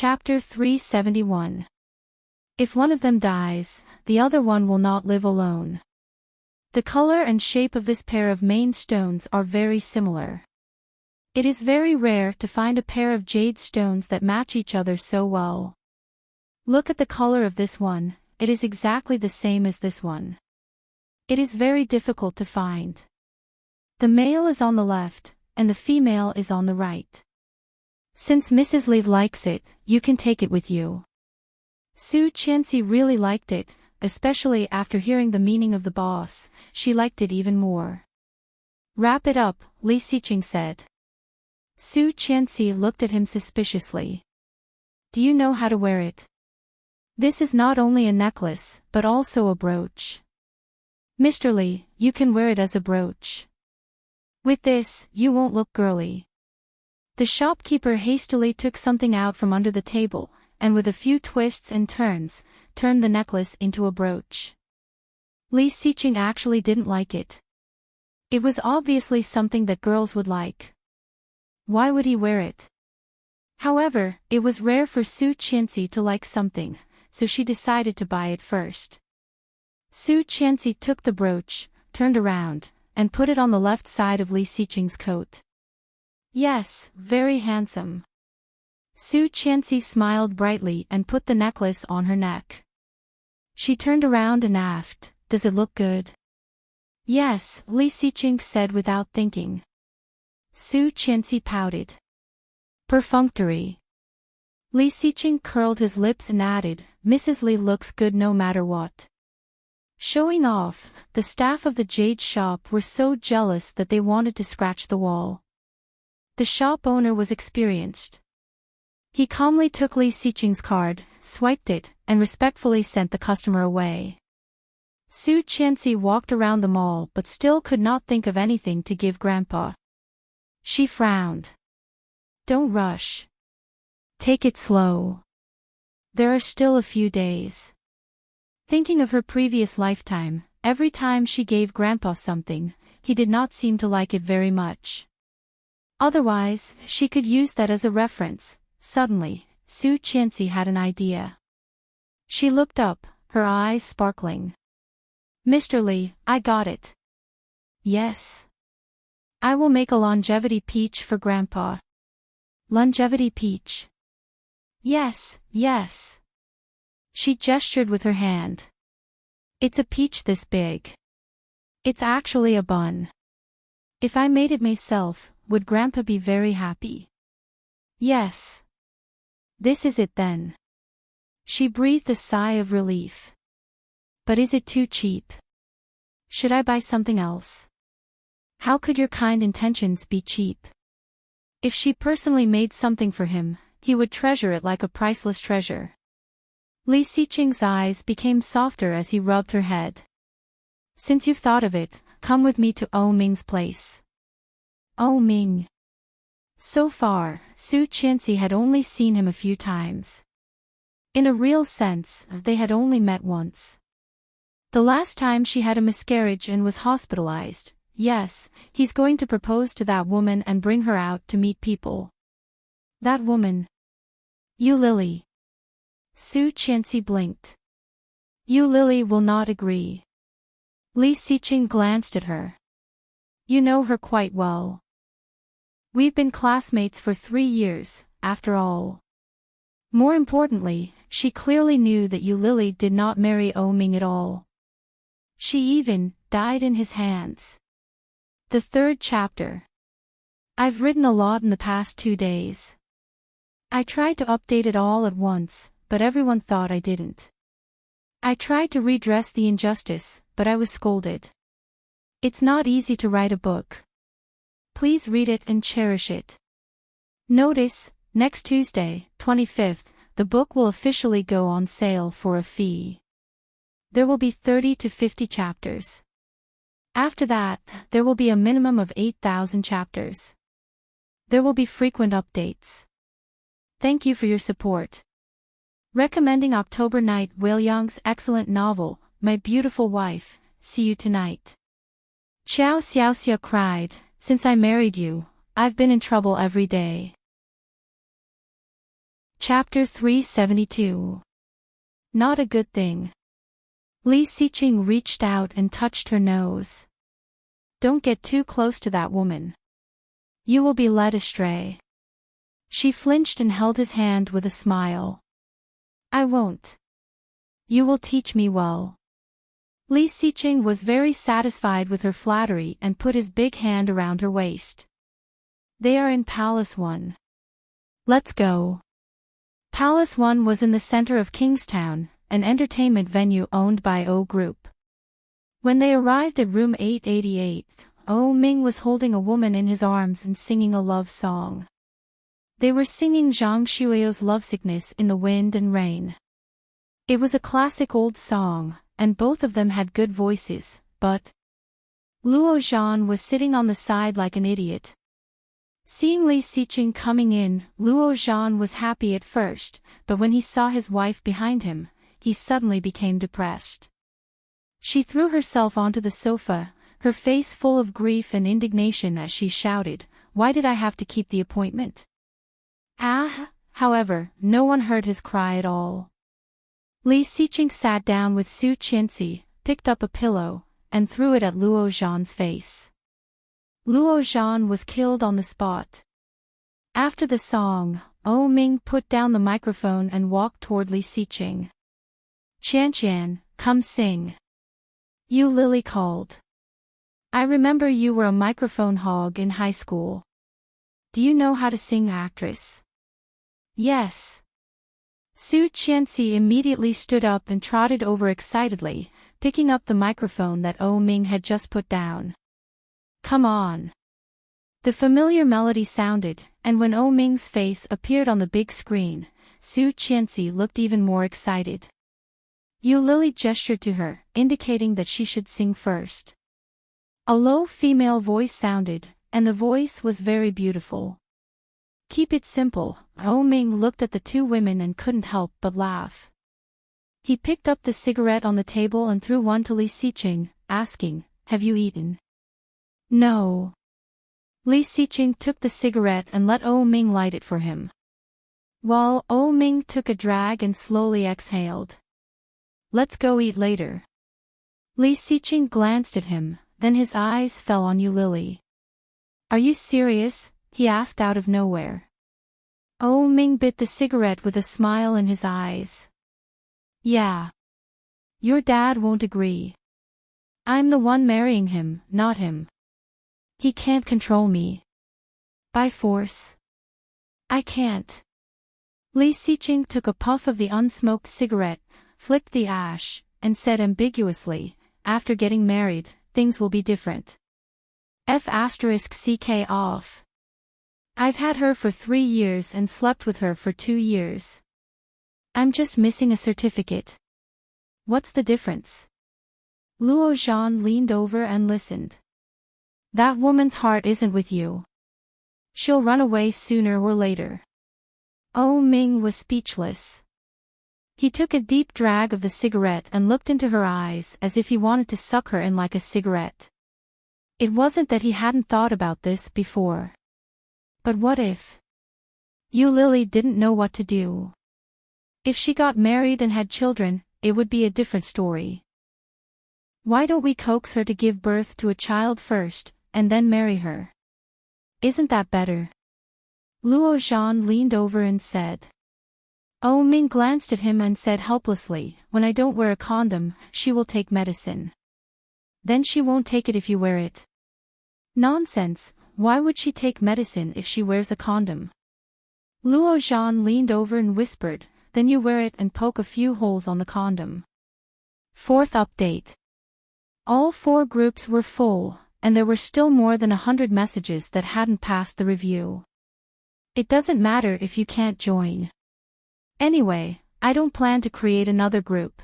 Chapter 371. If one of them dies, the other one will not live alone. The color and shape of this pair of main stones are very similar. It is very rare to find a pair of jade stones that match each other so well. Look at the color of this one, it is exactly the same as this one. It is very difficult to find. The male is on the left, and the female is on the right. Since Mrs. Lee likes it, you can take it with you. Su Qianxi really liked it, especially after hearing the meaning of the boss, she liked it even more. Wrap it up, Li Xiqing said. Su Qianxi looked at him suspiciously. Do you know how to wear it? This is not only a necklace, but also a brooch. Mr. Li, you can wear it as a brooch. With this, you won't look girly. The shopkeeper hastily took something out from under the table, and with a few twists and turns, turned the necklace into a brooch. Li Xiqing actually didn't like it. It was obviously something that girls would like. Why would he wear it? However, it was rare for Su Qianxi to like something, so she decided to buy it first. Su Qianxi took the brooch, turned around, and put it on the left side of Li Xiqing's coat. Yes, very handsome. Su Qianxi smiled brightly and put the necklace on her neck. She turned around and asked, "Does it look good?" "Yes," Li Xiqing said without thinking. Su Qianxi pouted. "Perfunctory." Li Xiqing curled his lips and added, "Mrs. Li looks good no matter what." Showing off, the staff of the jade shop were so jealous that they wanted to scratch the wall. The shop owner was experienced. He calmly took Li Xiqing's card, swiped it, and respectfully sent the customer away. Su Qianxi walked around the mall but still could not think of anything to give Grandpa. She frowned. "Don't rush. Take it slow. There are still a few days." Thinking of her previous lifetime, every time she gave Grandpa something, he did not seem to like it very much. Otherwise, she could use that as a reference. Suddenly, Su Qianxi had an idea. She looked up, her eyes sparkling. "Mr. Li, I got it." "Yes. I will make a longevity peach for Grandpa." "Longevity peach?" "Yes, yes." She gestured with her hand. "It's a peach this big. It's actually a bun. If I made it myself, would Grandpa be very happy?" "Yes." "This is it then." She breathed a sigh of relief. "But is it too cheap? Should I buy something else?" How could your kind intentions be cheap? If she personally made something for him, he would treasure it like a priceless treasure. Li Xiqing's eyes became softer as he rubbed her head. "Since you've thought of it, come with me to O Ming's place." O Ming. So far, Su Qianxi had only seen him a few times. In a real sense, they had only met once. The last time she had a miscarriage and was hospitalized. Yes, he's going to propose to that woman and bring her out to meet people. That woman. Yu Lily. Su Qianxi blinked. Yu Lily will not agree. Li Xiqing glanced at her. You know her quite well. We've been classmates for 3 years, after all. More importantly, she clearly knew that Yu Lily did not marry O Ming at all. She even died in his hands. The 3rd chapter. I've written a lot in the past 2 days. I tried to update it all at once, but everyone thought I didn't. I tried to redress the injustice, but I was scolded. It's not easy to write a book. Please read it and cherish it. Notice, next Tuesday, 25th, the book will officially go on sale for a fee. There will be 30 to 50 chapters. After that, there will be a minimum of 8,000 chapters. There will be frequent updates. Thank you for your support. Recommending October Night Whale Young's excellent novel, My Beautiful Wife. See you tonight. Xiao Xiaoxia cried, "Since I married you, I've been in trouble every day." Chapter 372. Not a good thing. Li Xiqing reached out and touched her nose. Don't get too close to that woman. You will be led astray. She flinched and held his hand with a smile. I won't. You will teach me well. Li Xiqing was very satisfied with her flattery and put his big hand around her waist. They are in Palace 1. Let's go. Palace 1 was in the center of Kingstown, an entertainment venue owned by O Group. When they arrived at room 888, O Ming was holding a woman in his arms and singing a love song. They were singing Zhang Shui's Lovesickness in the Wind and Rain. It was a classic old song, and both of them had good voices, but Luo Zhan was sitting on the side like an idiot. Seeing Li Xiqing coming in, Luo Zhan was happy at first, but when he saw his wife behind him, he suddenly became depressed. She threw herself onto the sofa, her face full of grief and indignation as she shouted, "Why did I have to keep the appointment?" However, no one heard his cry at all. Li Xiqing sat down with Su Qianxi, picked up a pillow, and threw it at Luo Zhan's face. Luo Zhan was killed on the spot. After the song, O Ming put down the microphone and walked toward Li Xiqing. "Qianqian, come sing." Yu Lily called. "I remember you were a microphone hog in high school. Do you know how to sing, actress?" "Yes." Su Qianxi immediately stood up and trotted over excitedly, picking up the microphone that O Ming had just put down. "Come on." The familiar melody sounded, and when O Ming's face appeared on the big screen, Su Qianxi looked even more excited. Yu Lily gestured to her, indicating that she should sing first. A low female voice sounded, and the voice was very beautiful. "Keep it simple." O Ming looked at the two women and couldn't help but laugh. He picked up the cigarette on the table and threw one to Li Xiqing, asking, "Have you eaten?" "No." Li Xiqing took the cigarette and let O Ming light it for him. While O Ming took a drag and slowly exhaled. "Let's go eat later." Li Xiqing glanced at him, then his eyes fell on Yu Lily. "Are you serious?" he asked out of nowhere. O Ming bit the cigarette with a smile in his eyes. "Yeah. Your dad won't agree. I'm the one marrying him, not him. He can't control me. By force. I can't." Li Xiqing took a puff of the unsmoked cigarette, flicked the ash, and said ambiguously, "After getting married, things will be different. F***ck off. I've had her for 3 years and slept with her for 2 years. I'm just missing a certificate. What's the difference?" Luo Zhan leaned over and listened. "That woman's heart isn't with you. She'll run away sooner or later." O Ming was speechless. He took a deep drag of the cigarette and looked into her eyes as if he wanted to suck her in like a cigarette. It wasn't that he hadn't thought about this before. But what if Yu Lily didn't know what to do? If she got married and had children, it would be a different story. Why don't we coax her to give birth to a child first, and then marry her? Isn't that better? Luo Zhan leaned over and said. O Ming glanced at him and said helplessly, "When I don't wear a condom, she will take medicine." "Then she won't take it if you wear it." "Nonsense, why would she take medicine if she wears a condom?" Luo Zhan leaned over and whispered, "Then you wear it and poke a few holes on the condom." Fourth update. All 4 groups were full, and there were still more than 100 messages that hadn't passed the review. It doesn't matter if you can't join. Anyway, I don't plan to create another group.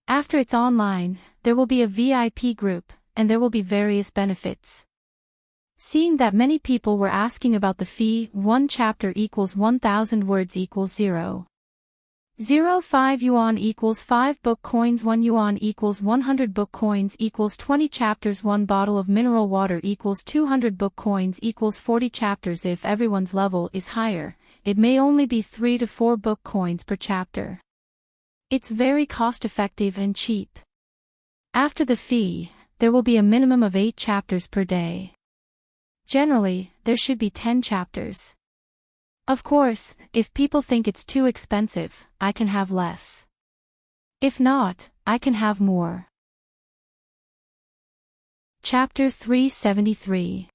After it's online, there will be a VIP group, and there will be various benefits. Seeing that many people were asking about the fee, 1 chapter equals 1,000 words equals 0.05 yuan equals 5 book coins, 1 yuan equals 100 book coins equals 20 chapters, 1 bottle of mineral water equals 200 book coins equals 40 chapters. If everyone's level is higher, it may only be 3 to 4 book coins per chapter. It's very cost-effective and cheap. After the fee, there will be a minimum of 8 chapters per day. Generally, there should be 10 chapters. Of course, if people think it's too expensive, I can have less. If not, I can have more. Chapter 373.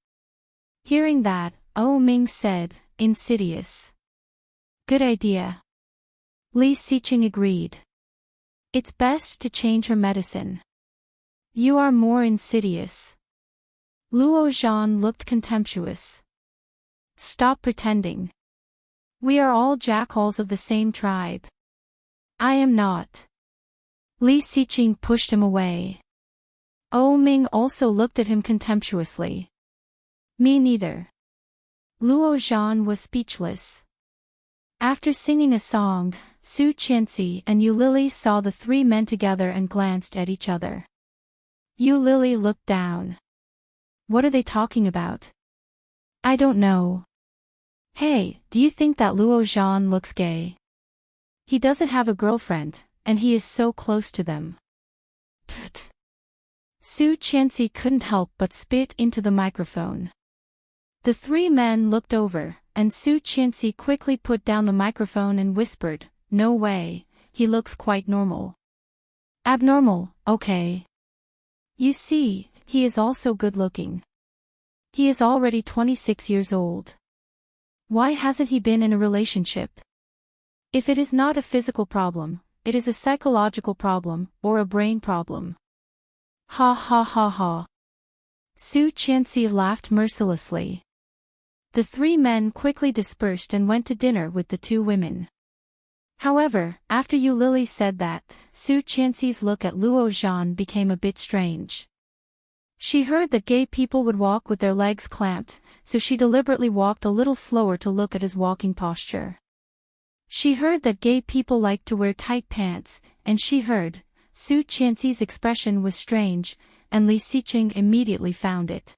Hearing that, Ming said, "Insidious. Good idea." Li Siqing agreed. "It's best to change her medicine. You are more insidious." Luo Zhan looked contemptuous. "Stop pretending. We are all jackals of the same tribe." "I am not." Li Siqing pushed him away. Ming also looked at him contemptuously. "Me neither." Luo Zhan was speechless. After singing a song, Su Qianxi and Yu Lili saw the 3 men together and glanced at each other. Yu Lili looked down. "What are they talking about?" "I don't know." "Hey, do you think that Luo Zhan looks gay? He doesn't have a girlfriend, and he is so close to them." Pfft. Su Qianxi couldn't help but spit into the microphone. The 3 men looked over, and Su Qianxi quickly put down the microphone and whispered, "No way, he looks quite normal." "Abnormal, okay. You see, he is also good-looking. He is already 26 years old. Why hasn't he been in a relationship? If it is not a physical problem, it is a psychological problem, or a brain problem." Ha ha ha ha. Su Qianxi laughed mercilessly. The 3 men quickly dispersed and went to dinner with the 2 women. However, after Yu Lili said that, Su Qianxi's look at Luo Zhan became a bit strange. She heard that gay people would walk with their legs clamped, so she deliberately walked a little slower to look at his walking posture. She heard that gay people like to wear tight pants, and she heard, Su Qianxi's expression was strange, and Li Siqing immediately found it.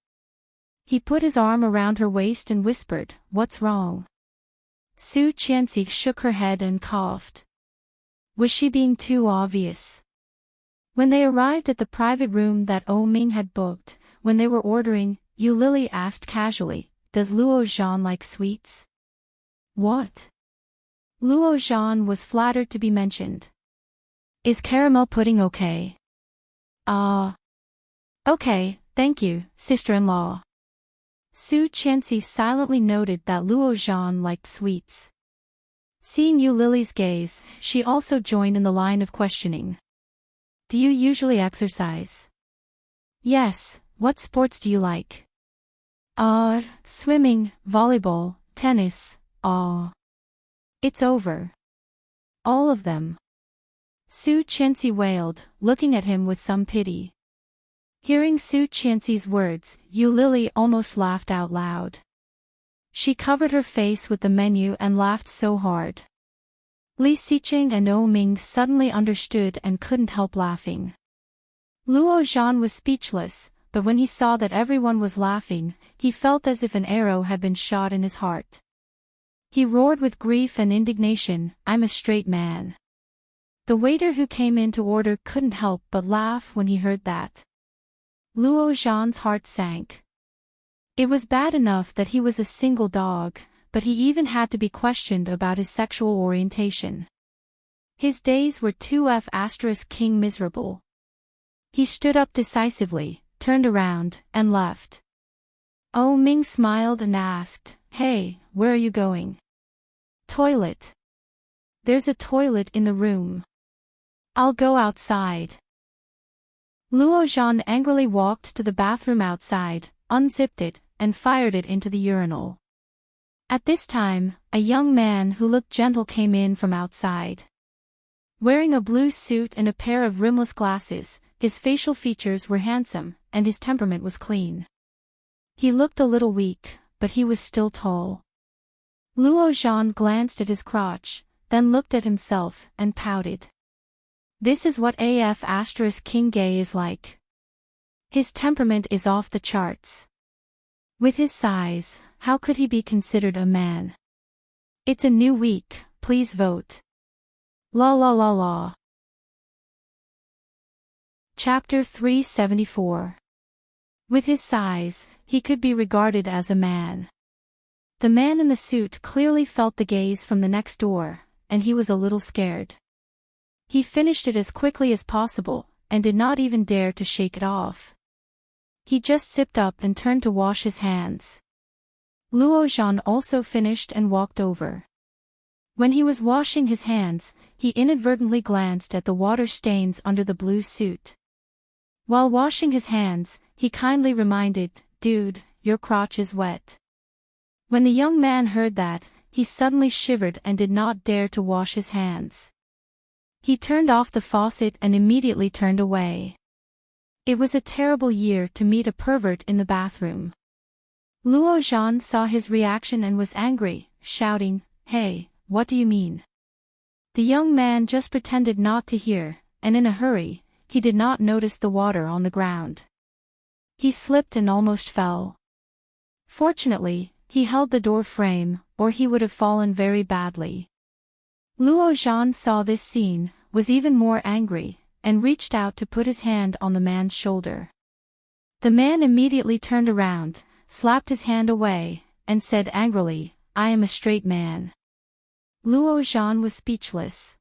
He put his arm around her waist and whispered, "What's wrong?" Su Qianxi shook her head and coughed. Was she being too obvious? When they arrived at the private room that Ming had booked, when they were ordering, Yu Lili asked casually, "Does Luo Zhan like sweets?" "What?" Luo Zhan was flattered to be mentioned. "Is caramel pudding okay?" Okay, thank you, sister-in-law." Su Qianxi silently noted that Luo Zhan liked sweets. Seeing Yu Lili's gaze, she also joined in the line of questioning. "Do you usually exercise?" "Yes, what sports do you like?" Swimming, volleyball, tennis, It's over. All of them." Su Qianxi wailed, looking at him with some pity. Hearing Su Qianxi's words, Yu Lili almost laughed out loud. She covered her face with the menu and laughed so hard. Li Siqing and Ming suddenly understood and couldn't help laughing. Luo Zhan was speechless, but when he saw that everyone was laughing, he felt as if an arrow had been shot in his heart. He roared with grief and indignation, "I'm a straight man." The waiter who came in to order couldn't help but laugh when he heard that. Luo Zhan's heart sank. It was bad enough that he was a single dog, but he even had to be questioned about his sexual orientation. His days were too king miserable. He stood up decisively, turned around, and left. Ming smiled and asked, "Hey, where are you going?" "Toilet." "There's a toilet in the room." "I'll go outside." Luo Zhan angrily walked to the bathroom outside, unzipped it, and fired it into the urinal. At this time, a young man who looked gentle came in from outside. Wearing a blue suit and a pair of rimless glasses, his facial features were handsome, and his temperament was clean. He looked a little weak, but he was still tall. Luo Zhan glanced at his crotch, then looked at himself, and pouted. This is what King Gay is like. His temperament is off the charts. With his size, how could he be considered a man? It's a new week, please vote. La la la la. Chapter 374. With his size, he could be regarded as a man. The man in the suit clearly felt the gaze from the next door, and he was a little scared. He finished it as quickly as possible, and did not even dare to shake it off. He just sipped up and turned to wash his hands. Luo Zhan also finished and walked over. When he was washing his hands, he inadvertently glanced at the water stains under the blue suit. While washing his hands, he kindly reminded, "Dude, your crotch is wet." When the young man heard that, he suddenly shivered and did not dare to wash his hands. He turned off the faucet and immediately turned away. It was a terrible year to meet a pervert in the bathroom. Luo Zhan saw his reaction and was angry, shouting, "Hey, what do you mean?" The young man just pretended not to hear, and in a hurry, he did not notice the water on the ground. He slipped and almost fell. Fortunately, he held the door frame, or he would have fallen very badly. Luo Zhan saw this scene, was even more angry, and reached out to put his hand on the man's shoulder. The man immediately turned around, slapped his hand away, and said angrily, "I am a straight man." Luo Zhan was speechless.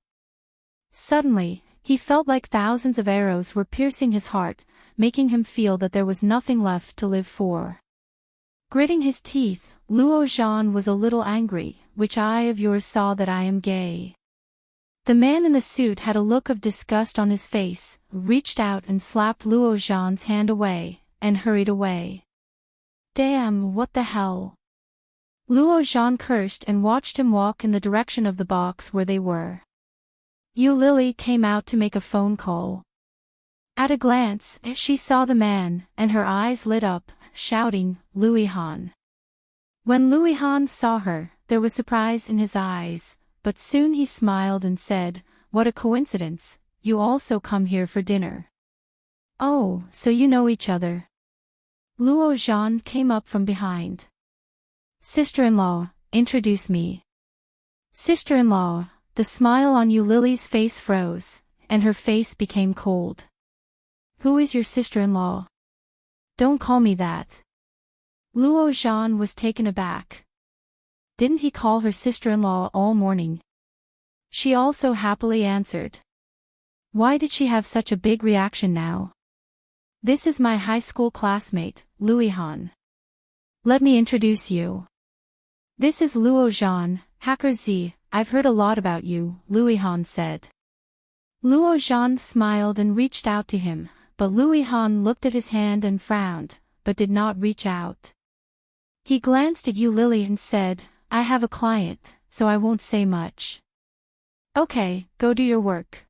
Suddenly, he felt like thousands of arrows were piercing his heart, making him feel that there was nothing left to live for. Gritting his teeth, Luo Zhan was a little angry. "Which eye of yours saw that I am gay?" The man in the suit had a look of disgust on his face, reached out and slapped Luo Zhan's hand away, and hurried away. "Damn, what the hell?" Luo Zhan cursed and watched him walk in the direction of the box where they were. Yu Lily came out to make a phone call. At a glance, she saw the man, and her eyes lit up, shouting, "Luihan." When Luihan saw her, there was surprise in his eyes, but soon he smiled and said, "What a coincidence, you also come here for dinner." "Oh, so you know each other." Luo Zhan came up from behind. "Sister-in-law, introduce me." "Sister-in-law." The smile on Yu Lily's face froze, and her face became cold. "Who is your sister-in-law?" "Don't call me that." Luo Zhan was taken aback. Didn't he call her sister-in-law all morning? She also happily answered. Why did she have such a big reaction now? "This is my high school classmate, Luihan. Let me introduce you. This is Luo Zhan, Hacker Z. I've heard a lot about you," Luihan said. Luo Zhan smiled and reached out to him, but Luihan looked at his hand and frowned, but did not reach out. He glanced at Yu Lily and said, "I have a client, so I won't say much." "Okay, go do your work."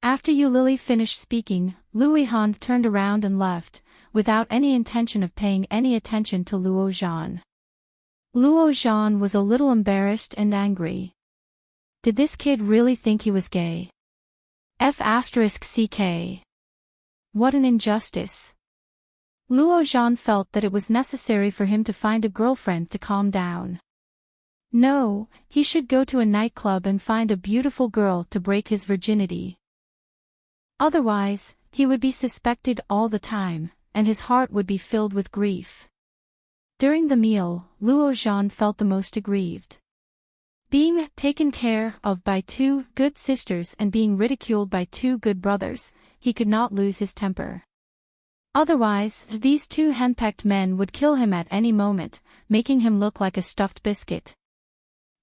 After Yu Lily finished speaking, Luihan turned around and left, without any intention of paying any attention to Luo Zhan. Luo Zhan was a little embarrassed and angry. Did this kid really think he was gay? F***ck. What an injustice. Luo Zhan felt that it was necessary for him to find a girlfriend to calm down. No, he should go to a nightclub and find a beautiful girl to break his virginity. Otherwise, he would be suspected all the time, and his heart would be filled with grief. During the meal, Luo Zhan felt the most aggrieved. Being taken care of by two good sisters and being ridiculed by two good brothers, he could not lose his temper. Otherwise, these two henpecked men would kill him at any moment, making him look like a stuffed biscuit.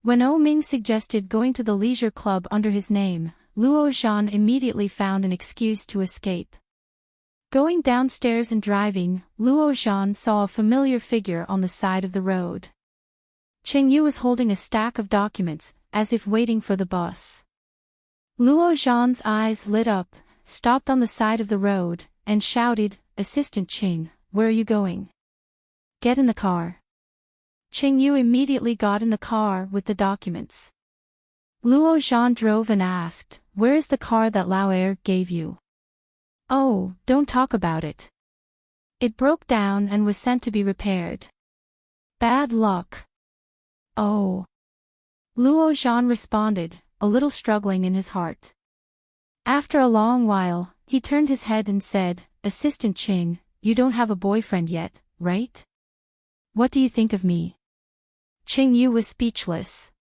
When O Ming suggested going to the leisure club under his name, Luo Zhan immediately found an excuse to escape. Going downstairs and driving, Luo Zhan saw a familiar figure on the side of the road. Cheng Yu was holding a stack of documents, as if waiting for the bus. Luo Zhan's eyes lit up, stopped on the side of the road, and shouted, "Assistant Cheng, where are you going? Get in the car." Cheng Yu immediately got in the car with the documents. Luo Zhan drove and asked, "Where is the car that Lao Er gave you?" "Oh, don't talk about it. It broke down and was sent to be repaired." "Bad luck." "Oh." Luo Zhan responded, a little struggling in his heart. After a long while, he turned his head and said, Assistant Qing, you don't have a boyfriend yet, right? What do you think of me? Qing Yu was speechless.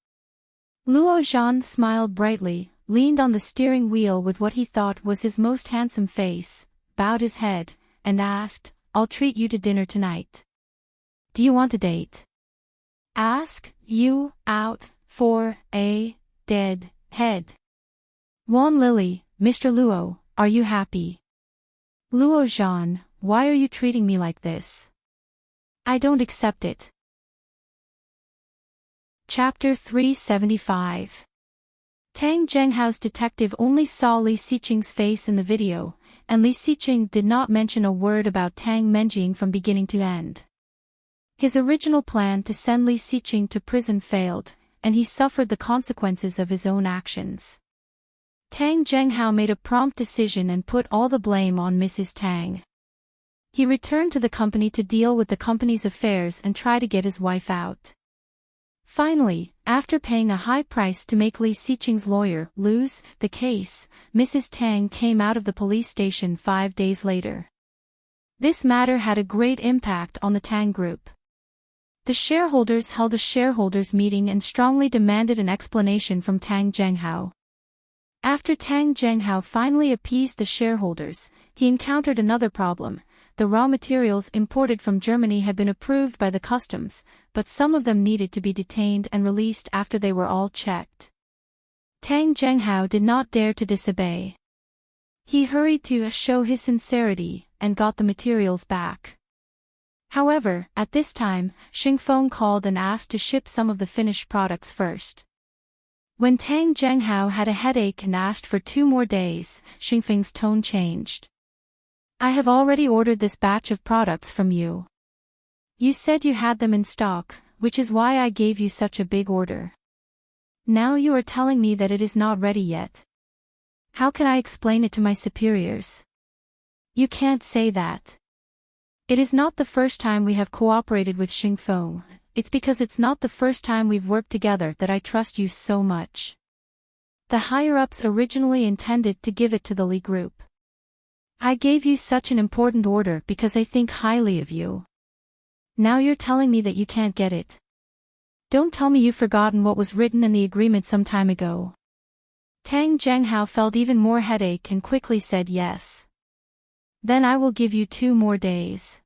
Luo Zhan smiled brightly, leaned on the steering wheel with what he thought was his most handsome face, bowed his head, and asked, I'll treat you to dinner tonight. Do you want a date? Ask you out for a dead head. Wan Lily, Mr. Luo, are you happy? Luo Zhan, why are you treating me like this? I don't accept it. Chapter 375. Tang Zhenghao's detective only saw Li Xiqing's face in the video, and Li Xiqing did not mention a word about Tang Menjing from beginning to end. His original plan to send Li Xiqing to prison failed, and he suffered the consequences of his own actions. Tang Zhenghao made a prompt decision and put all the blame on Mrs. Tang. He returned to the company to deal with the company's affairs and try to get his wife out. Finally, after paying a high price to make Li Xiqing's lawyer lose the case, Mrs. Tang came out of the police station 5 days later. This matter had a great impact on the Tang Group. The shareholders held a shareholders' meeting and strongly demanded an explanation from Tang Zhenghao. After Tang Zhenghao finally appeased the shareholders, he encountered another problem. The raw materials imported from Germany had been approved by the customs, but some of them needed to be detained and released after they were all checked. Tang Zhenghao did not dare to disobey. He hurried to show his sincerity and got the materials back. However, at this time, Xingfeng called and asked to ship some of the finished products first. When Tang Zhenghao had a headache and asked for 2 more days, Xingfeng's tone changed. I have already ordered this batch of products from you. You said you had them in stock, which is why I gave you such a big order. Now you are telling me that it is not ready yet. How can I explain it to my superiors? You can't say that. It is not the first time we have cooperated with Xingfeng, it's because it's not the first time we've worked together that I trust you so much. The higher-ups originally intended to give it to the Li Group. I gave you such an important order because I think highly of you. Now you're telling me that you can't get it. Don't tell me you've forgotten what was written in the agreement some time ago. Tang Zhenghao felt even more headache and quickly said yes. Then I will give you 2 more days.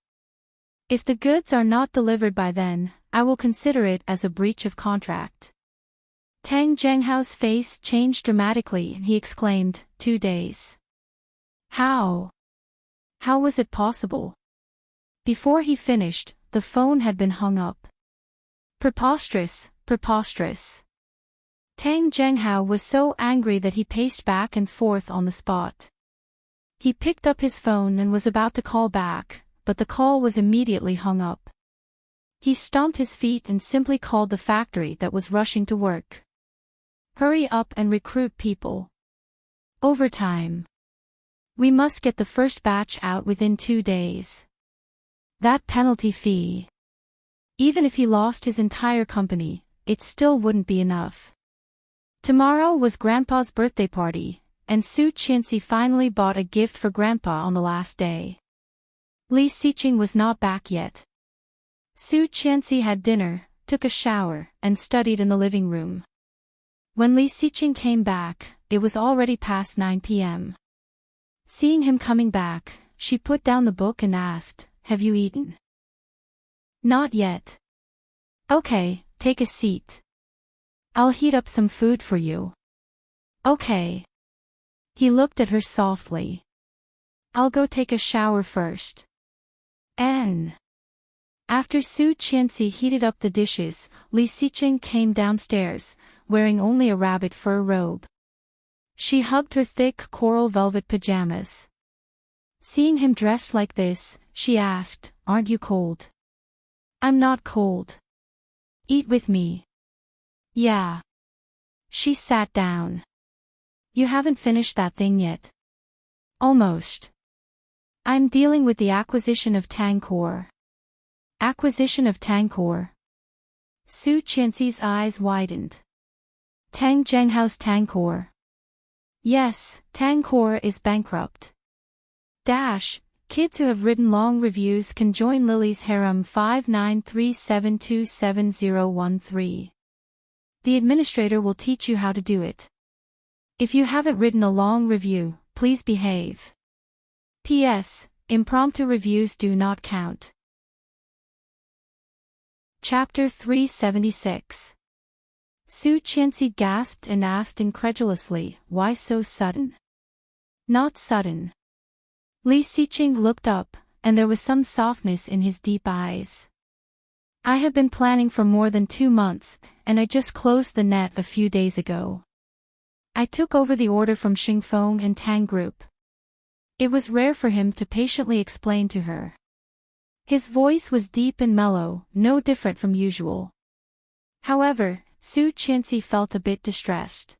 If the goods are not delivered by then, I will consider it as a breach of contract. Tang Zhenghao's face changed dramatically and he exclaimed, 2 days. How? How was it possible? Before he finished, the phone had been hung up. Preposterous, preposterous. Tang Zhenghao was so angry that he paced back and forth on the spot. He picked up his phone and was about to call back, but the call was immediately hung up. He stomped his feet and simply called the factory that was rushing to work. Hurry up and recruit people. Overtime. We must get the first batch out within 2 days. That penalty fee. Even if he lost his entire company, it still wouldn't be enough. Tomorrow was Grandpa's birthday party, and Su Qianxi finally bought a gift for Grandpa on the last day. Li Xiqing was not back yet. Su Qianxi had dinner, took a shower, and studied in the living room. When Li Xiqing came back, it was already past 9 p.m. Seeing him coming back, she put down the book and asked, Have you eaten? Not yet. Okay, take a seat. I'll heat up some food for you. Okay. He looked at her softly. I'll go take a shower first. After Su Qianxi heated up the dishes, Li Xiqing came downstairs, wearing only a rabbit fur robe. She hugged her thick coral velvet pajamas. Seeing him dressed like this, she asked, Aren't you cold? I'm not cold. Eat with me. Yeah. She sat down. You haven't finished that thing yet. Almost. I'm dealing with the acquisition of Tangkor. Acquisition of Tangkor. Su Qianxi's eyes widened. Tang Zhenghou's Tangcore. Yes, Tangcore is bankrupt. Dash, kids who have written long reviews can join Lily's harem 5937277013. The administrator will teach you how to do it. If you haven't written a long review, please behave. P.S. Impromptu reviews do not count. Chapter 376. Su Qianxi gasped and asked incredulously, "Why so sudden?" "Not sudden." Li Xiqing looked up, and there was some softness in his deep eyes. "I have been planning for more than 2 months, and I just closed the net a few days ago. I took over the order from Xingfeng and Tang Group." It was rare for him to patiently explain to her. His voice was deep and mellow, no different from usual. However, Su Qianxi felt a bit distressed.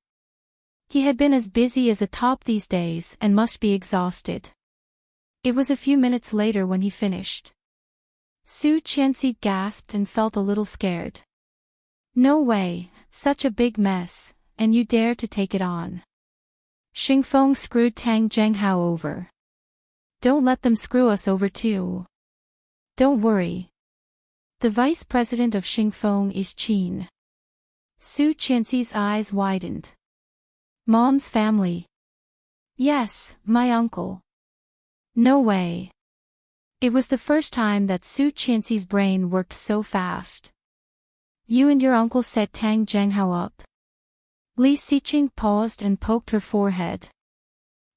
He had been as busy as a top these days and must be exhausted. It was a few minutes later when he finished. Su Qianxi gasped and felt a little scared. "No way, such a big mess, and you dare to take it on." Xingfeng screwed Tang Zhenghao over. "Don't let them screw us over too." "Don't worry. The vice president of Xingfeng is Qin." Su Qianxi's eyes widened. "Mom's family?" "Yes, my uncle." "No way." It was the first time that Su Qianxi's brain worked so fast. "You and your uncle set Tang Zhenghao up?" Li Xiqing paused and poked her forehead.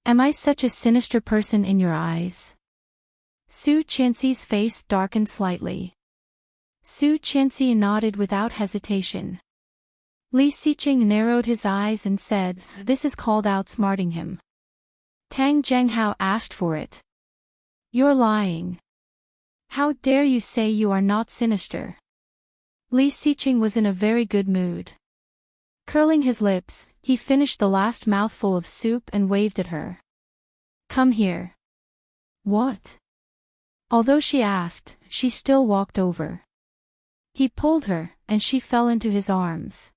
"Am I such a sinister person in your eyes?" Su Qianxi's face darkened slightly. Su Qianxi nodded without hesitation. Li Xiqing narrowed his eyes and said, "This is called outsmarting him. Tang Zhenghao asked for it." "You're lying. How dare you say you are not sinister?" Li Xiqing was in a very good mood. Curling his lips, he finished the last mouthful of soup and waved at her. "Come here." "What?" Although she asked, she still walked over. He pulled her, and she fell into his arms.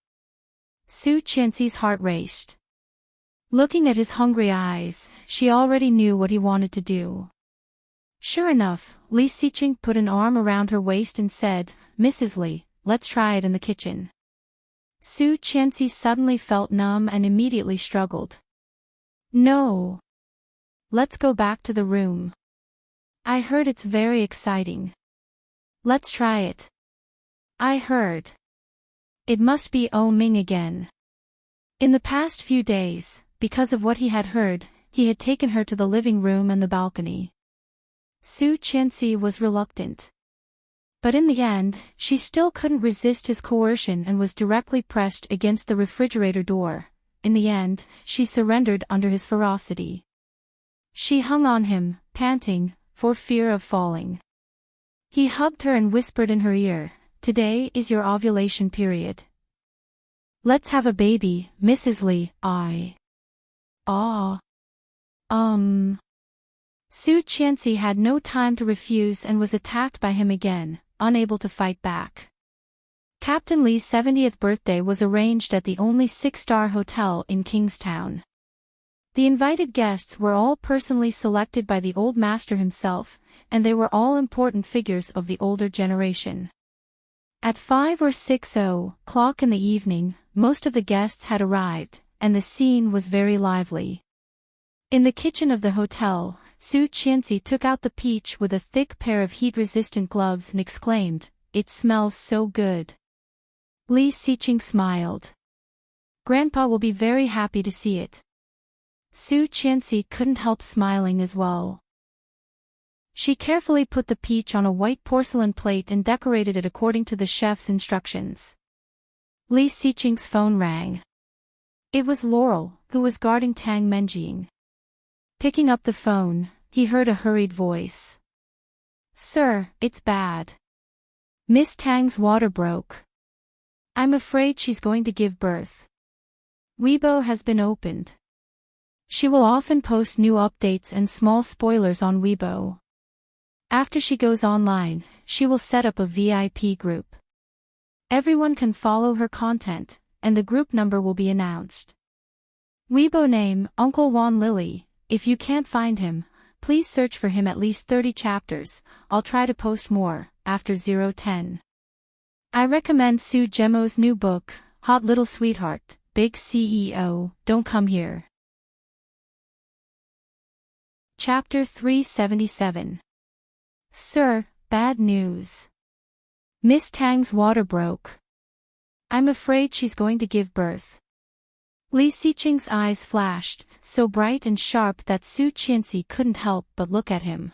Su Qianxi's heart raced. Looking at his hungry eyes, she already knew what he wanted to do. Sure enough, Li Xiqing put an arm around her waist and said, "Mrs. Li, let's try it in the kitchen." Su Qianxi suddenly felt numb and immediately struggled. "No. Let's go back to the room. I heard it's very exciting. Let's try it." "I heard. It must be O Ming again." In the past few days, because of what he had heard, he had taken her to the living room and the balcony. Su Qianxi was reluctant. But in the end, she still couldn't resist his coercion and was directly pressed against the refrigerator door. In the end, she surrendered under his ferocity. She hung on him, panting, for fear of falling. He hugged her and whispered in her ear, "Today is your ovulation period. Let's have a baby, Mrs. Li, Su Qianxi had no time to refuse and was attacked by him again, unable to fight back. Captain Li's 70th birthday was arranged at the only 6-star hotel in Kingstown. The invited guests were all personally selected by the old master himself, and they were all important figures of the older generation. At 5 or 6 o'clock in the evening, most of the guests had arrived, and the scene was very lively. In the kitchen of the hotel, Su Qianxi took out the peach with a thick pair of heat-resistant gloves and exclaimed, "It smells so good." Li Xiqing smiled. "Grandpa will be very happy to see it." Su Qianxi couldn't help smiling as well. She carefully put the peach on a white porcelain plate and decorated it according to the chef's instructions. Li Xiqing's phone rang. It was Laurel, who was guarding Tang Menjing. Picking up the phone, he heard a hurried voice. "Sir, it's bad. Miss Tang's water broke. I'm afraid she's going to give birth. Weibo has been opened. She will often post new updates and small spoilers on Weibo. After she goes online, she will set up a VIP group. Everyone can follow her content, and the group number will be announced. Weibo name, Uncle Wan Lily. If you can't find him, please search for him at least 30 chapters, I'll try to post more, after 010. I recommend Sue Gemo's new book, Hot Little Sweetheart, Big CEO, Don't Come Here. Chapter 377. Sir, bad news. Miss Tang's water broke. I'm afraid she's going to give birth. Li Xiqing's eyes flashed, so bright and sharp that Su Qianxi couldn't help but look at him.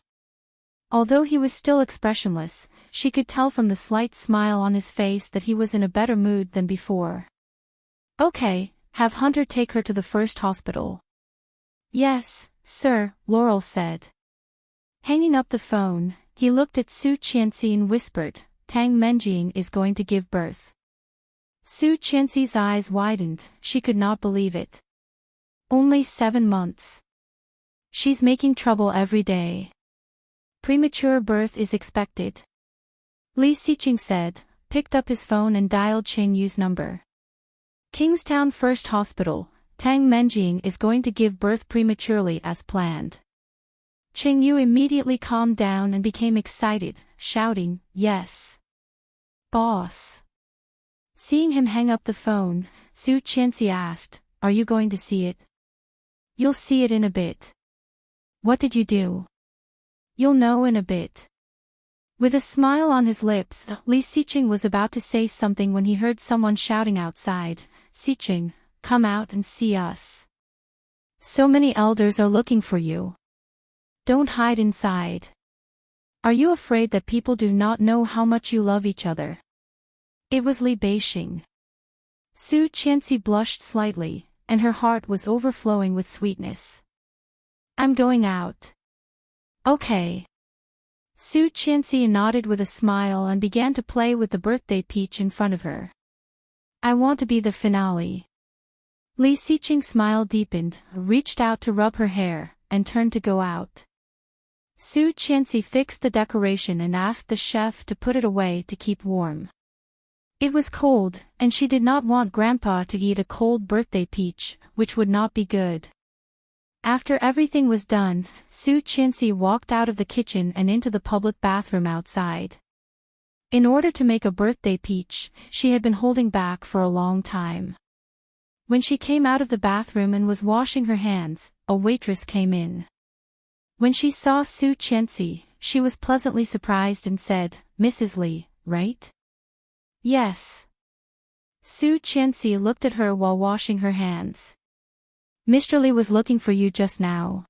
Although he was still expressionless, she could tell from the slight smile on his face that he was in a better mood than before. Okay, have Hunter take her to the first hospital. Yes, sir, Laurel said. Hanging up the phone, he looked at Su Qianxi and whispered, Tang Menjing is going to give birth. Su Qianxi's eyes widened, she could not believe it. Only 7 months. She's making trouble every day. Premature birth is expected. Li Xiqing said, picked up his phone and dialed Qing Yu's number. Kingstown First Hospital, Tang Menjing is going to give birth prematurely as planned. Qing Yu immediately calmed down and became excited, shouting, yes. Boss. Seeing him hang up the phone, Su Qianxi asked, are you going to see it? You'll see it in a bit. What did you do? You'll know in a bit. With a smile on his lips, Li Xiqing was about to say something when he heard someone shouting outside, Xiqing, come out and see us. So many elders are looking for you. Don't hide inside. Are you afraid that people do not know how much you love each other? It was Li Beixing. Su Qianxi blushed slightly, and her heart was overflowing with sweetness. I'm going out. Okay. Su Qianxi nodded with a smile and began to play with the birthday peach in front of her. I want to be the finale. Li Xiqing's smile deepened, reached out to rub her hair, and turned to go out. Su Qianxi fixed the decoration and asked the chef to put it away to keep warm. It was cold, and she did not want Grandpa to eat a cold birthday peach, which would not be good. After everything was done, Su Qianxi walked out of the kitchen and into the public bathroom outside. In order to make a birthday peach, she had been holding back for a long time. When she came out of the bathroom and was washing her hands, a waitress came in. When she saw Su Qianxi, she was pleasantly surprised and said, Mrs. Li, right? Yes. Su Qianxi looked at her while washing her hands. Mr. Li was looking for you just now.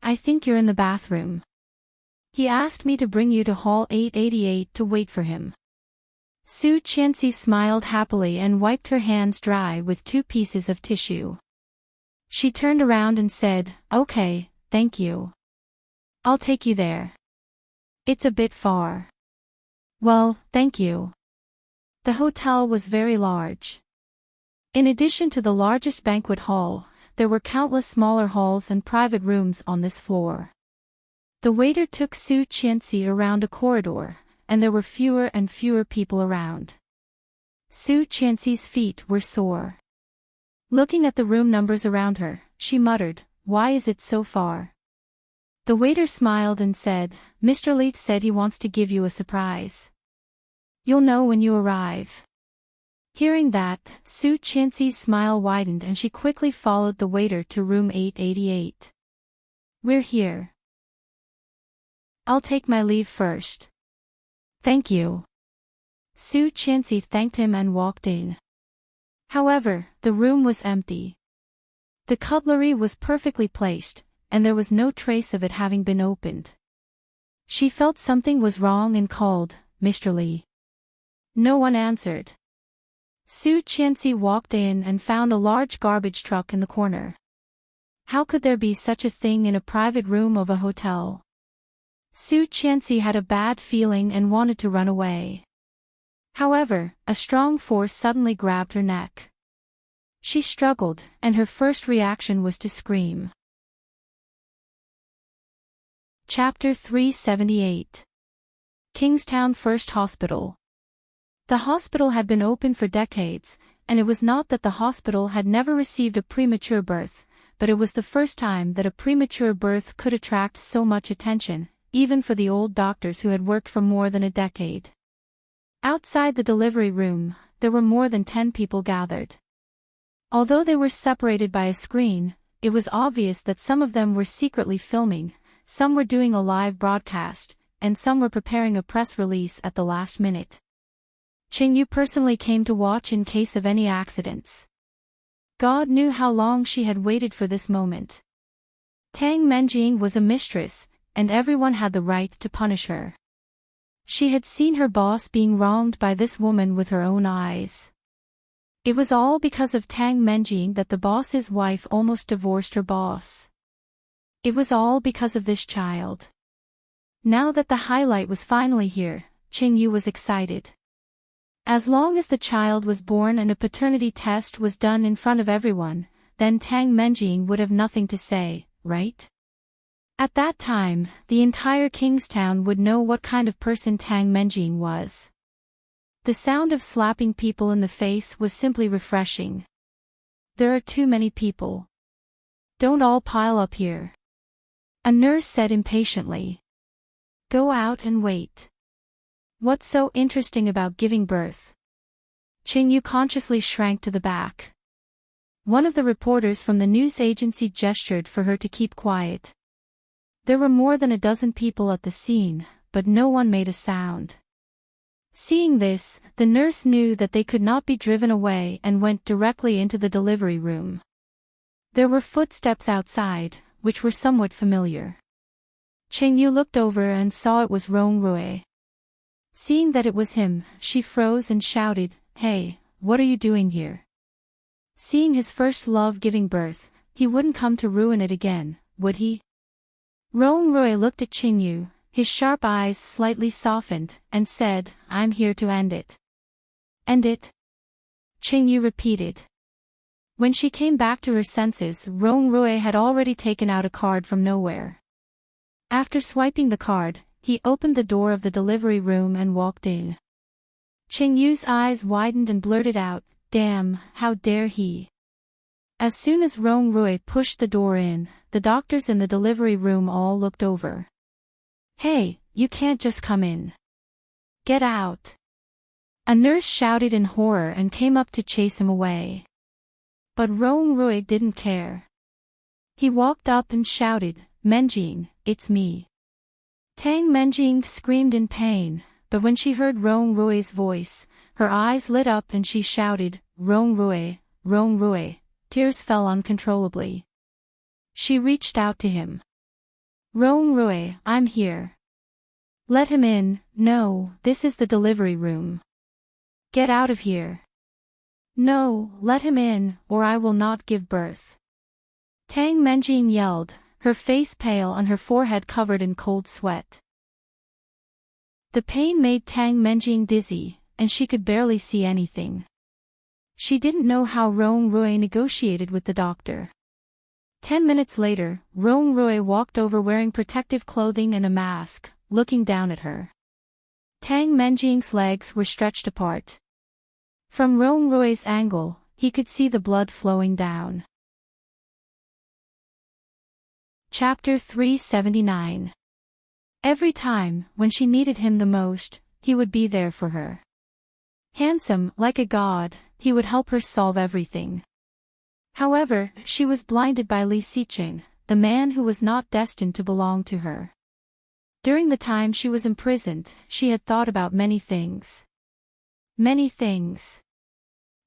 I think you're in the bathroom. He asked me to bring you to Hall 888 to wait for him. Su Qianxi smiled happily and wiped her hands dry with 2 pieces of tissue. She turned around and said, Okay, thank you. I'll take you there. It's a bit far. Well, thank you. The hotel was very large. In addition to the largest banquet hall, there were countless smaller halls and private rooms on this floor. The waiter took Su Qianxi around a corridor, and there were fewer and fewer people around. Su Qianxi's feet were sore. Looking at the room numbers around her, she muttered, Why is it so far? The waiter smiled and said, Mr. Li said he wants to give you a surprise. You'll know when you arrive. Hearing that, Su Qianxi's smile widened and she quickly followed the waiter to room 888. We're here. I'll take my leave first. Thank you. Su Qianxi thanked him and walked in. However, the room was empty. The cutlery was perfectly placed, and there was no trace of it having been opened. She felt something was wrong and called, Mr. Li. No one answered. Su Qianxi walked in and found a large garbage truck in the corner. How could there be such a thing in a private room of a hotel? Su Qianxi had a bad feeling and wanted to run away. However, a strong force suddenly grabbed her neck. She struggled, and her first reaction was to scream. Chapter 378. Kingstown First Hospital. The hospital had been open for decades, and it was not that the hospital had never received a premature birth, but it was the first time that a premature birth could attract so much attention, even for the old doctors who had worked for more than a decade. Outside the delivery room, there were more than 10 people gathered. Although they were separated by a screen, it was obvious that some of them were secretly filming, some were doing a live broadcast, and some were preparing a press release at the last minute. Qingyu personally came to watch in case of any accidents. God knew how long she had waited for this moment. Tang Menjing was a mistress, and everyone had the right to punish her. She had seen her boss being wronged by this woman with her own eyes. It was all because of Tang Menjing that the boss's wife almost divorced her boss. It was all because of this child. Now that the highlight was finally here, Qingyu was excited. As long as the child was born and a paternity test was done in front of everyone, then Tang Menjing would have nothing to say, right? At that time, the entire Kingstown would know what kind of person Tang Menjing was. The sound of slapping people in the face was simply refreshing. There are too many people. Don't all pile up here. A nurse said impatiently. Go out and wait. What's so interesting about giving birth? Qingyu consciously shrank to the back. One of the reporters from the news agency gestured for her to keep quiet. There were more than a dozen people at the scene, but no one made a sound. Seeing this, the nurse knew that they could not be driven away and went directly into the delivery room. There were footsteps outside, which were somewhat familiar. Qingyu looked over and saw it was Rongrui. Seeing that it was him, she froze and shouted, "Hey, what are you doing here?" Seeing his first love giving birth, he wouldn't come to ruin it again, would he? Rongrui looked at Qingyu, his sharp eyes slightly softened, and said, "I'm here to end it." End it? Qingyu repeated. When she came back to her senses, Rongrui had already taken out a card from nowhere. After swiping the card, he opened the door of the delivery room and walked in. Qingyu's eyes widened and blurted out, "Damn, how dare he!" As soon as Rongrui pushed the door in, the doctors in the delivery room all looked over. "Hey, you can't just come in. Get out!" A nurse shouted in horror and came up to chase him away. But Rongrui didn't care. He walked up and shouted, "Menjing, it's me." Tang Menjing screamed in pain, but when she heard Rongrui's voice, her eyes lit up and she shouted, "Rongrui, Rongrui." Tears fell uncontrollably. She reached out to him. "Rongrui, I'm here. Let him in." "No, this is the delivery room. Get out of here." "No, let him in, or I will not give birth." Tang Menjing yelled, her face pale and her forehead covered in cold sweat. The pain made Tang Menjing dizzy, and she could barely see anything. She didn't know how Rongrui negotiated with the doctor. 10 minutes later, Rongrui walked over wearing protective clothing and a mask, looking down at her. Tang Menjing's legs were stretched apart. From Rongrui's angle, he could see the blood flowing down. Chapter 379. Every time, when she needed him the most, he would be there for her. Handsome, like a god, he would help her solve everything. However, she was blinded by Li Xiqing, the man who was not destined to belong to her. During the time she was imprisoned, she had thought about many things. Many things.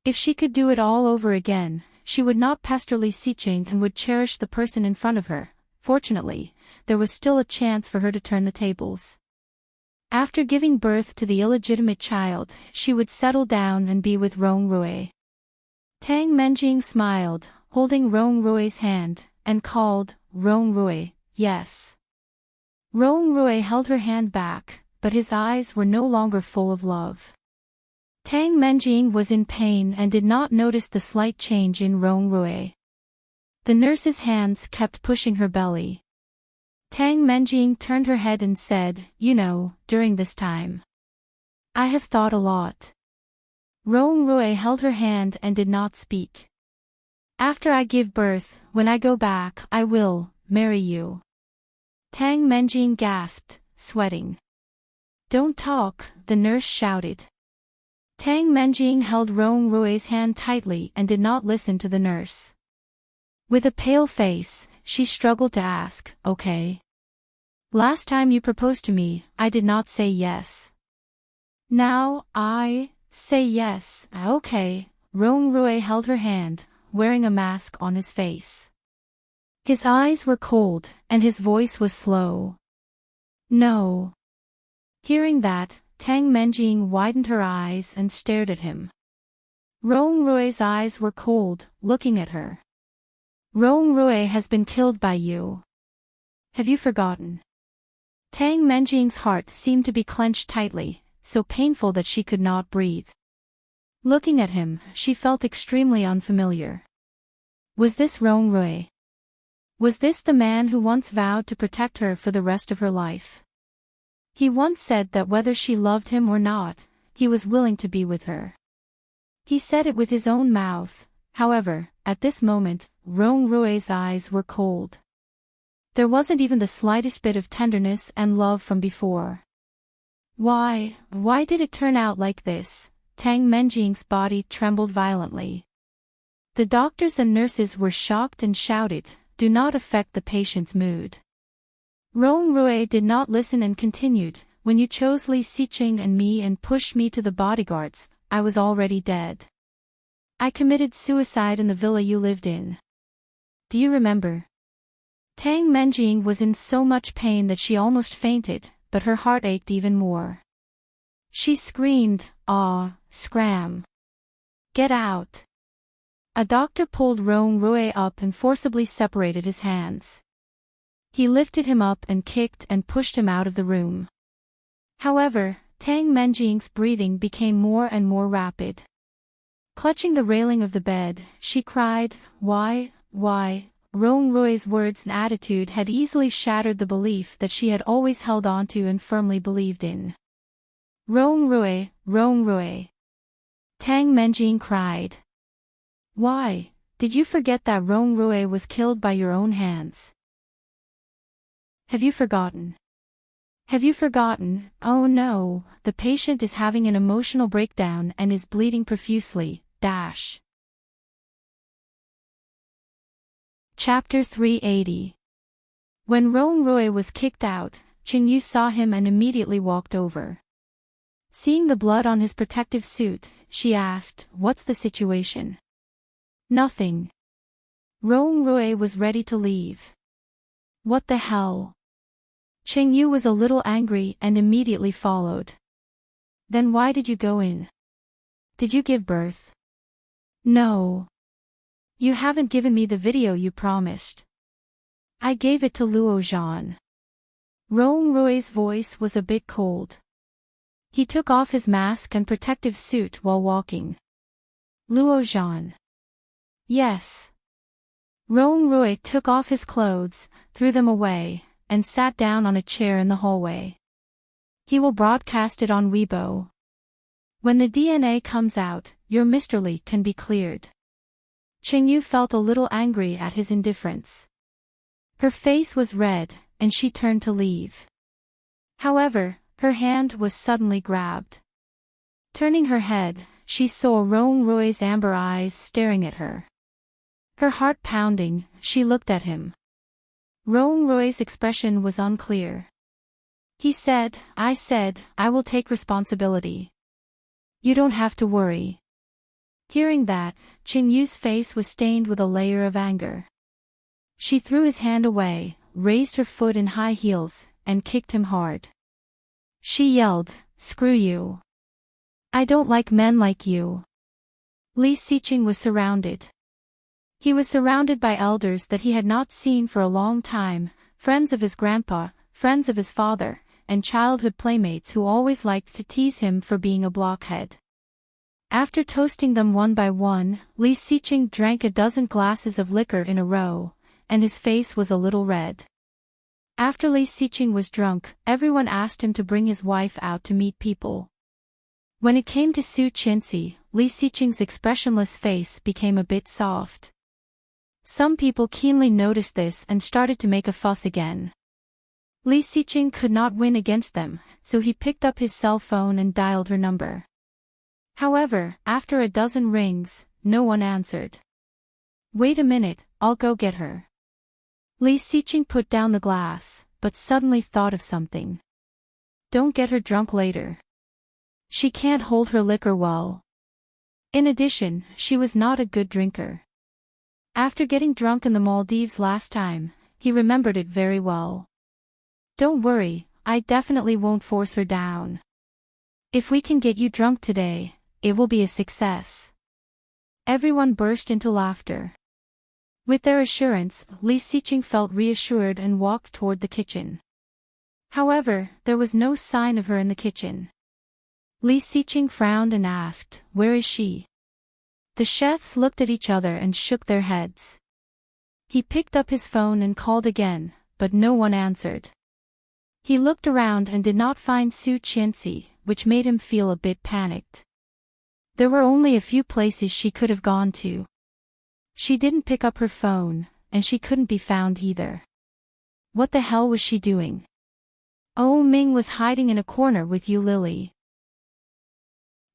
If she could do it all over again, she would not pester Li Xiqing and would cherish the person in front of her. Fortunately, there was still a chance for her to turn the tables. After giving birth to the illegitimate child, she would settle down and be with Rongrui. Tang Menjing smiled, holding Rongrui's hand, and called, "Rongrui, yes." Rongrui held her hand back, but his eyes were no longer full of love. Tang Menjing was in pain and did not notice the slight change in Rongrui. The nurse's hands kept pushing her belly. Tang Menjing turned her head and said, "You know, during this time, I have thought a lot." Rui held her hand and did not speak. After I give birth, when I go back, I will marry you. Tang Menjing gasped, sweating. Don't talk, the nurse shouted. Tang Menjing held Rui's hand tightly and did not listen to the nurse. With a pale face, she struggled to ask, okay? Last time you proposed to me, I did not say yes. Now, I say yes, okay. Rui held her hand, wearing a mask on his face. His eyes were cold, and his voice was slow. No. Hearing that, Tang Menjing widened her eyes and stared at him. Rui's eyes were cold, looking at her. Rui has been killed by you. Have you forgotten? Tang Menjing's heart seemed to be clenched tightly, so painful that she could not breathe. Looking at him, she felt extremely unfamiliar. Was this Rui? Was this the man who once vowed to protect her for the rest of her life? He once said that whether she loved him or not, he was willing to be with her. He said it with his own mouth. However, at this moment, Rui's eyes were cold. There wasn't even the slightest bit of tenderness and love from before. Why did it turn out like this? Tang Menjing's body trembled violently. The doctors and nurses were shocked and shouted, "Do not affect the patient's mood." Rui did not listen and continued, "When you chose Li Xiqing and me and pushed me to the bodyguards, I was already dead. I committed suicide in the villa you lived in. Do you remember?" Tang Menjing was in so much pain that she almost fainted, but her heart ached even more. She screamed, "Ah, scram! Get out!" A doctor pulled Rui up and forcibly separated his hands. He lifted him up and kicked and pushed him out of the room. However, Tang Menjing's breathing became more and more rapid. Clutching the railing of the bed, she cried, Why? Rui's words and attitude had easily shattered the belief that she had always held onto and firmly believed in. Rui. Tang Menjing cried. Why, did you forget that Rui was killed by your own hands? Have you forgotten? Oh no, the patient is having an emotional breakdown and is bleeding profusely. Chapter 380. When Rui was kicked out, Qingyu saw him and immediately walked over. Seeing the blood on his protective suit, she asked, "What's the situation?" "Nothing." Rui was ready to leave. "What the hell?" Qingyu was a little angry and immediately followed. "Then why did you go in? Did you give birth?" "No. You haven't given me the video you promised." "I gave it to Luo Zhan." Rui's voice was a bit cold. He took off his mask and protective suit while walking. "Luo Zhan?" "Yes." Rui took off his clothes, threw them away, and sat down on a chair in the hallway. "He will broadcast it on Weibo. When the DNA comes out, your Mr. Li can be cleared." Qingyu felt a little angry at his indifference. Her face was red, and she turned to leave. However, her hand was suddenly grabbed. Turning her head, she saw Rui's amber eyes staring at her. Her heart pounding, she looked at him. Rui's expression was unclear. He said, I will take responsibility. You don't have to worry." Hearing that, Qingyu's face was stained with a layer of anger. She threw his hand away, raised her foot in high heels, and kicked him hard. She yelled, "Screw you. I don't like men like you." Li Xiqing was surrounded. He was surrounded by elders that he had not seen for a long time, friends of his grandpa, friends of his father, and childhood playmates who always liked to tease him for being a blockhead. After toasting them one by one, Li Xiqing drank a dozen glasses of liquor in a row, and his face was a little red. After Li Xiqing was drunk, everyone asked him to bring his wife out to meet people. When it came to Su Qinci, Li Xiqing's expressionless face became a bit soft. Some people keenly noticed this and started to make a fuss again. Li Xiqing could not win against them, so he picked up his cell phone and dialed her number. However, after a dozen rings, no one answered. "Wait a minute, I'll go get her." Li Xiqing put down the glass, but suddenly thought of something. "Don't get her drunk later. She can't hold her liquor well. In addition, she was not a good drinker. After getting drunk in the Maldives last time, he remembered it very well. Don't worry, I definitely won't force her down. If we can get you drunk today, it will be a success." Everyone burst into laughter. With their assurance, Li Xiqing felt reassured and walked toward the kitchen. However, there was no sign of her in the kitchen. Li Xiqing frowned and asked, "Where is she?" The chefs looked at each other and shook their heads. He picked up his phone and called again, but no one answered. He looked around and did not find Su Qianxi, which made him feel a bit panicked. There were only a few places she could have gone to. She didn't pick up her phone, and she couldn't be found either. What the hell was she doing? Oh Ming was hiding in a corner with Yu Lily.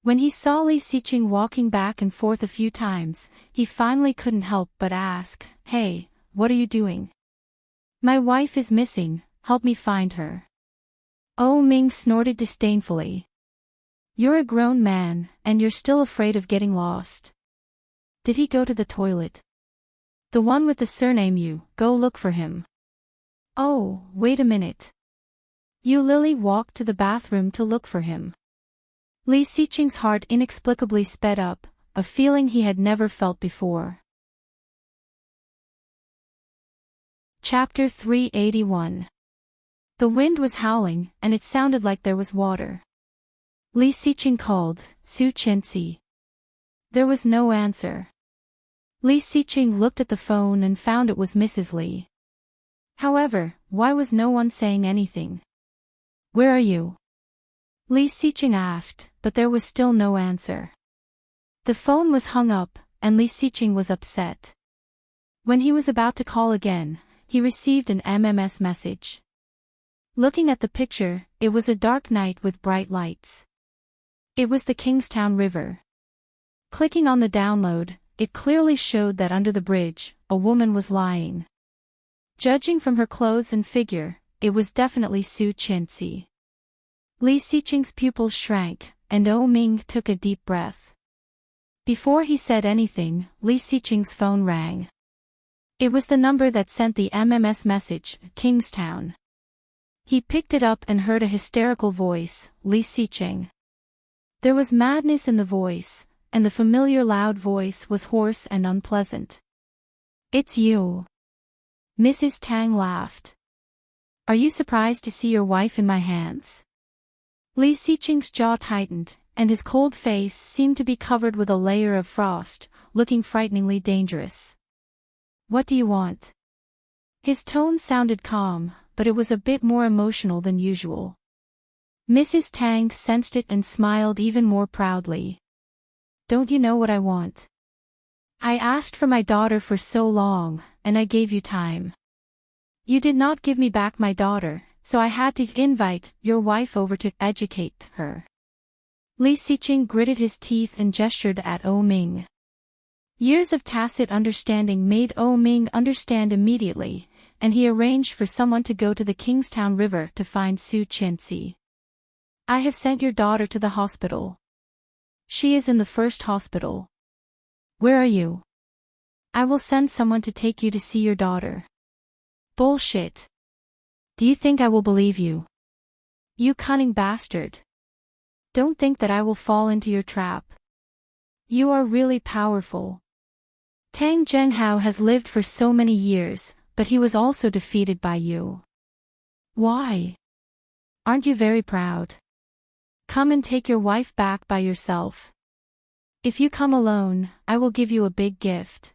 When he saw Li Xiqing walking back and forth a few times, he finally couldn't help but ask, "Hey, what are you doing?" "My wife is missing, help me find her." Oh Ming snorted disdainfully. "You're a grown man, and you're still afraid of getting lost. Did he go to the toilet?" "The one with the surname Yu, go look for him." "Oh, wait a minute." Yu Lily walked to the bathroom to look for him. Li Xiqing's heart inexplicably sped up, a feeling he had never felt before. Chapter 381. The wind was howling, and it sounded like there was water. Li Xiqing called, "Su Qianxi." There was no answer. Li Xiqing looked at the phone and found it was Mrs. Li. However, why was no one saying anything? "Where are you?" Li Xiqing asked, but there was still no answer. The phone was hung up, and Li Xiqing was upset. When he was about to call again, he received an MMS message. Looking at the picture, it was a dark night with bright lights. It was the Kingstown River. Clicking on the download, it clearly showed that under the bridge, a woman was lying. Judging from her clothes and figure, it was definitely Su Qianxi. Li Xiqing's pupils shrank, and Oh Ming took a deep breath. Before he said anything, Li Xiqing's phone rang. It was the number that sent the MMS message, Kingstown. He picked it up and heard a hysterical voice, "Li Xiqing." There was madness in the voice, and the familiar loud voice was hoarse and unpleasant. "It's you." Mrs. Tang laughed. "Are you surprised to see your wife in my hands?" Li Xiqing's jaw tightened, and his cold face seemed to be covered with a layer of frost, looking frighteningly dangerous. "What do you want?" His tone sounded calm, but it was a bit more emotional than usual. Mrs. Tang sensed it and smiled even more proudly. "Don't you know what I want? I asked for my daughter for so long, and I gave you time. You did not give me back my daughter, so I had to invite your wife over to educate her." Li Xiqing gritted his teeth and gestured at Oh Ming. Years of tacit understanding made Oh Ming understand immediately, and he arranged for someone to go to the Kingstown River to find Su Qianxi. "I have sent your daughter to the hospital. She is in the first hospital. Where are you?" "I will send someone to take you to see your daughter." "Bullshit. Do you think I will believe you? You cunning bastard. Don't think that I will fall into your trap. You are really powerful. Tang Zhenghao has lived for so many years, but he was also defeated by you. Why? Aren't you very proud? Come and take your wife back by yourself. If you come alone, I will give you a big gift."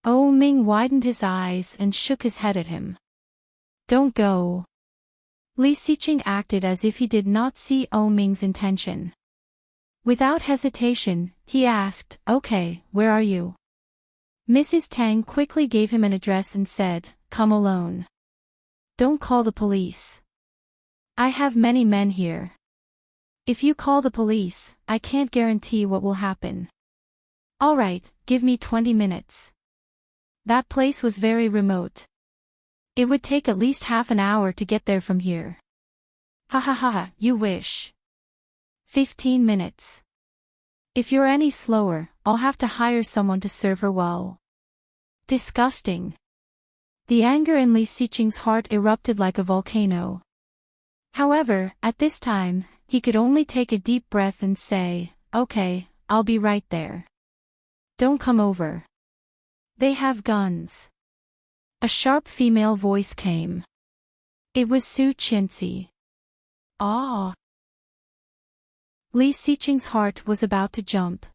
Oh Ming widened his eyes and shook his head at him. "Don't go." Li Xiqing acted as if he did not see Oh Ming's intention. Without hesitation, he asked, "Okay, where are you?" Mrs. Tang quickly gave him an address and said, "Come alone. Don't call the police. I have many men here. If you call the police, I can't guarantee what will happen." "All right, give me 20 minutes. That place was very remote. It would take at least half an hour to get there from here." "Ha ha ha ha, you wish. 15 minutes. If you're any slower, I'll have to hire someone to serve her well." Disgusting. The anger in Li Xiqing's heart erupted like a volcano. However, at this time, he could only take a deep breath and say, "Okay, I'll be right there. Don't come over. They have guns." A sharp female voice came. It was Su Qianxi. Ah! Li Xiqing's heart was about to jump.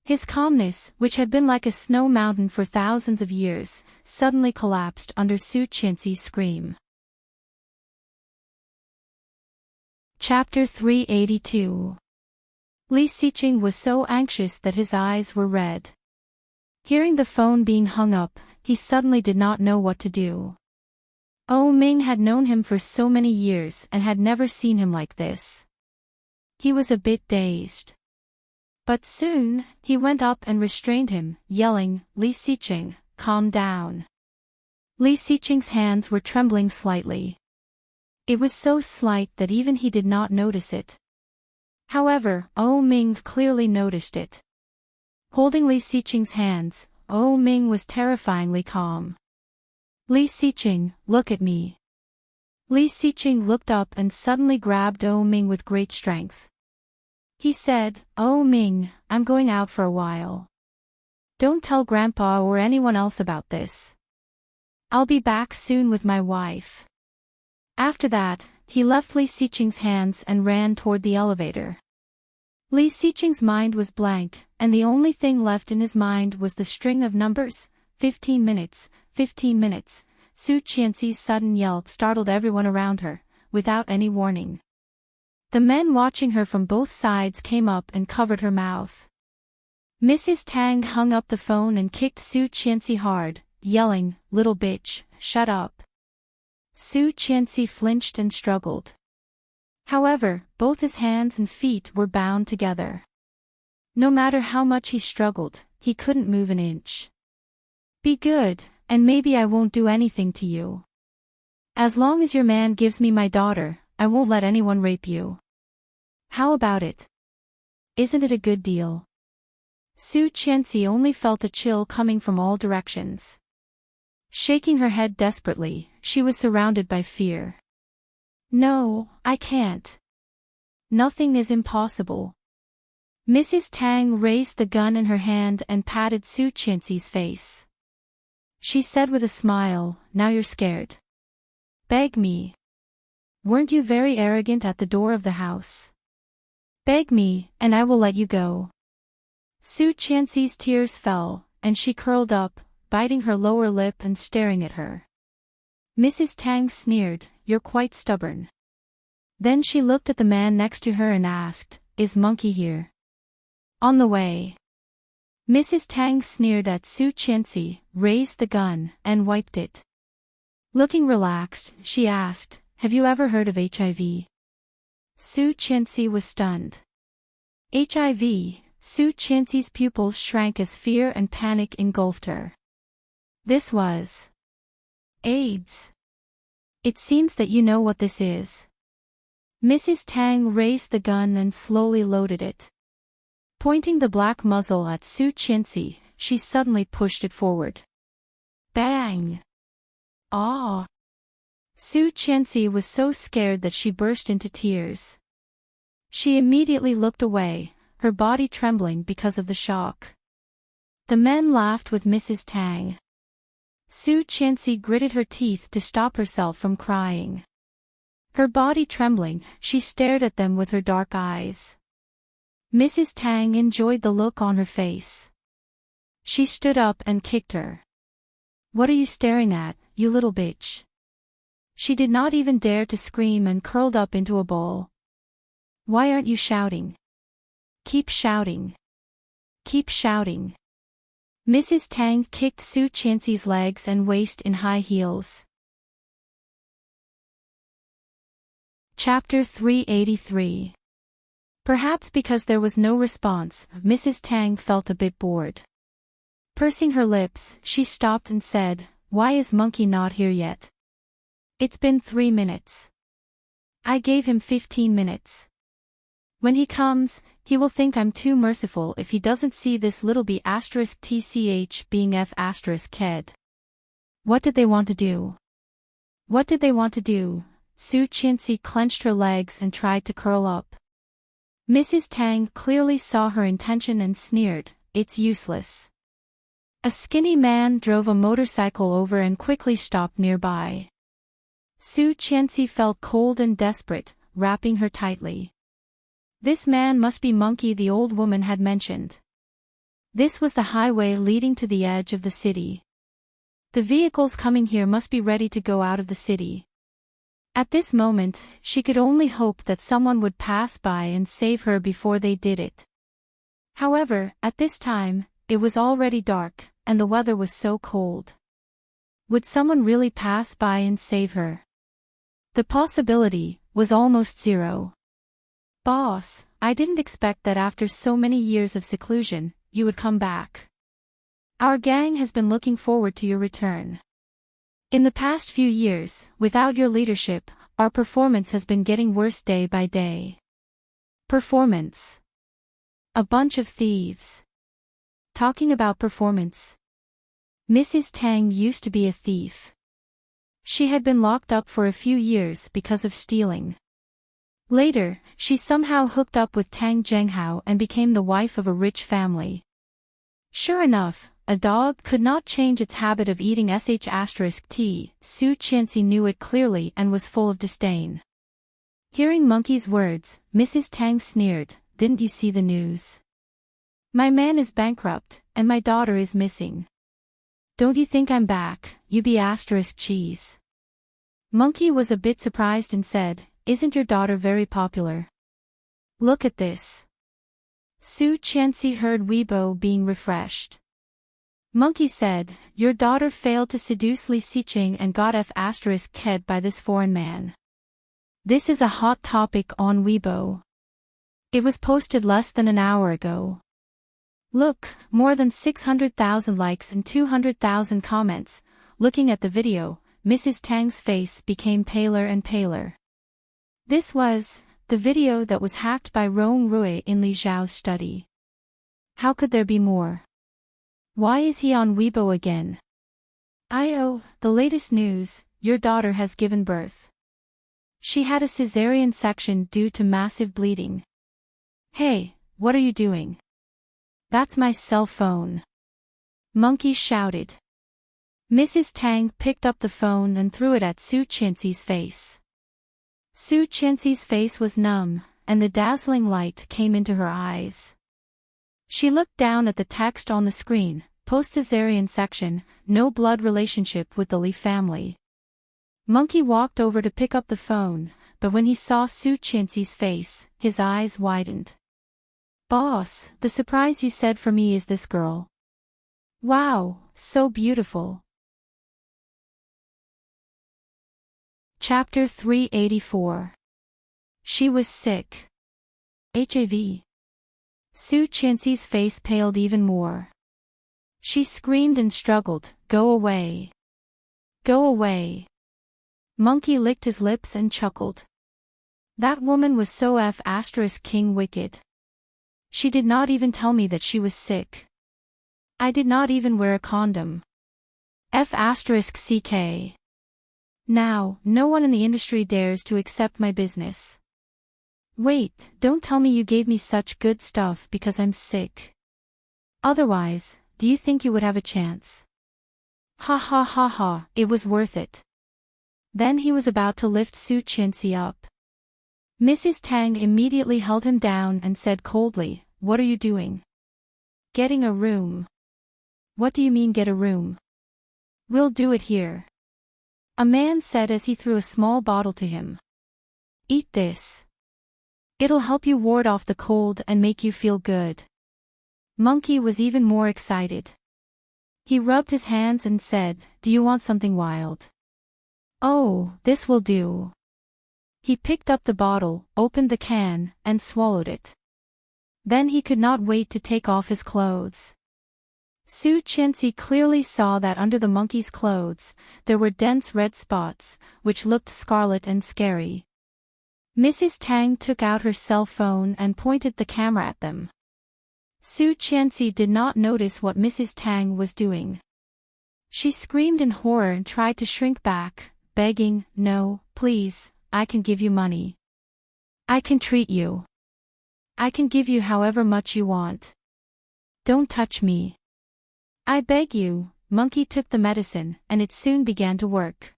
His calmness, which had been like a snow mountain for thousands of years, suddenly collapsed under Su Qianxi's scream. Chapter 382. Li Xiqing was so anxious that his eyes were red. Hearing the phone being hung up, he suddenly did not know what to do. Ming had known him for so many years and had never seen him like this. He was a bit dazed. But soon, he went up and restrained him, yelling, "Li Xiqing, calm down." Li Xiqing's hands were trembling slightly. It was so slight that even he did not notice it. However, Ming clearly noticed it. Holding Li Xiqing's hands, Ming was terrifyingly calm. "Li Xiqing, look at me." Li Xiqing looked up and suddenly grabbed Ming with great strength. He said, "Ming, I'm going out for a while. Don't tell Grandpa or anyone else about this. I'll be back soon with my wife." After that, he left Li Xiqing's hands and ran toward the elevator. Li Xiqing's mind was blank, and the only thing left in his mind was the string of numbers. 15 minutes, 15 minutes. Su Qianxi's sudden yell startled everyone around her, without any warning. The men watching her from both sides came up and covered her mouth. Mrs. Tang hung up the phone and kicked Su Qianxi hard, yelling, "Little bitch, shut up." Su Qianxi flinched and struggled. However, both his hands and feet were bound together. No matter how much he struggled, he couldn't move an inch. "Be good, and maybe I won't do anything to you. As long as your man gives me my daughter, I won't let anyone rape you. How about it? Isn't it a good deal?" Su Qianxi only felt a chill coming from all directions. Shaking her head desperately, she was surrounded by fear. "No, I can't. Nothing is impossible." Mrs. Tang raised the gun in her hand and patted Su Qianxi's face. She said with a smile, "Now you're scared. Beg me. Weren't you very arrogant at the door of the house? Beg me, and I will let you go." Su Qianxi's tears fell, and she curled up, biting her lower lip and staring at her. Mrs. Tang sneered, "You're quite stubborn." Then she looked at the man next to her and asked, "Is Monkey here?" "On the way." Mrs. Tang sneered at Su Qianxi, raised the gun, and wiped it. Looking relaxed, she asked, "Have you ever heard of HIV?" Su Qianxi was stunned. HIV, Su Qianxi's pupils shrank as fear and panic engulfed her. This was AIDS. "It seems that you know what this is." Mrs. Tang raised the gun and slowly loaded it. Pointing the black muzzle at Su Qianxi, she suddenly pushed it forward. Bang! Ah! Su Qianxi was so scared that she burst into tears. She immediately looked away, her body trembling because of the shock. The men laughed with Mrs. Tang. Su Qianxi gritted her teeth to stop herself from crying. Her body trembling, she stared at them with her dark eyes. Mrs. Tang enjoyed the look on her face. She stood up and kicked her. "What are you staring at, you little bitch?" She did not even dare to scream and curled up into a ball. "Why aren't you shouting? Keep shouting. Keep shouting. Mrs. Tang kicked Su Qianxi's legs and waist in high heels. Chapter 383. Perhaps because there was no response, Mrs. Tang felt a bit bored. Pursing her lips, she stopped and said, "Why is Monkey not here yet? It's been 3 minutes. I gave him 15 minutes. When he comes, he will think I'm too merciful if he doesn't see this little b asterisk tch being f asterisk ked." What did they want to do? What did they want to do? Su Qianxi clenched her legs and tried to curl up. Mrs. Tang clearly saw her intention and sneered, "It's useless." A skinny man drove a motorcycle over and quickly stopped nearby. Su Qianxi felt cold and desperate, wrapping her tightly. This man must be Monkey the old woman had mentioned. This was the highway leading to the edge of the city. The vehicles coming here must be ready to go out of the city. At this moment, she could only hope that someone would pass by and save her before they did it. However, at this time, it was already dark, and the weather was so cold. Would someone really pass by and save her? The possibility was almost zero. "Boss, I didn't expect that after so many years of seclusion, you would come back. Our gang has been looking forward to your return. In the past few years, without your leadership, our performance has been getting worse day by day." Performance. A bunch of thieves. Talking about performance. Mrs. Tang used to be a thief. She had been locked up for a few years because of stealing. Later, she somehow hooked up with Tang Zhenghao and became the wife of a rich family. Sure enough, a dog could not change its habit of eating sh*t. Su Qianxi knew it clearly and was full of disdain. Hearing Monkey's words, Mrs. Tang sneered, "Didn't you see the news? My man is bankrupt, and my daughter is missing. Don't you think I'm back, you be asterisk cheese?" Monkey was a bit surprised and said, "Isn't your daughter very popular? Look at this." Su Qianxi heard Weibo being refreshed. Monkey said, "Your daughter failed to seduce Li Xiqing and got f asterisk ked by this foreign man. This is a hot topic on Weibo. It was posted less than an hour ago. Look, more than 600,000 likes and 200,000 comments." Looking at the video, Mrs. Tang's face became paler and paler. This was the video that was hacked by Rong Rui in Li Zhao's study. How could there be more? Why is he on Weibo again? The latest news, your daughter has given birth. She had a cesarean section due to massive bleeding. Hey, what are you doing? That's my cell phone. Monkey shouted. Mrs. Tang picked up the phone and threw it at Su Qianxi's face. Su Qianxi's face was numb, and the dazzling light came into her eyes. She looked down at the text on the screen, post-cesarean section, no blood relationship with the Li family. Monkey walked over to pick up the phone, but when he saw Su Qianxi's face, his eyes widened. "Boss, the surprise you said for me is this girl. Wow, so beautiful." Chapter 384. She was sick. HAV. Su Qianxi's face paled even more. She screamed and struggled, "Go away. Go away." Monkey licked his lips and chuckled. That woman was so f asterisk king wicked. She did not even tell me that she was sick. I did not even wear a condom. F asterisk ck. Now, no one in the industry dares to accept my business. Wait, don't tell me you gave me such good stuff because I'm sick. Otherwise, do you think you would have a chance? Ha ha ha ha, it was worth it. Then he was about to lift Su Qianxi up. Mrs. Tang immediately held him down and said coldly, "What are you doing?" "Getting a room." "What do you mean get a room?" "We'll do it here," a man said as he threw a small bottle to him. "Eat this." It'll help you ward off the cold and make you feel good. Monkey was even more excited. He rubbed his hands and said, "Do you want something wild?" "Oh, this will do." He picked up the bottle, opened the can, and swallowed it. Then he could not wait to take off his clothes. Su Qianxi clearly saw that under the monkey's clothes, there were dense red spots, which looked scarlet and scary. Mrs. Tang took out her cell phone and pointed the camera at them. Su Qianxi did not notice what Mrs. Tang was doing. She screamed in horror and tried to shrink back, begging, "No, please, I can give you money. I can treat you. I can give you however much you want. Don't touch me. I beg you." Monkey took the medicine, and it soon began to work.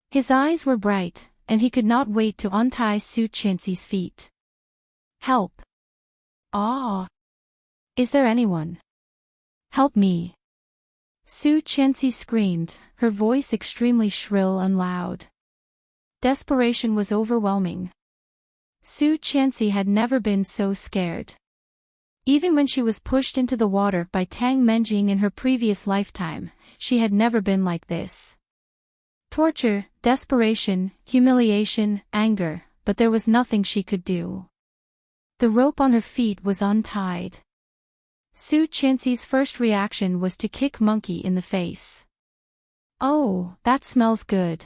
His eyes were bright, and he could not wait to untie Su Qianxi's feet. "Help! Ah! Is there anyone? Help me!" Su Qianxi screamed, her voice extremely shrill and loud. Desperation was overwhelming. Su Qianxi had never been so scared. Even when she was pushed into the water by Tang Menjing in her previous lifetime, she had never been like this. Torture, desperation, humiliation, anger, but there was nothing she could do. The rope on her feet was untied. Su Qianxi's first reaction was to kick Monkey in the face. "Oh, that smells good.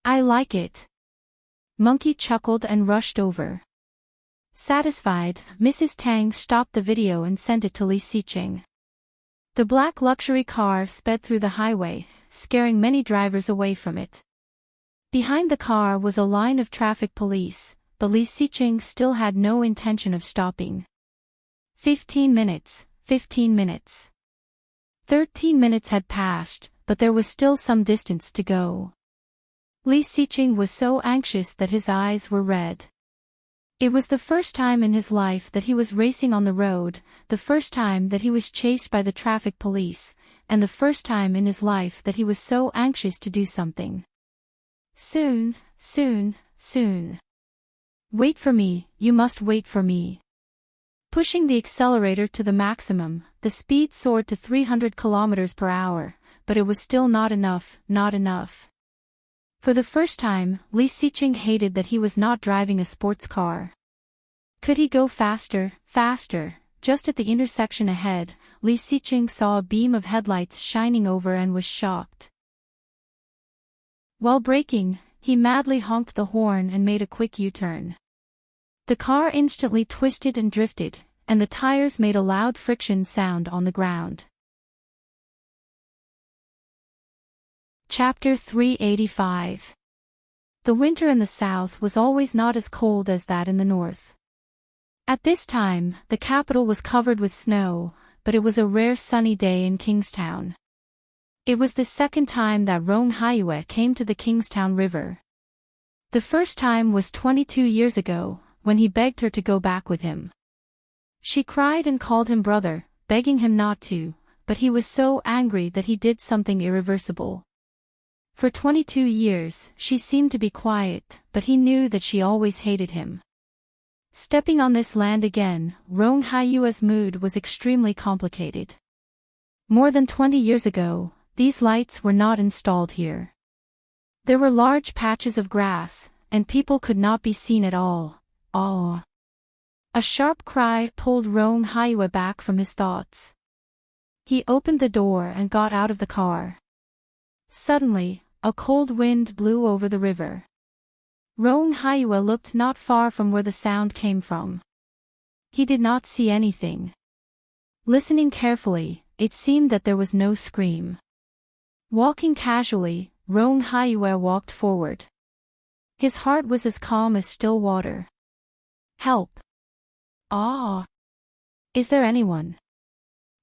I like it." Monkey chuckled and rushed over. Satisfied, Mrs. Tang stopped the video and sent it to Li Xiqing. The black luxury car sped through the highway, scaring many drivers away from it. Behind the car was a line of traffic police, but Li Xiqing still had no intention of stopping. 15 minutes, 15 minutes. 13 minutes had passed, but there was still some distance to go. Li Xiqing was so anxious that his eyes were red. It was the first time in his life that he was racing on the road, the first time that he was chased by the traffic police, and the first time in his life that he was so anxious to do something. "Soon, soon, soon. Wait for me, you must wait for me." Pushing the accelerator to the maximum, the speed soared to 300 kilometers per hour, but it was still not enough, not enough. For the first time, Li Xiqing hated that he was not driving a sports car. Could he go faster, faster? Just at the intersection ahead, Li Xiqing saw a beam of headlights shining over and was shocked. While braking, he madly honked the horn and made a quick U-turn. The car instantly twisted and drifted, and the tires made a loud friction sound on the ground. Chapter 385. The winter in the south was always not as cold as that in the north. At this time, the capital was covered with snow, but it was a rare sunny day in Kingstown. It was the second time that Rong Haiyue came to the Kingstown River. The first time was 22 years ago, when he begged her to go back with him. She cried and called him brother, begging him not to, but he was so angry that he did something irreversible. For 22 years, she seemed to be quiet, but he knew that she always hated him. Stepping on this land again, Rong Haiyue's mood was extremely complicated. More than 20 years ago, these lights were not installed here. There were large patches of grass, and people could not be seen at all. Ah! A sharp cry pulled Rong Haiyue back from his thoughts. He opened the door and got out of the car. Suddenly, a cold wind blew over the river. Rong Haiyue looked not far from where the sound came from. He did not see anything. Listening carefully, it seemed that there was no scream. Walking casually, Rong Haiyue walked forward. His heart was as calm as still water. "Help! Ah! Is there anyone?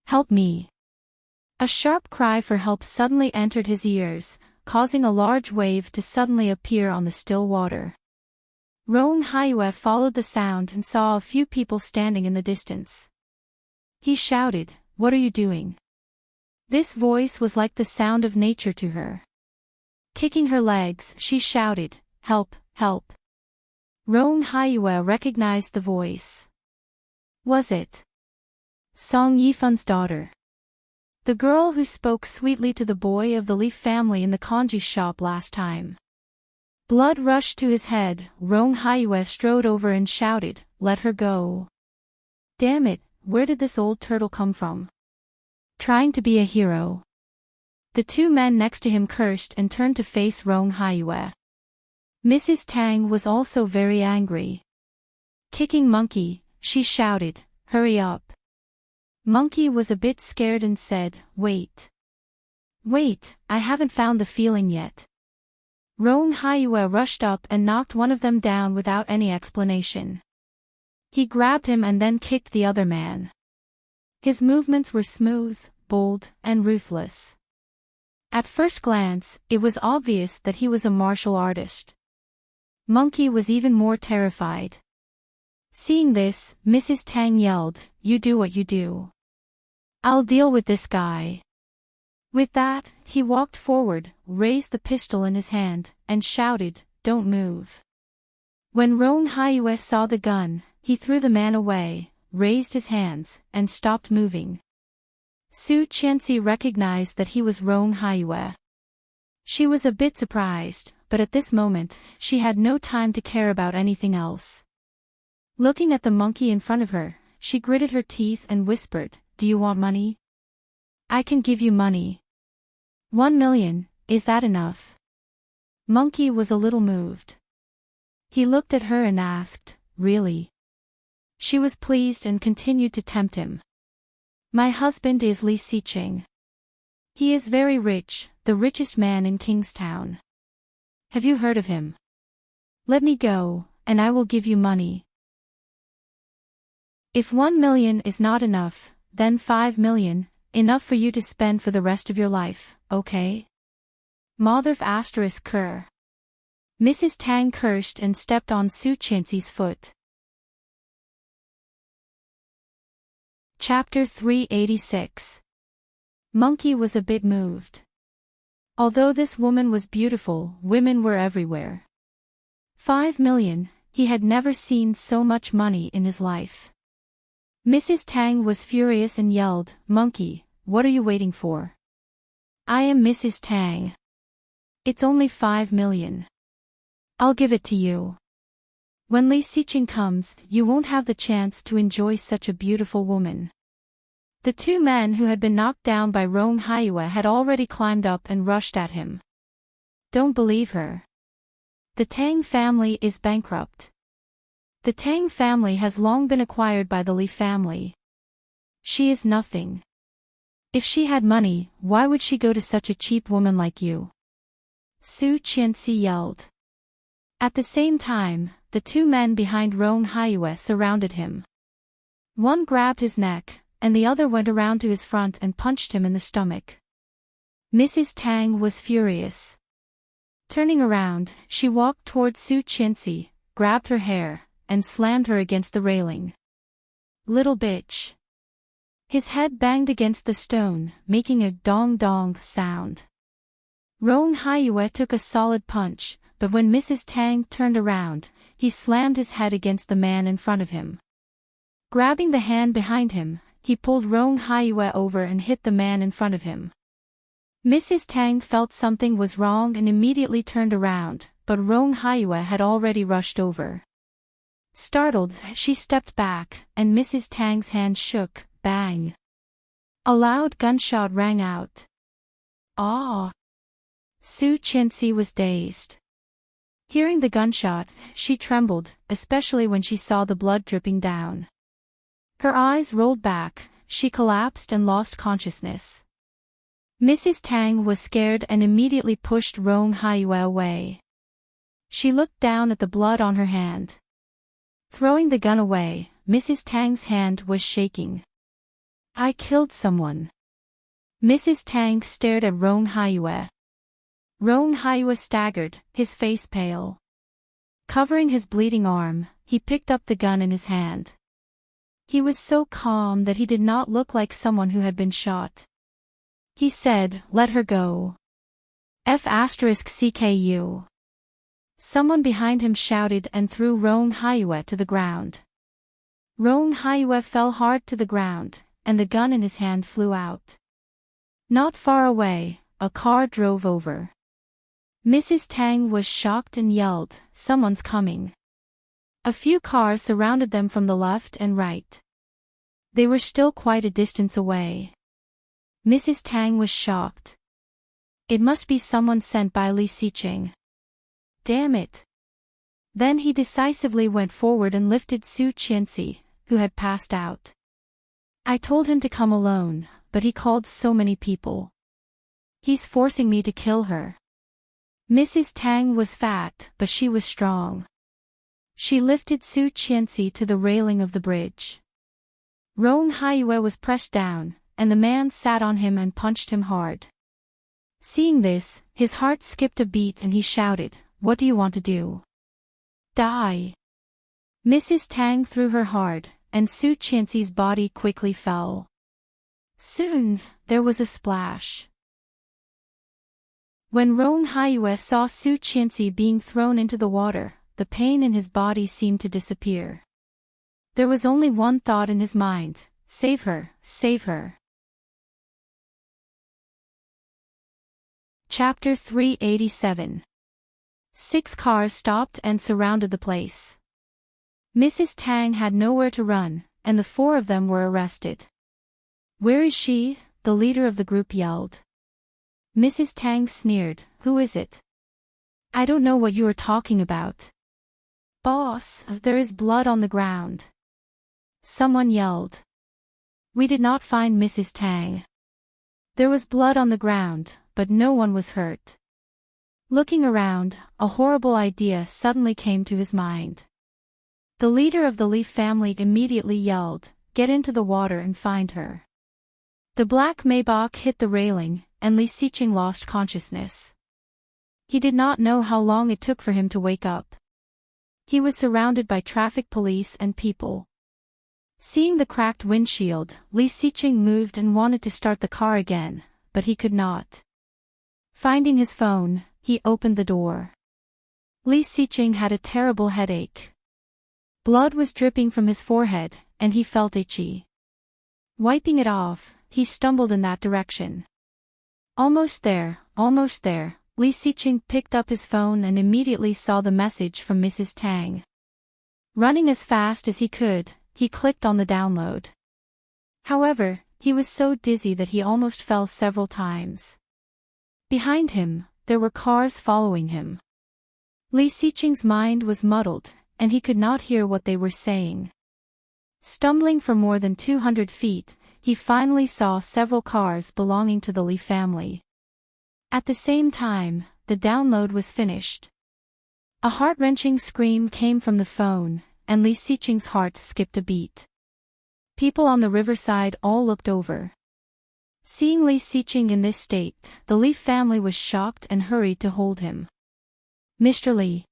Help me!" A sharp cry for help suddenly entered his ears, causing a large wave to suddenly appear on the still water. Rong Haiyue followed the sound and saw a few people standing in the distance. He shouted, "What are you doing?" This voice was like the sound of nature to her. Kicking her legs, she shouted, "Help, help!" Roan Hyue recognized the voice. Was it Song Yifun's daughter? The girl who spoke sweetly to the boy of the Leaf family in the kanji shop last time. Blood rushed to his head. Roan Hyue strode over and shouted, "Let her go." Damn it, where did this old turtle come from? Trying to be a hero. The two men next to him cursed and turned to face Roan Hyue. Mrs. Tang was also very angry. Kicking Monkey, she shouted, "Hurry up." Monkey was a bit scared and said, Wait, I haven't found the feeling yet." Roan Hyue rushed up and knocked one of them down without any explanation. He grabbed him and then kicked the other man. His movements were smooth, bold, and ruthless. At first glance, it was obvious that he was a martial artist. Monkey was even more terrified. Seeing this, Mrs. Tang yelled, "You do what you do. I'll deal with this guy." With that, he walked forward, raised the pistol in his hand, and shouted, "Don't move." When Roan Hyue saw the gun, he threw the man away, raised his hands, and stopped moving. Su Qianxi recognized that he was Roan Hyue. She was a bit surprised, but at this moment, she had no time to care about anything else. Looking at the monkey in front of her, she gritted her teeth and whispered, "Do you want money? I can give you money. 1 million, is that enough?" Monkey was a little moved. He looked at her and asked, "Really?" She was pleased and continued to tempt him. "My husband is Li Xiqing. He is very rich, the richest man in Kingstown. Have you heard of him? Let me go, and I will give you money. If 1 million is not enough, then 5 million, enough for you to spend for the rest of your life, okay?" Motherf ****. Mrs. Tang cursed and stepped on Su Qianxi's foot. Chapter 386. Monkey was a bit moved. Although this woman was beautiful, women were everywhere. 5 million, he had never seen so much money in his life. Mrs. Tang was furious and yelled, "Monkey, what are you waiting for? I am Mrs. Tang. It's only 5 million. I'll give it to you. When Li Xiqing comes, you won't have the chance to enjoy such a beautiful woman." The two men who had been knocked down by Roan Hyue had already climbed up and rushed at him. "Don't believe her. The Tang family is bankrupt. The Tang family has long been acquired by the Li family. She is nothing. If she had money, why would she go to such a cheap woman like you?" Su Qianxi yelled. At the same time, the two men behind Roan Hyue surrounded him. One grabbed his neck, and the other went around to his front and punched him in the stomach. Mrs. Tang was furious. Turning around, she walked toward Su Qianxi, grabbed her hair, and slammed her against the railing. "Little bitch." His head banged against the stone, making a dong-dong sound. Roan Hyue took a solid punch, but when Mrs. Tang turned around, he slammed his head against the man in front of him. Grabbing the hand behind him, he pulled Roan Hyue over and hit the man in front of him. Mrs. Tang felt something was wrong and immediately turned around, but Roan Hyue had already rushed over. Startled, she stepped back, and Mrs. Tang's hand shook, bang. A loud gunshot rang out. "Ah!" Su Qianxi was dazed. Hearing the gunshot, she trembled, especially when she saw the blood dripping down. Her eyes rolled back, she collapsed and lost consciousness. Mrs. Tang was scared and immediately pushed Roan Hyue away. She looked down at the blood on her hand. Throwing the gun away, Mrs. Tang's hand was shaking. "I killed someone." Mrs. Tang stared at Roan Hyue. Roan Hyue staggered, his face pale. Covering his bleeding arm, he picked up the gun in his hand. He was so calm that he did not look like someone who had been shot. He said, "Let her go. F***CKU. Someone behind him shouted and threw Roan Hyue to the ground. Roan Hyue fell hard to the ground, and the gun in his hand flew out. Not far away, a car drove over. Mrs. Tang was shocked and yelled, "Someone's coming." A few cars surrounded them from the left and right. They were still quite a distance away. Mrs. Tang was shocked. It must be someone sent by Li Xiqing. Damn it. Then he decisively went forward and lifted Su Qianxi, who had passed out. I told him to come alone, but he called so many people. He's forcing me to kill her. Mrs. Tang was fat, but she was strong. She lifted Su Qianxi to the railing of the bridge. Roan Hyue was pressed down, and the man sat on him and punched him hard. Seeing this, his heart skipped a beat and he shouted, "What do you want to do? Die!" Mrs. Tang threw her hard, and Su Qianxi's body quickly fell. Soon, there was a splash. When Roan Hyue saw Su Qianxi being thrown into the water, the pain in his body seemed to disappear. There was only one thought in his mind: save her, save her. Chapter 387. 6 cars stopped and surrounded the place. Mrs. Tang had nowhere to run, and the 4 of them were arrested. "Where is she?" the leader of the group yelled. Mrs. Tang sneered, "Who is it?" "I don't know what you are talking about." "Boss, there is blood on the ground." Someone yelled. "We did not find Mrs. Tang." There was blood on the ground, but no one was hurt. Looking around, a horrible idea suddenly came to his mind. The leader of the Li family immediately yelled, "Get into the water and find her." The black Maybach hit the railing, and Li Xiqing lost consciousness. He did not know how long it took for him to wake up. He was surrounded by traffic police and people. Seeing the cracked windshield, Li Xiqing moved and wanted to start the car again, but he could not. Finding his phone, he opened the door. Li Xiqing had a terrible headache. Blood was dripping from his forehead, and he felt itchy. Wiping it off, he stumbled in that direction. Almost there, Li Xiqing picked up his phone and immediately saw the message from Mrs. Tang. Running as fast as he could, he clicked on the download. However, he was so dizzy that he almost fell several times. Behind him, there were cars following him. Li Xiqing's mind was muddled, and he could not hear what they were saying. Stumbling for more than 200 feet, he finally saw several cars belonging to the Li family. At the same time, the download was finished. A heart-wrenching scream came from the phone, and Li Xiqing's heart skipped a beat. People on the riverside all looked over. Seeing Li Xiqing in this state, the Li family was shocked and hurried to hold him. "Mr. Li."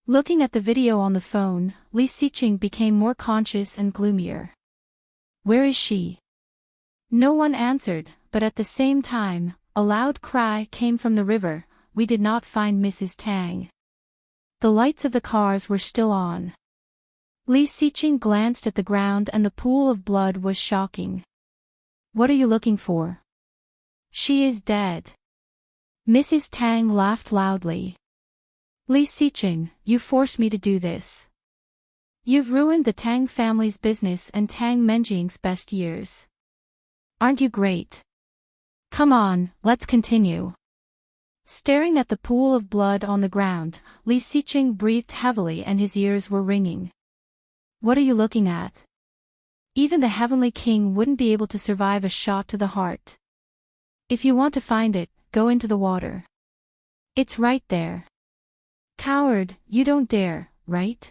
Looking at the video on the phone, Li Xiqing became more conscious and gloomier. "Where is she?" No one answered, but at the same time, a loud cry came from the river, "We did not find Mrs. Tang." The lights of the cars were still on. Li Xiqing glanced at the ground and the pool of blood was shocking. "What are you looking for?" "She is dead." Mrs. Tang laughed loudly. "Li Xiqing, you forced me to do this. You've ruined the Tang family's business and Tang Menjing's best years. Aren't you great? Come on, let's continue." Staring at the pool of blood on the ground, Li Xiqing breathed heavily and his ears were ringing. "What are you looking at? Even the Heavenly King wouldn't be able to survive a shot to the heart. If you want to find it, go into the water. It's right there." "Coward, you don't dare, right?"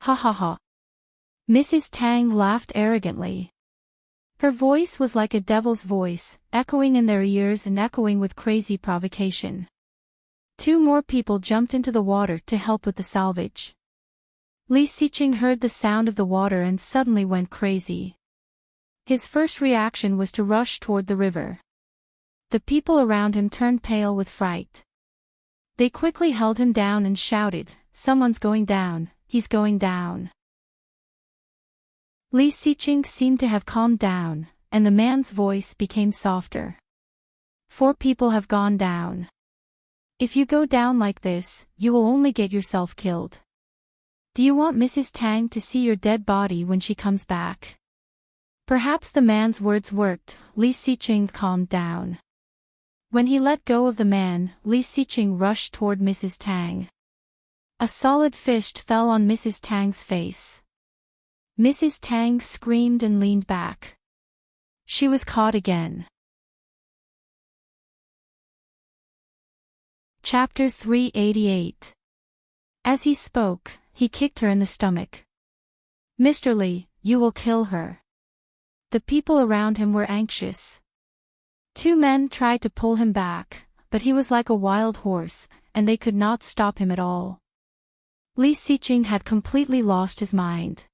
"Ha ha ha." Mrs. Tang laughed arrogantly. Her voice was like a devil's voice, echoing in their ears and echoing with crazy provocation. 2 more people jumped into the water to help with the salvage. Li Xiqing heard the sound of the water and suddenly went crazy. His first reaction was to rush toward the river. The people around him turned pale with fright. They quickly held him down and shouted, "Someone's going down, he's going down." Li Xiqing seemed to have calmed down, and the man's voice became softer. "4 people have gone down. If you go down like this, you will only get yourself killed. Do you want Mrs. Tang to see your dead body when she comes back?" Perhaps the man's words worked. Li Xiqing calmed down. When he let go of the man, Li Xiqing rushed toward Mrs. Tang. A solid fist fell on Mrs. Tang's face. Mrs. Tang screamed and leaned back. She was caught again. Chapter 388. As he spoke, he kicked her in the stomach. "Mr. Li, you will kill her." The people around him were anxious. 2 men tried to pull him back, but he was like a wild horse, and they could not stop him at all. Li Xiqing had completely lost his mind.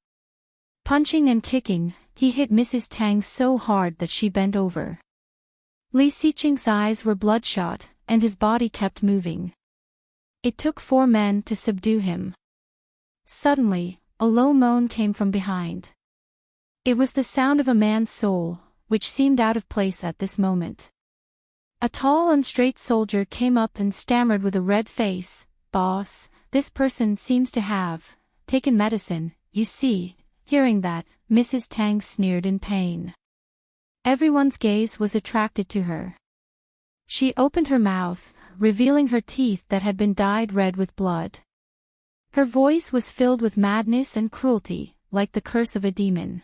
Punching and kicking, he hit Mrs. Tang so hard that she bent over. Li Xiqing's eyes were bloodshot, and his body kept moving. It took 4 men to subdue him. Suddenly, a low moan came from behind. It was the sound of a man's soul, which seemed out of place at this moment. A tall and straight soldier came up and stammered with a red face, "Boss, this person seems to have taken medicine, you see." Hearing that, Mrs. Tang sneered in pain. Everyone's gaze was attracted to her. She opened her mouth, revealing her teeth that had been dyed red with blood. Her voice was filled with madness and cruelty, like the curse of a demon.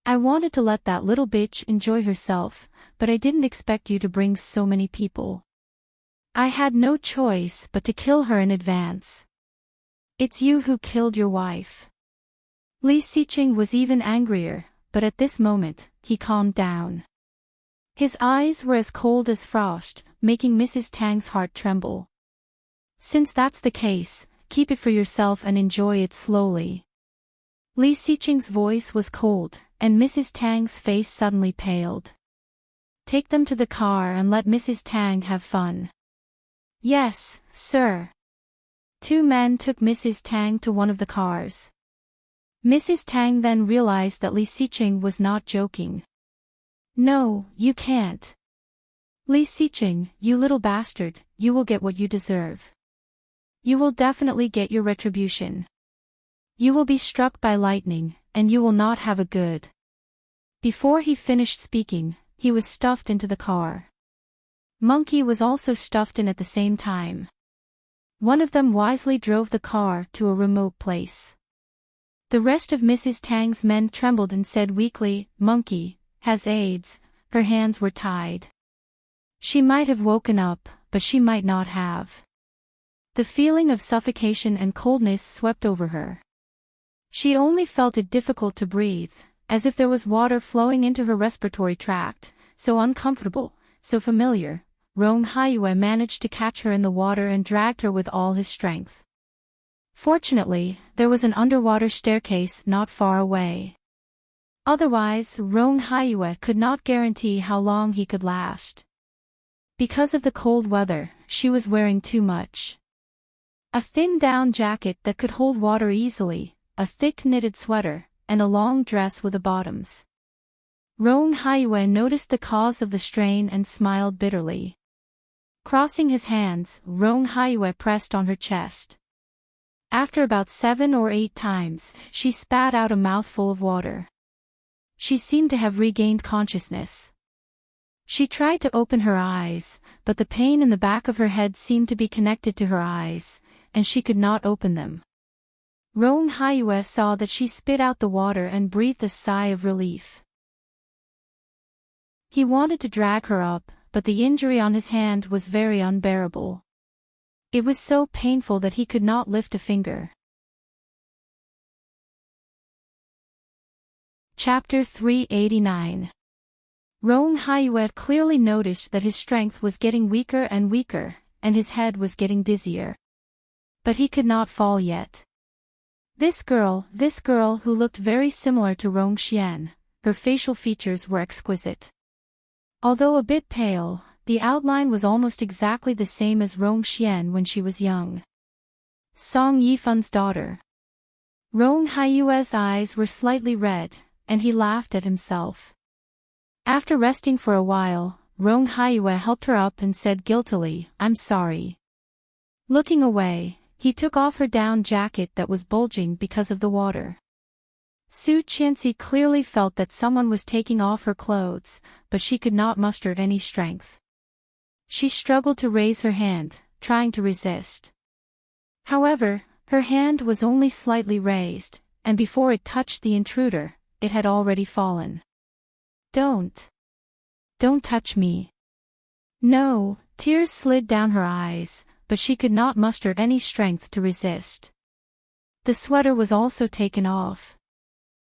"I wanted to let that little bitch enjoy herself, but I didn't expect you to bring so many people. I had no choice but to kill her in advance. It's you who killed your wife." Li Xiqing was even angrier, but at this moment, he calmed down. His eyes were as cold as frost, making Mrs. Tang's heart tremble. "Since that's the case, keep it for yourself and enjoy it slowly." Li Xiqing's voice was cold, and Mrs. Tang's face suddenly paled. "Take them to the car and let Mrs. Tang have fun." "Yes, sir." 2 men took Mrs. Tang to one of the cars. Mrs. Tang then realized that Li Xiqing was not joking. "No, you can't. Li Xiqing, you little bastard, you will get what you deserve. You will definitely get your retribution. You will be struck by lightning, and you will not have a good." Before he finished speaking, he was stuffed into the car. Monkey was also stuffed in at the same time. One of them wisely drove the car to a remote place. The rest of Mrs. Tang's men trembled and said weakly, "Monkey has AIDS." Her hands were tied. She might have woken up, but she might not have. The feeling of suffocation and coldness swept over her. She only felt it difficult to breathe, as if there was water flowing into her respiratory tract, so uncomfortable, so familiar. Rong Haiyue managed to catch her in the water and dragged her with all his strength. Fortunately, there was an underwater staircase not far away. Otherwise, Rong Haiyue could not guarantee how long he could last. Because of the cold weather, she was wearing too much. A thin down jacket that could hold water easily, a thick knitted sweater, and a long dress with the bottoms. Rong Haiyue noticed the cause of the strain and smiled bitterly. Crossing his hands, Rong Haiyue pressed on her chest. After about 7 or 8 times, she spat out a mouthful of water. She seemed to have regained consciousness. She tried to open her eyes, but the pain in the back of her head seemed to be connected to her eyes, and she could not open them. Rong Haiyue saw that she spit out the water and breathed a sigh of relief. He wanted to drag her up, but the injury on his hand was very unbearable. It was so painful that he could not lift a finger. Chapter 389. Rong Haiyue clearly noticed that his strength was getting weaker and weaker, and his head was getting dizzier. But he could not fall yet. This girl who looked very similar to Rong Xian, her facial features were exquisite. Although a bit pale, The outline was almost exactly the same as Rong Xian when she was young. Song Yifun's daughter. Rong Haiyue's eyes were slightly red, and he laughed at himself. After resting for a while, Rong Haiyue helped her up and said guiltily, "I'm sorry." Looking away, he took off her down jacket that was bulging because of the water. Su Qianxi clearly felt that someone was taking off her clothes, but she could not muster any strength. She struggled to raise her hand, trying to resist. However, her hand was only slightly raised, and before it touched the intruder, it had already fallen. Don't touch me." No, tears slid down her eyes, but she could not muster any strength to resist. The sweater was also taken off.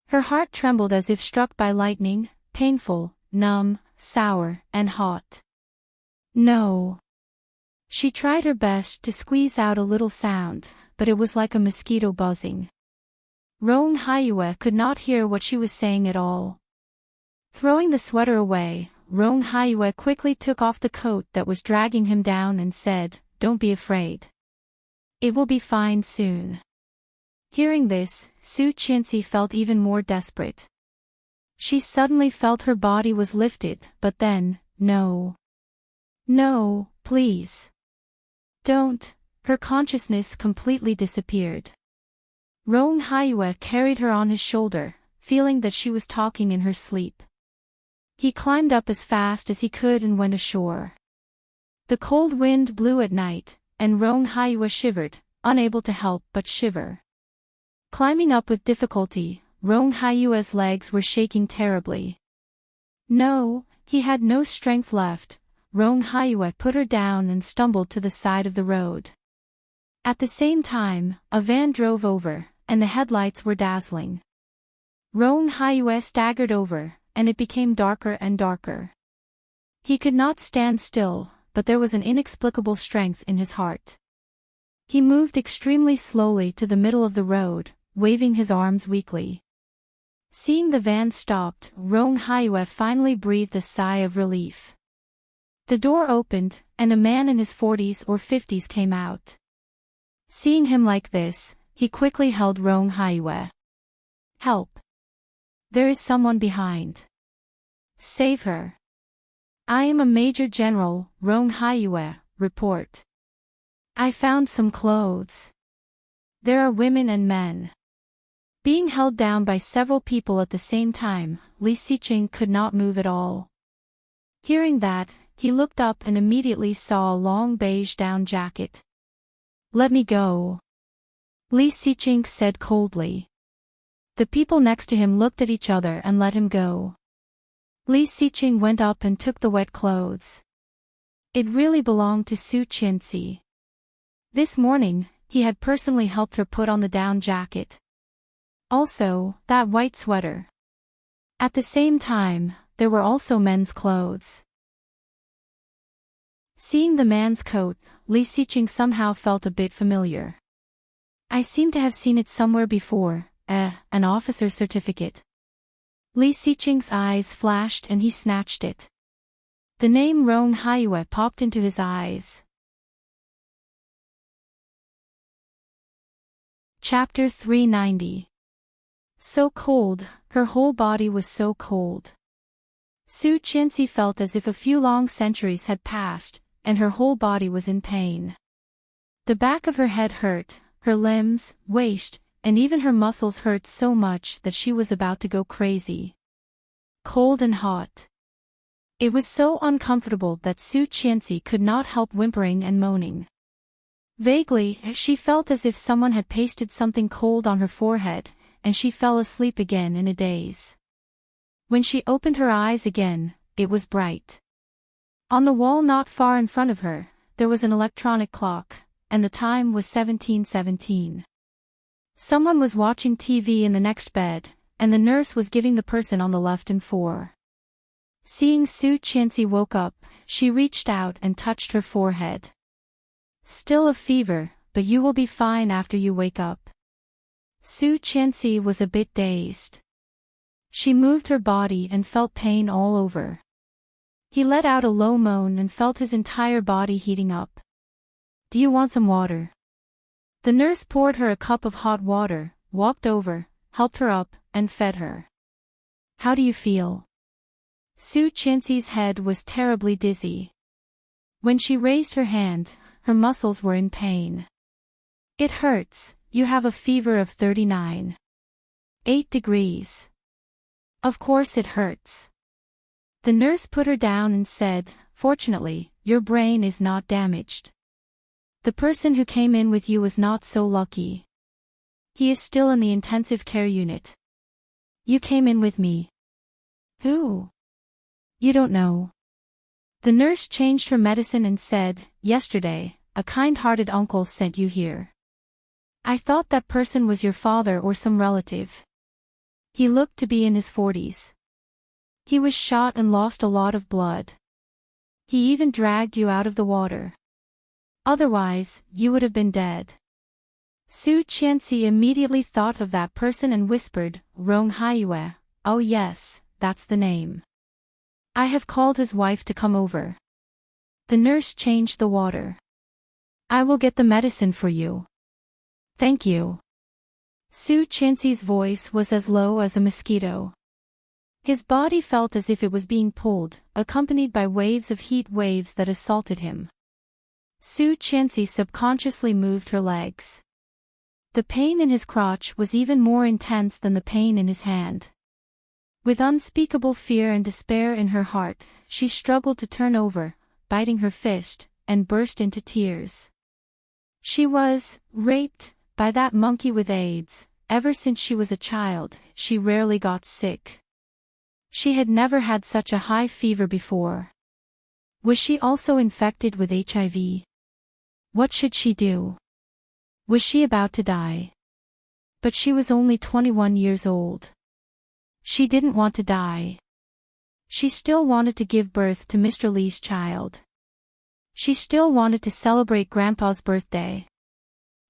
Her heart trembled as if struck by lightning, painful, numb, sour, and hot. No. She tried her best to squeeze out a little sound, but it was like a mosquito buzzing. Rong Haiyue could not hear what she was saying at all. Throwing the sweater away, Rong Haiyue quickly took off the coat that was dragging him down and said, "Don't be afraid. It will be fine soon." Hearing this, Su Qianxi felt even more desperate. She suddenly felt her body was lifted, but then, no. No, please. Don't. Her consciousness completely disappeared. Rong Haiyue carried her on his shoulder, feeling that she was talking in her sleep. He climbed up as fast as he could and went ashore. The cold wind blew at night, and Rong Haiyue shivered, unable to help but shiver. Climbing up with difficulty, Rong Haiyue's legs were shaking terribly. No, he had no strength left. Rong Haiyue put her down and stumbled to the side of the road. At the same time, a van drove over, and the headlights were dazzling. Rong Haiyue staggered over, and it became darker and darker. He could not stand still, but there was an inexplicable strength in his heart. He moved extremely slowly to the middle of the road, waving his arms weakly. Seeing the van stopped, Rong Haiyue finally breathed a sigh of relief. The door opened, and a man in his 40s or 50s came out. Seeing him like this, he quickly held Rong Haiyue. "Help! There is someone behind. Save her." "I am a Major General, Rong Haiyue, report. I found some clothes. There are women and men." Being held down by several people at the same time, Li Xiqing could not move at all. Hearing that, he looked up and immediately saw a long beige down jacket. "Let me go," Li Xiqing said coldly. The people next to him looked at each other and let him go. Li Xiqing went up and took the wet clothes. It really belonged to Su Qianxi. This morning, he had personally helped her put on the down jacket. Also, that white sweater. At the same time, there were also men's clothes. Seeing the man's coat, Li Xiqing somehow felt a bit familiar. "I seem to have seen it somewhere before, an officer's certificate." Li Xiqing's eyes flashed and he snatched it. The name Rong Haiyue popped into his eyes. Chapter 390. So cold, her whole body was so cold. Su Qianxi felt as if a few long centuries had passed, and her whole body was in pain. The back of her head hurt, her limbs, waist, and even her muscles hurt so much that she was about to go crazy. Cold and hot. It was so uncomfortable that Su Qianxi could not help whimpering and moaning. Vaguely, she felt as if someone had pasted something cold on her forehead, and she fell asleep again in a daze. When she opened her eyes again, it was bright. On the wall not far in front of her, there was an electronic clock, and the time was 17:17. Someone was watching TV in the next bed, and the nurse was giving the person on the left an 4. Seeing Su Qianxi woke up, she reached out and touched her forehead. "Still a fever, but you will be fine after you wake up." Su Qianxi was a bit dazed. She moved her body and felt pain all over. He let out a low moan and felt his entire body heating up. "Do you want some water?" The nurse poured her a cup of hot water, walked over, helped her up, and fed her. "How do you feel?" Su Qianxi's head was terribly dizzy. When she raised her hand, her muscles were in pain. "It hurts. You have a fever of 39.8 degrees. Of course it hurts." The nurse put her down and said, "Fortunately, your brain is not damaged. The person who came in with you was not so lucky. He is still in the intensive care unit. You came in with me." "Who?" "You don't know." The nurse changed her medicine and said, "Yesterday, a kind-hearted uncle sent you here. I thought that person was your father or some relative. He looked to be in his 40s. He was shot and lost a lot of blood. He even dragged you out of the water. Otherwise, you would have been dead." Su Qianxi immediately thought of that person and whispered, "Rong Haiyue, oh yes, that's the name. I have called his wife to come over." The nurse changed the water. "I will get the medicine for you." "Thank you." Su Qianxi's voice was as low as a mosquito. His body felt as if it was being pulled, accompanied by waves of heat waves that assaulted him. Su Qianxi subconsciously moved her legs. The pain in his crotch was even more intense than the pain in his hand. With unspeakable fear and despair in her heart, she struggled to turn over, biting her fist, and burst into tears. She was raped by that monkey with AIDS. Ever since she was a child, she rarely got sick. She had never had such a high fever before. Was she also infected with HIV? What should she do? Was she about to die? But she was only 21 years old. She didn't want to die. She still wanted to give birth to Mr. Li's child. She still wanted to celebrate Grandpa's birthday.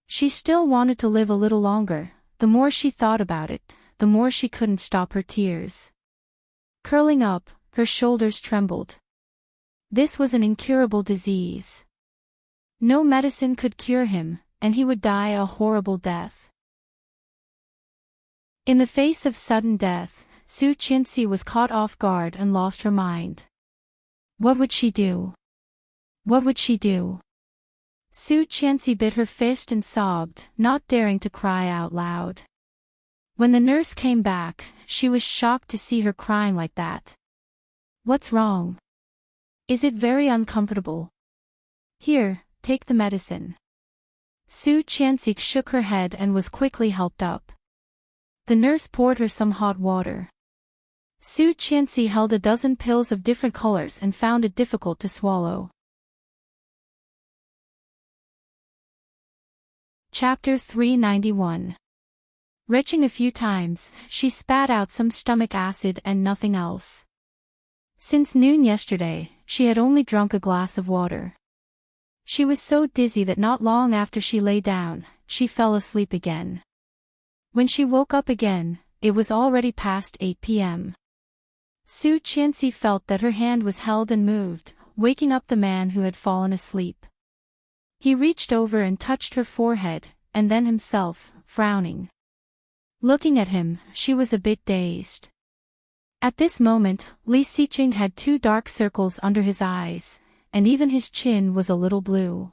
She still wanted to live a little longer. The more she thought about it, the more she couldn't stop her tears. Curling up, her shoulders trembled. This was an incurable disease. No medicine could cure him, and he would die a horrible death. In the face of sudden death, Su Qianxi was caught off guard and lost her mind. What would she do? What would she do? Su Qianxi bit her fist and sobbed, not daring to cry out loud. When the nurse came back, she was shocked to see her crying like that. "What's wrong? Is it very uncomfortable?" "Here, take the medicine." Su Qianxi shook her head and was quickly helped up. The nurse poured her some hot water. Su Qianxi held a dozen pills of different colors and found it difficult to swallow. Chapter 391. Retching a few times, she spat out some stomach acid and nothing else. Since noon yesterday, she had only drunk a glass of water. She was so dizzy that not long after she lay down, she fell asleep again. When she woke up again, it was already past 8 p.m. Su Qianxi felt that her hand was held and moved, waking up the man who had fallen asleep. He reached over and touched her forehead, and then himself, frowning. Looking at him, she was a bit dazed. At this moment, Li Xiqing had 2 dark circles under his eyes, and even his chin was a little blue.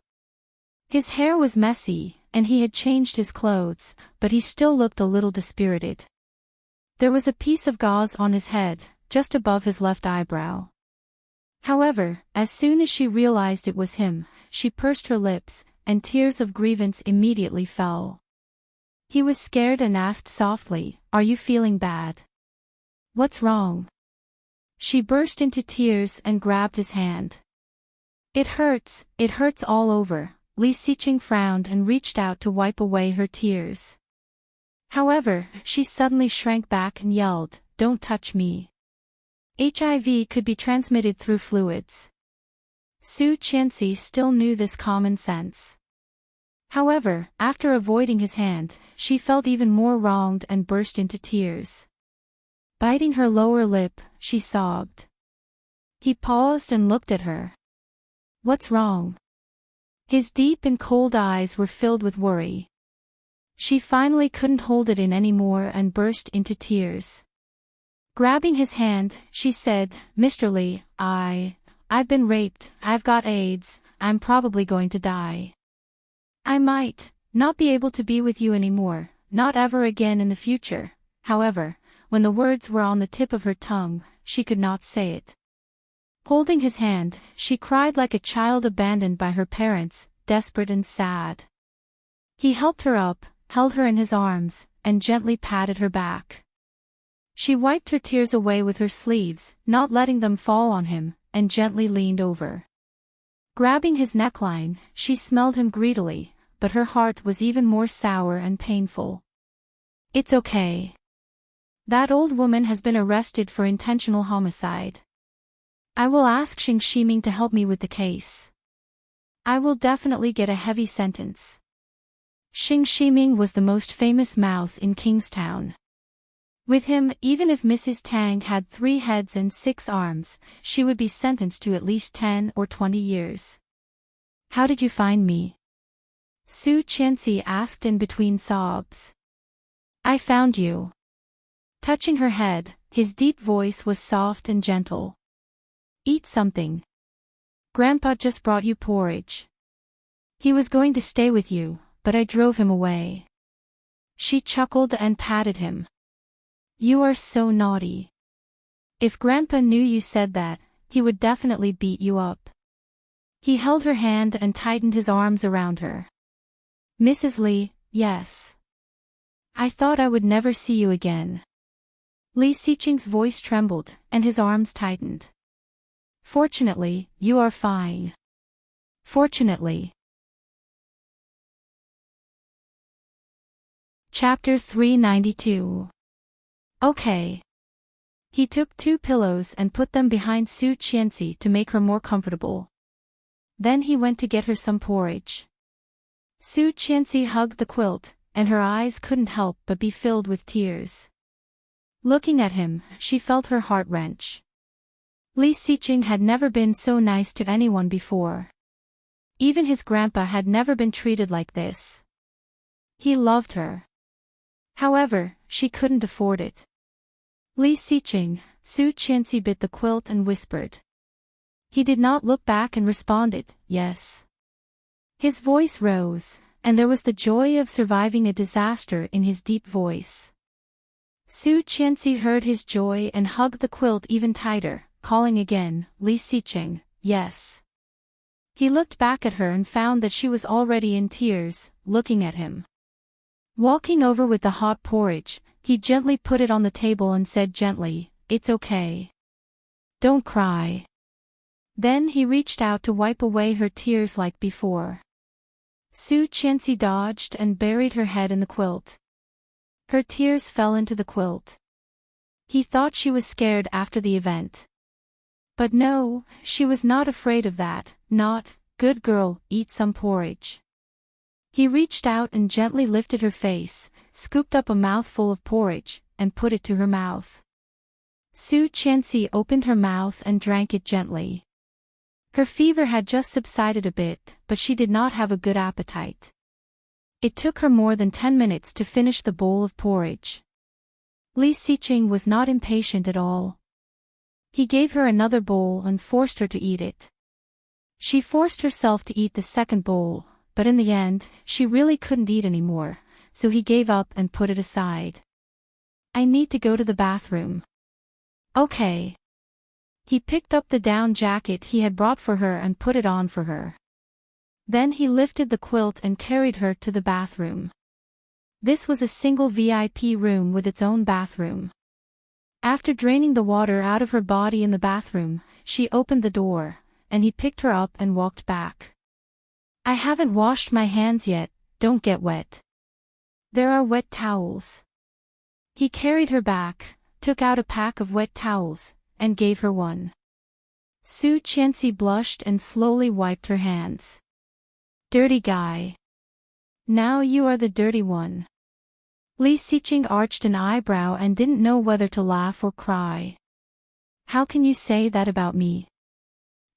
His hair was messy, and he had changed his clothes, but he still looked a little dispirited. There was a piece of gauze on his head, just above his left eyebrow. However, as soon as she realized it was him, she pursed her lips, and tears of grievance immediately fell. He was scared and asked softly, "Are you feeling bad? What's wrong?" She burst into tears and grabbed his hand. It hurts all over." Li Xiqing frowned and reached out to wipe away her tears. However, she suddenly shrank back and yelled, "Don't touch me. HIV could be transmitted through fluids." Su Qianxi still knew this common sense. However, after avoiding his hand, she felt even more wronged and burst into tears. Biting her lower lip, she sobbed. He paused and looked at her. What's wrong? His deep and cold eyes were filled with worry. She finally couldn't hold it in anymore and burst into tears. Grabbing his hand, she said, Mr. Lee, I've been raped, I've got AIDS, I'm probably going to die. I might not be able to be with you anymore, not ever again in the future. However, when the words were on the tip of her tongue, she could not say it. Holding his hand, she cried like a child abandoned by her parents, desperate and sad. He helped her up, held her in his arms, and gently patted her back. She wiped her tears away with her sleeves, not letting them fall on him, and gently leaned over. Grabbing his neckline, she smelled him greedily, but her heart was even more sour and painful. It's okay. That old woman has been arrested for intentional homicide. I will ask Xing Shiming to help me with the case. I will definitely get a heavy sentence. Xing Shiming was the most famous mouth in Kingstown. With him, even if Mrs. Tang had 3 heads and 6 arms, she would be sentenced to at least 10 or 20 years. How did you find me? Su Qianxi asked in between sobs. I found you. Touching her head, his deep voice was soft and gentle. Eat something. Grandpa just brought you porridge. He was going to stay with you, but I drove him away. She chuckled and patted him. You are so naughty. If Grandpa knew you said that, he would definitely beat you up. He held her hand and tightened his arms around her. Mrs. Lee, yes. I thought I would never see you again. Li Xiqing's voice trembled, and his arms tightened. Fortunately, you are fine. Fortunately. Chapter 392. Okay. He took 2 pillows and put them behind Su Qianxi to make her more comfortable. Then he went to get her some porridge. Su Qianxi hugged the quilt, and her eyes couldn't help but be filled with tears. Looking at him, she felt her heart wrench. Li Xiqing had never been so nice to anyone before. Even his grandpa had never been treated like this. He loved her. However, she couldn't afford it. Li Xiqing, Su Qianxi bit the quilt and whispered. He did not look back and responded, yes. His voice rose, and there was the joy of surviving a disaster in his deep voice. Su Qianxi heard his joy and hugged the quilt even tighter, calling again, Li Xiqing, yes. He looked back at her and found that she was already in tears, looking at him. Walking over with the hot porridge, he gently put it on the table and said gently, it's okay. Don't cry. Then he reached out to wipe away her tears like before. Su Qianxi dodged and buried her head in the quilt. Her tears fell into the quilt. He thought she was scared after the event. But no, she was not afraid of that, not, good girl, eat some porridge. He reached out and gently lifted her face, scooped up a mouthful of porridge, and put it to her mouth. Su Qianxi opened her mouth and drank it gently. Her fever had just subsided a bit, but she did not have a good appetite. It took her more than 10 minutes to finish the bowl of porridge. Li Xiqing was not impatient at all. He gave her another bowl and forced her to eat it. She forced herself to eat the second bowl, but in the end, she really couldn't eat anymore, so he gave up and put it aside. I need to go to the bathroom. Okay. He picked up the down jacket he had brought for her and put it on for her. Then he lifted the quilt and carried her to the bathroom. This was a single VIP room with its own bathroom. After draining the water out of her body in the bathroom, she opened the door, and he picked her up and walked back. I haven't washed my hands yet, don't get wet. There are wet towels. He carried her back, took out a pack of wet towels, and gave her one. Su Qianxi blushed and slowly wiped her hands. Dirty guy. Now you are the dirty one. Li Xiqing arched an eyebrow and didn't know whether to laugh or cry. How can you say that about me?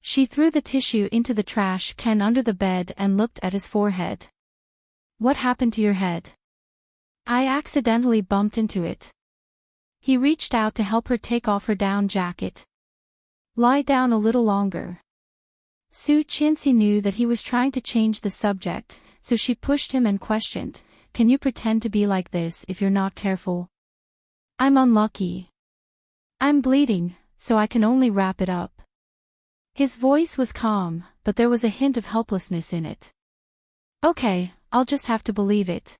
She threw the tissue into the trash can under the bed and looked at his forehead. What happened to your head? I accidentally bumped into it. He reached out to help her take off her down jacket. Lie down a little longer. Su Qianxi knew that he was trying to change the subject, so she pushed him and questioned, "Can you pretend to be like this if you're not careful?" "I'm unlucky. I'm bleeding, so I can only wrap it up." His voice was calm, but there was a hint of helplessness in it. "Okay, I'll just have to believe it."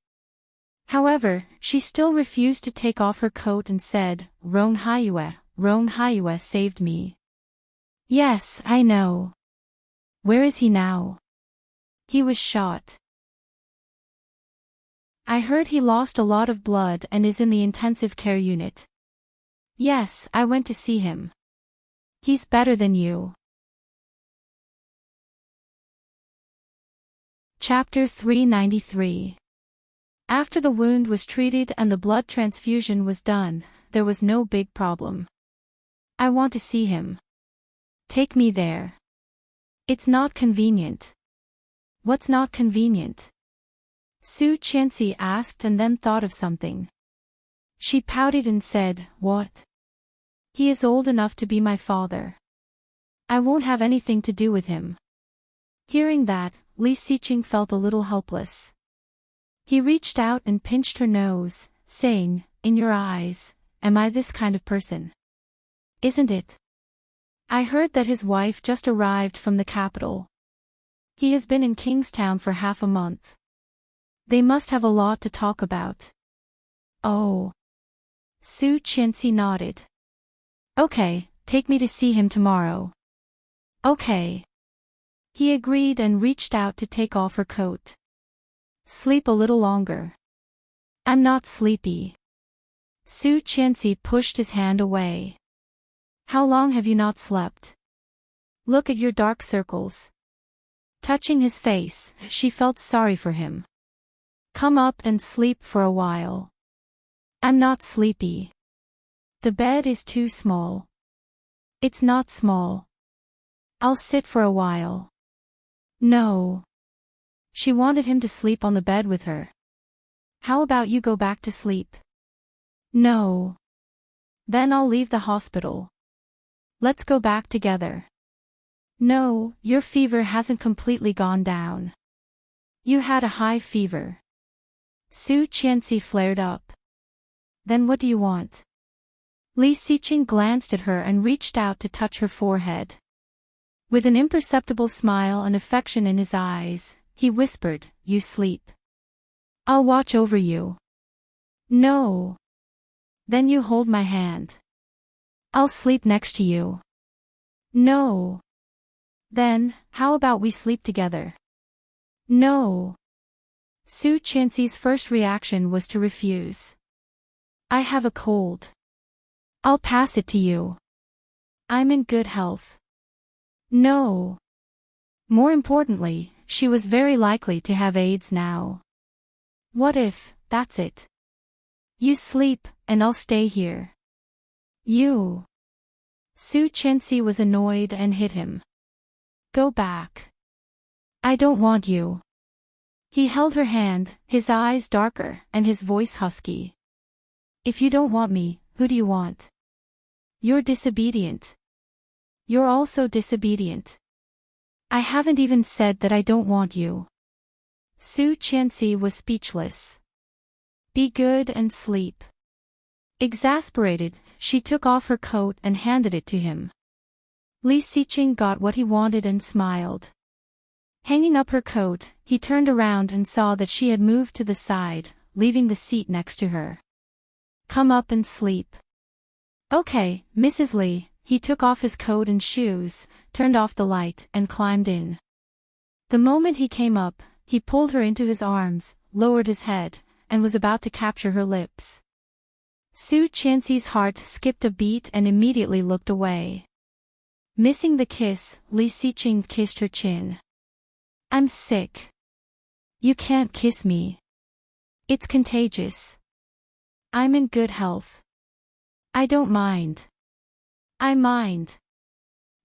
However, she still refused to take off her coat and said, Rong Haiyue saved me." "Yes, I know. Where is he now?" "He was shot. I heard he lost a lot of blood and is in the intensive care unit." "Yes, I went to see him. He's better than you." Chapter 393. After the wound was treated and the blood transfusion was done, there was no big problem. "I want to see him. Take me there." "It's not convenient." "What's not convenient?" Su Qianxi asked and then thought of something. She pouted and said, "What?" "He is old enough to be my father. I won't have anything to do with him." Hearing that, Li Xiqing felt a little helpless. He reached out and pinched her nose, saying, "In your eyes, am I this kind of person? Isn't it? I heard that his wife just arrived from the capital. He has been in Kingstown for half a month. They must have a lot to talk about." "Oh." Su Qianxi nodded. "Okay, take me to see him tomorrow." "Okay." He agreed and reached out to take off her coat. "Sleep a little longer." "I'm not sleepy." Su Qianxi pushed his hand away. "How long have you not slept? Look at your dark circles." Touching his face, she felt sorry for him. "Come up and sleep for a while." "I'm not sleepy. The bed is too small." "It's not small. I'll sit for a while." "No." She wanted him to sleep on the bed with her. "How about you go back to sleep?" "No. Then I'll leave the hospital. Let's go back together." "No, your fever hasn't completely gone down. You had a high fever." Su Qianxi flared up. "Then what do you want?" Li Xiqing glanced at her and reached out to touch her forehead. With an imperceptible smile and affection in his eyes, he whispered, "You sleep. I'll watch over you." "No." "Then you hold my hand. I'll sleep next to you." "No." "Then, how about we sleep together?" "No." Su Qianxi's first reaction was to refuse. "I have a cold. I'll pass it to you. I'm in good health." "No." More importantly, she was very likely to have AIDS now. "What if, that's it? You sleep, and I'll stay here." "You." Su Qianxi was annoyed and hit him. "Go back. I don't want you." He held her hand, his eyes darker and his voice husky. "If you don't want me, who do you want? You're disobedient. You're also disobedient." "I haven't even said that I don't want you." Su Qianxi was speechless. "Be good and sleep." Exasperated, she took off her coat and handed it to him. Li Xiqing got what he wanted and smiled. Hanging up her coat, he turned around and saw that she had moved to the side, leaving the seat next to her. "Come up and sleep." "Okay, Mrs. Li." He took off his coat and shoes, turned off the light, and climbed in. The moment he came up, he pulled her into his arms, lowered his head, and was about to capture her lips. Su Qianxi's heart skipped a beat and immediately looked away. Missing the kiss, Li Xiqing kissed her chin. "I'm sick. You can't kiss me. It's contagious. I'm in good health. I don't mind." "I mind."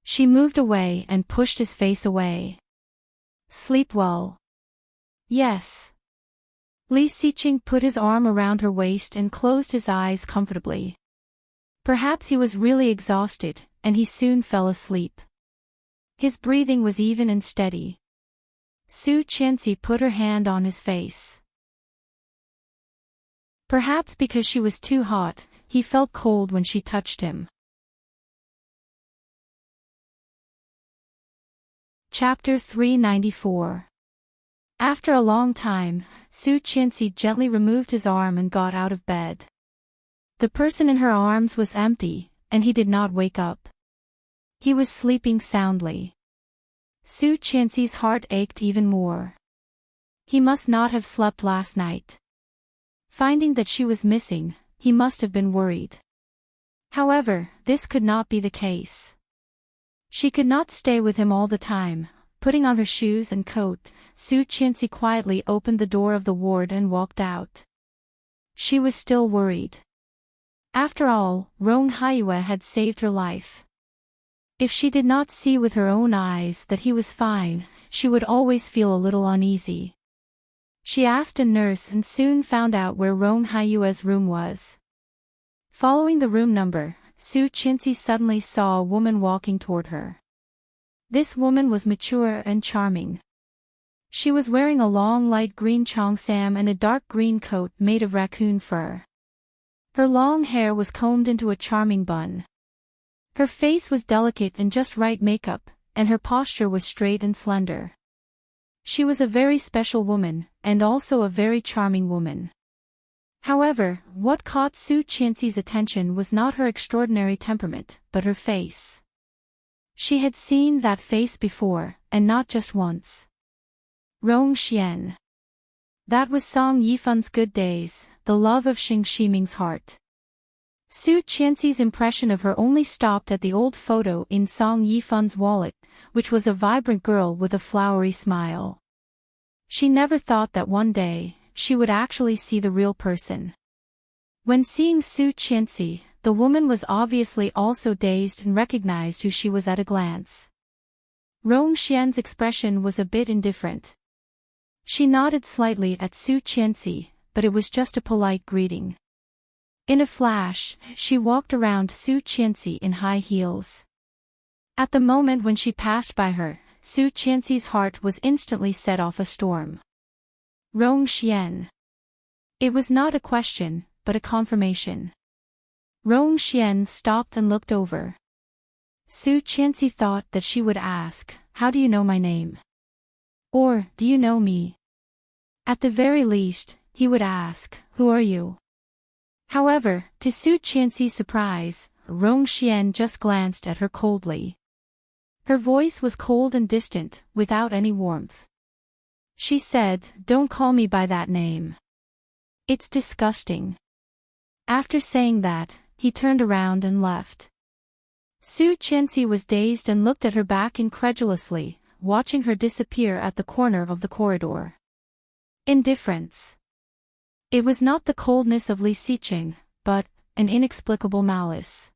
She moved away and pushed his face away. Sleep well. Yes. Li Xiqing put his arm around her waist and closed his eyes comfortably. Perhaps he was really exhausted, and he soon fell asleep. His breathing was even and steady. Su Qianxi put her hand on his face. Perhaps because she was too hot, he felt cold when she touched him. Chapter 394. After a long time, Su Qianxi gently removed his arm and got out of bed. The person in her arms was empty, and he did not wake up. He was sleeping soundly. Su Qianxi's heart ached even more. He must not have slept last night. Finding that she was missing, he must have been worried. However, this could not be the case. She could not stay with him all the time. Putting on her shoes and coat, Su Qianxi quietly opened the door of the ward and walked out. She was still worried. After all, Rong Haiyue had saved her life. If she did not see with her own eyes that he was fine, she would always feel a little uneasy. She asked a nurse and soon found out where Rong Haiyue's room was. Following the room number, Su Qianxi suddenly saw a woman walking toward her. This woman was mature and charming. She was wearing a long light green cheongsam and a dark green coat made of raccoon fur. Her long hair was combed into a charming bun. Her face was delicate and just right makeup, and her posture was straight and slender. She was a very special woman, and also a very charming woman. However, what caught Su Qianxi's attention was not her extraordinary temperament, but her face. She had seen that face before, and not just once. Rong Xian. That was Song Yifun's good days, the love of Xing Shiming's heart. Su Qianxi's impression of her only stopped at the old photo in Song Yifun's wallet, which was a vibrant girl with a flowery smile. She never thought that one day, she would actually see the real person. When seeing Su Qianxi, the woman was obviously also dazed and recognized who she was at a glance. Rong Xian's expression was a bit indifferent. She nodded slightly at Su Qianxi, but it was just a polite greeting. In a flash, she walked around Su Qianxi in high heels. At the moment when she passed by her, Su Qianxi's heart was instantly set off a storm. Rong Xian. It was not a question, but a confirmation. Rong Xian stopped and looked over. Su Qianxi thought that she would ask, "How do you know my name?" Or, "Do you know me?" At the very least, he would ask, "Who are you?" However, to Su Qianxi's surprise, Rong Xian just glanced at her coldly. Her voice was cold and distant, without any warmth. She said, "Don't call me by that name. It's disgusting." After saying that, he turned around and left. Su Qianxi was dazed and looked at her back incredulously, watching her disappear at the corner of the corridor. Indifference. It was not the coldness of Li Xiqing, but an inexplicable malice.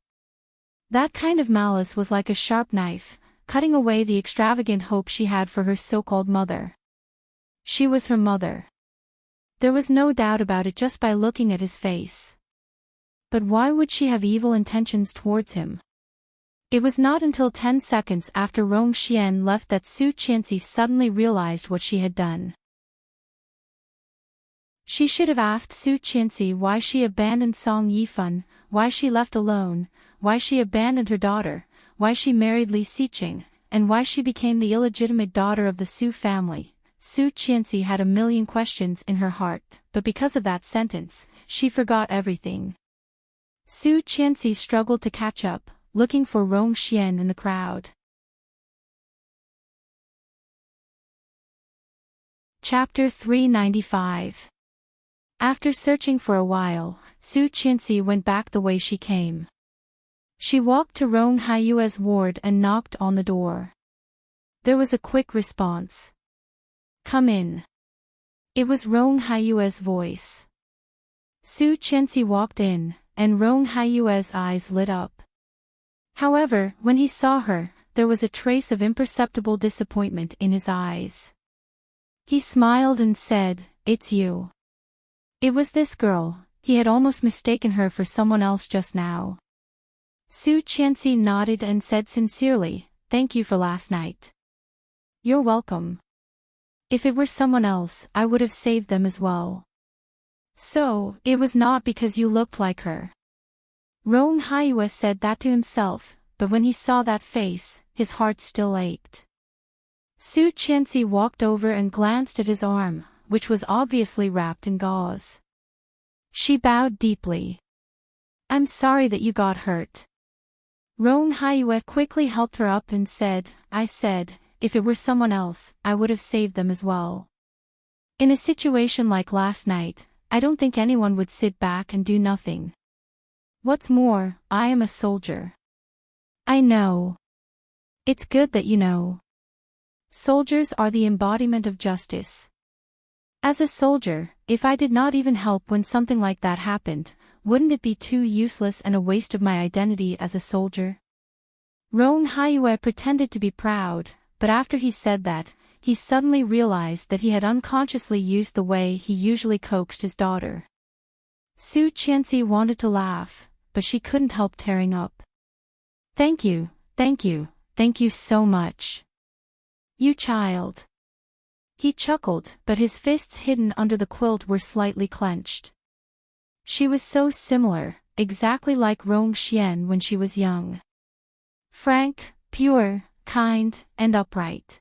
That kind of malice was like a sharp knife, cutting away the extravagant hope she had for her so-called mother. She was her mother. There was no doubt about it just by looking at his face. But why would she have evil intentions towards him? It was not until 10 seconds after Rong Xian left that Su Qianxi suddenly realized what she had done. She should have asked Su Qianxi why she abandoned Song Yifun, why she left alone, why she abandoned her daughter, why she married Li Xiqing, and why she became the illegitimate daughter of the Su family. Su Qianxi had a million questions in her heart, but because of that sentence, she forgot everything. Su Qianxi struggled to catch up, looking for Rong Xian in the crowd. Chapter 395. After searching for a while, Su Qianxi went back the way she came. She walked to Rong Haiyue's ward and knocked on the door. There was a quick response. "Come in." It was Rong Haiyue's voice. Su Qianxi walked in, and Rong Haiyue's eyes lit up. However, when he saw her, there was a trace of imperceptible disappointment in his eyes. He smiled and said, "It's you." It was this girl. He had almost mistaken her for someone else just now. Su Qianxi nodded and said sincerely, "Thank you for last night." "You're welcome. If it were someone else, I would have saved them as well." "So, it was not because you looked like her." Rong Haiyue said that to himself, but when he saw that face, his heart still ached. Su Qianxi walked over and glanced at his arm, which was obviously wrapped in gauze. She bowed deeply. "I'm sorry that you got hurt." Rong Haiyue quickly helped her up and said, if it were someone else, I would have saved them as well. In a situation like last night, I don't think anyone would sit back and do nothing. What's more, I am a soldier. I know. It's good that you know. Soldiers are the embodiment of justice. As a soldier, if I did not even help when something like that happened, wouldn't it be too useless and a waste of my identity as a soldier? Rong Haiyue pretended to be proud, but after he said that, he suddenly realized that he had unconsciously used the way he usually coaxed his daughter. Su Qianxi wanted to laugh, but she couldn't help tearing up. Thank you so much. You child." He chuckled, but his fists hidden under the quilt were slightly clenched. She was so similar, exactly like Rong Xian when she was young. Frank, pure, kind, and upright.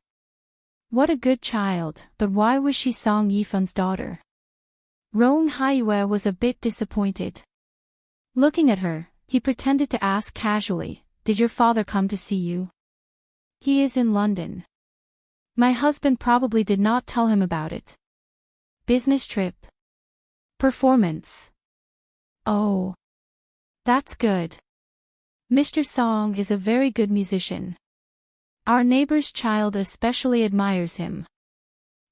What a good child, but why was she Song Yifun's daughter? Rong Haiyue was a bit disappointed. Looking at her, he pretended to ask casually, "Did your father come to see you?" "He is in London. My husband probably did not tell him about it." "Business trip? Performance? Oh. That's good. Mr. Song is a very good musician. Our neighbor's child especially admires him."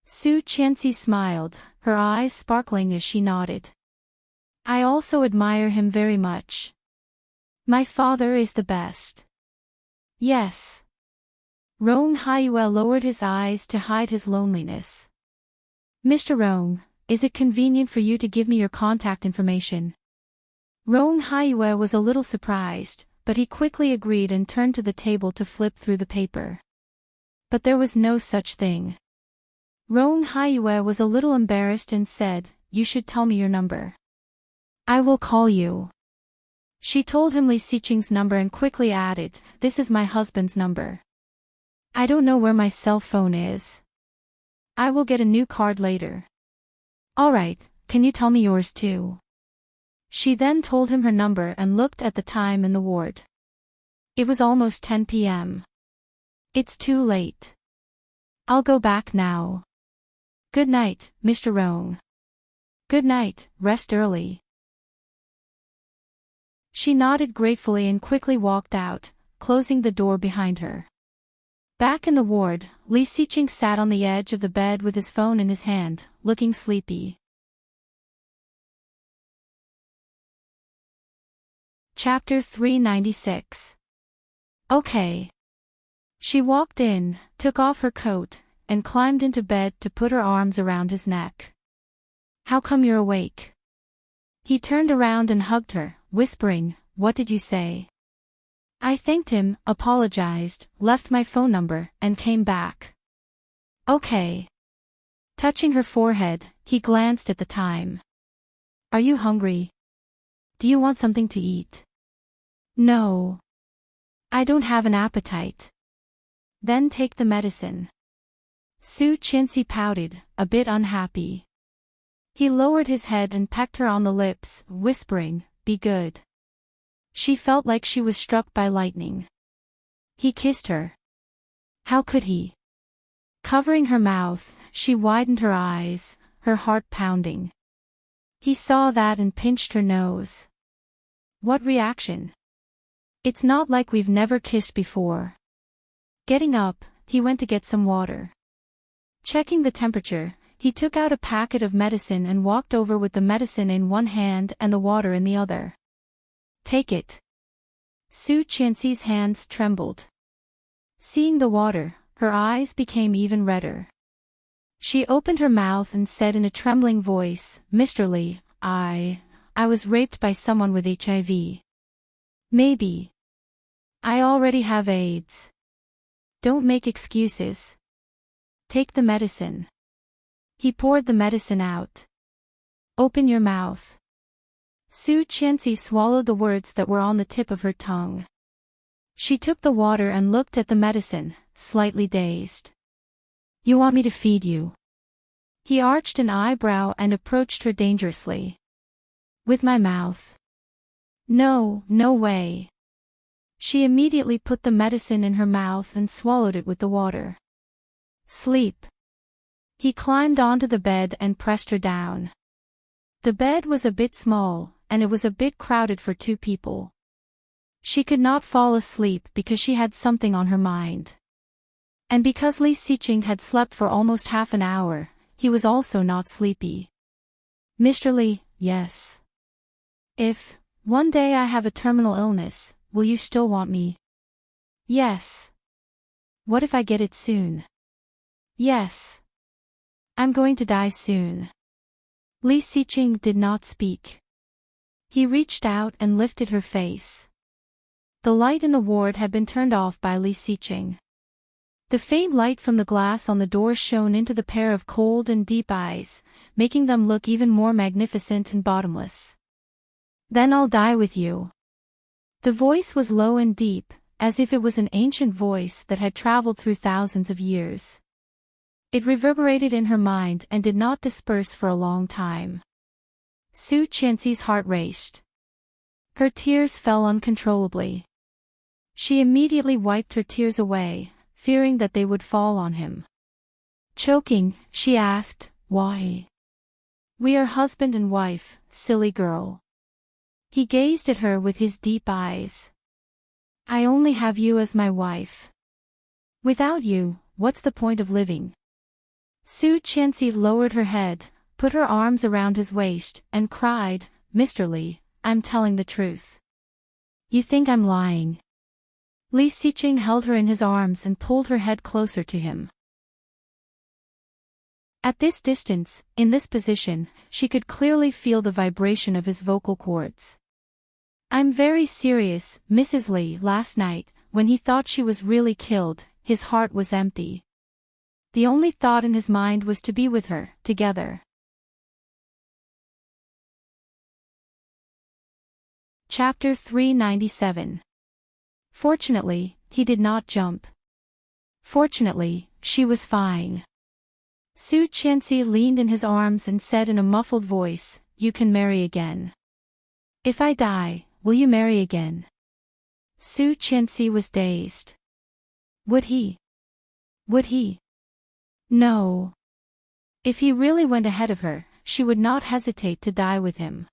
Su Qianxi smiled, her eyes sparkling as she nodded. "I also admire him very much. My father is the best." "Yes." Rong Haiyue lowered his eyes to hide his loneliness. "Mr. Rong, is it convenient for you to give me your contact information?" Rong Haiyue was a little surprised, but he quickly agreed and turned to the table to flip through the paper. But there was no such thing. Rong Haiyue was a little embarrassed and said, "You should tell me your number." "I will call you." She told him Li Xiqing's number and quickly added, "This is my husband's number. I don't know where my cell phone is. I will get a new card later." "Alright, can you tell me yours too?" She then told him her number and looked at the time in the ward. It was almost 10 p.m. "It's too late. I'll go back now. Good night, Mr. Rong." "Good night, rest early." She nodded gratefully and quickly walked out, closing the door behind her. Back in the ward, Li Xiqing sat on the edge of the bed with his phone in his hand, looking sleepy. Chapter 396. Okay. She walked in, took off her coat, and climbed into bed to put her arms around his neck. "How come you're awake?" He turned around and hugged her, whispering, "What did you say?" "I thanked him, apologized, left my phone number, and came back." "Okay." Touching her forehead, he glanced at the time. "Are you hungry? Do you want something to eat?" "No. I don't have an appetite." "Then take the medicine." Su Qianxi pouted, a bit unhappy. He lowered his head and pecked her on the lips, whispering, "Be good." She felt like she was struck by lightning. He kissed her. How could he? Covering her mouth, she widened her eyes, her heart pounding. He saw that and pinched her nose. What reaction? It's not like we've never kissed before. Getting up, he went to get some water. Checking the temperature, he took out a packet of medicine and walked over with the medicine in one hand and the water in the other. "Take it." Su Qianxi's hands trembled. Seeing the water, her eyes became even redder. She opened her mouth and said in a trembling voice, "Mr. Lee, I was raped by someone with HIV. Maybe. I already have AIDS. Don't make excuses. Take the medicine." He poured the medicine out. "Open your mouth." Su Qianxi swallowed the words that were on the tip of her tongue. She took the water and looked at the medicine, slightly dazed. "You want me to feed you?" He arched an eyebrow and approached her dangerously. "With my mouth?" "No, no way." She immediately put the medicine in her mouth and swallowed it with the water. "Sleep." He climbed onto the bed and pressed her down. The bed was a bit small, and it was a bit crowded for two people. She could not fall asleep because she had something on her mind. And because Li Xiqing had slept for almost half an hour, he was also not sleepy. "Mr. Li, yes. If, one day I have a terminal illness, will you still want me?" "Yes." "What if I get it soon?" "Yes. I'm going to die soon." Li Xiqing did not speak. He reached out and lifted her face. The light in the ward had been turned off by Li Xiqing. The faint light from the glass on the door shone into the pair of cold and deep eyes, making them look even more magnificent and bottomless. "Then I'll die with you." The voice was low and deep, as if it was an ancient voice that had traveled through thousands of years. It reverberated in her mind and did not disperse for a long time. Su Qianxi's heart raced. Her tears fell uncontrollably. She immediately wiped her tears away, fearing that they would fall on him. Choking, she asked, "Why?" "We are husband and wife, silly girl." He gazed at her with his deep eyes. "I only have you as my wife. Without you, what's the point of living?" Su Qianxi lowered her head, put her arms around his waist, and cried, "Mr. Li, I'm telling the truth. You think I'm lying?" Li Xiqing held her in his arms and pulled her head closer to him. At this distance, in this position, she could clearly feel the vibration of his vocal cords. "I'm very serious, Mrs. Li." Last night, when he thought she was really killed, his heart was empty. The only thought in his mind was to be with her, together. Chapter 397. Fortunately, he did not jump. Fortunately, she was fine. Su Qianxi leaned in his arms and said in a muffled voice, "You can marry again. If I die, will you marry again?" Su Qianxi was dazed. Would he? Would he? No. If he really went ahead of her, she would not hesitate to die with him.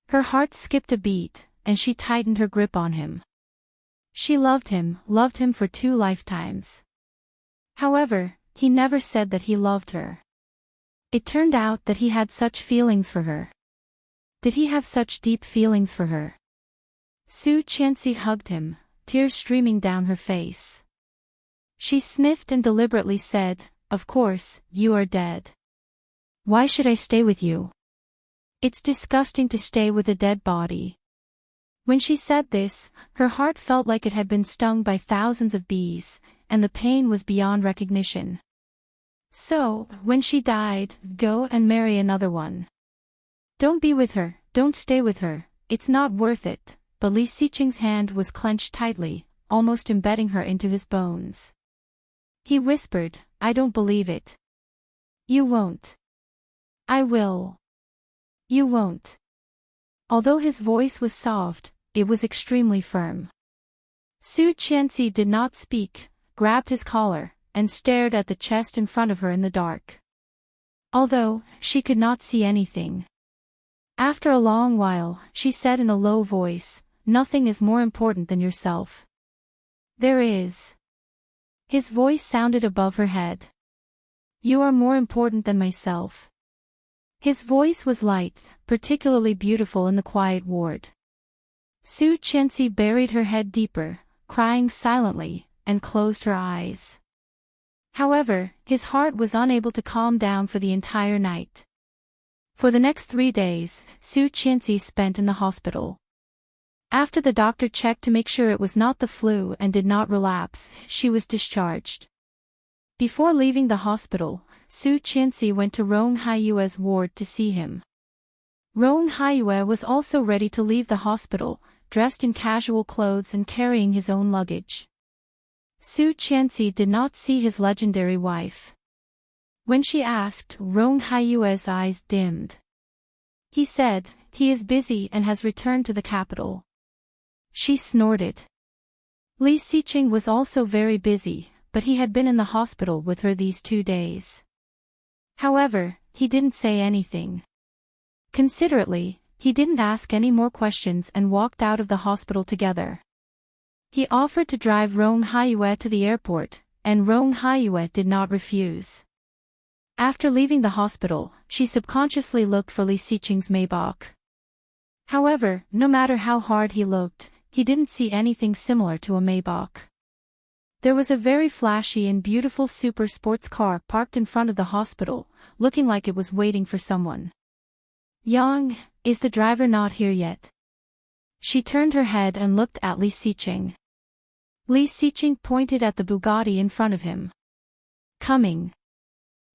Her heart skipped a beat, and she tightened her grip on him. She loved him for 2 lifetimes. However, he never said that he loved her. It turned out that he had such feelings for her. Did he have such deep feelings for her? Su Qianxi hugged him, tears streaming down her face. She sniffed and deliberately said, "Of course, you are dead. Why should I stay with you? It's disgusting to stay with a dead body." When she said this, her heart felt like it had been stung by thousands of bees, and the pain was beyond recognition. "So, when she died, go and marry another one. Don't be with her, don't stay with her, it's not worth it." But Li Xiqing's hand was clenched tightly, almost embedding her into his bones. He whispered, "I don't believe it. You won't." "I will." "You won't." Although his voice was soft, it was extremely firm. Su Qianxi did not speak, grabbed his collar, and stared at the chest in front of her in the dark. Although, she could not see anything. After a long while, she said in a low voice, "Nothing is more important than yourself." "There is." His voice sounded above her head. "You are more important than myself." His voice was light, particularly beautiful in the quiet ward. Su Qianxi buried her head deeper, crying silently, and closed her eyes. However, his heart was unable to calm down for the entire night. For the next 3 days, Su Qianxi spent in the hospital. After the doctor checked to make sure it was not the flu and did not relapse, she was discharged. Before leaving the hospital, Su Qianxi went to Rong Haiyue's ward to see him. Rong Haiyue was also ready to leave the hospital, dressed in casual clothes and carrying his own luggage. Su Qianxi did not see his legendary wife. When she asked, Rong Haiyue's eyes dimmed. He said, "He is busy and has returned to the capital." She snorted. Li Xiqing was also very busy, but he had been in the hospital with her these 2 days. However, he didn't say anything. Considerately, he didn't ask any more questions and walked out of the hospital together. He offered to drive Rong Haiyue to the airport, and Rong Haiyue did not refuse. After leaving the hospital, she subconsciously looked for Li Xiqing's Maybach. However, no matter how hard he looked, he didn't see anything similar to a Maybach. There was a very flashy and beautiful super sports car parked in front of the hospital, looking like it was waiting for someone. "Yang, is the driver not here yet?" She turned her head and looked at Li Xiqing. Li Xiqing pointed at the Bugatti in front of him. "Coming."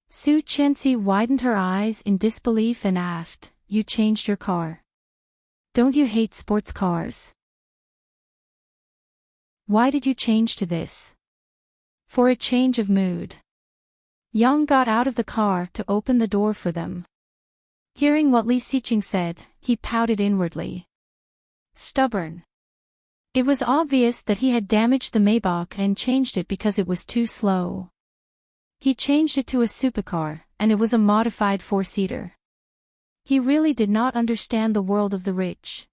Su Qianxi widened her eyes in disbelief and asked, "You changed your car? Don't you hate sports cars? Why did you change to this?" "For a change of mood." Yang got out of the car to open the door for them. Hearing what Li Xiqing said, he pouted inwardly. Stubborn. It was obvious that he had damaged the Maybach and changed it because it was too slow. He changed it to a supercar, and it was a modified 4-seater. He really did not understand the world of the rich.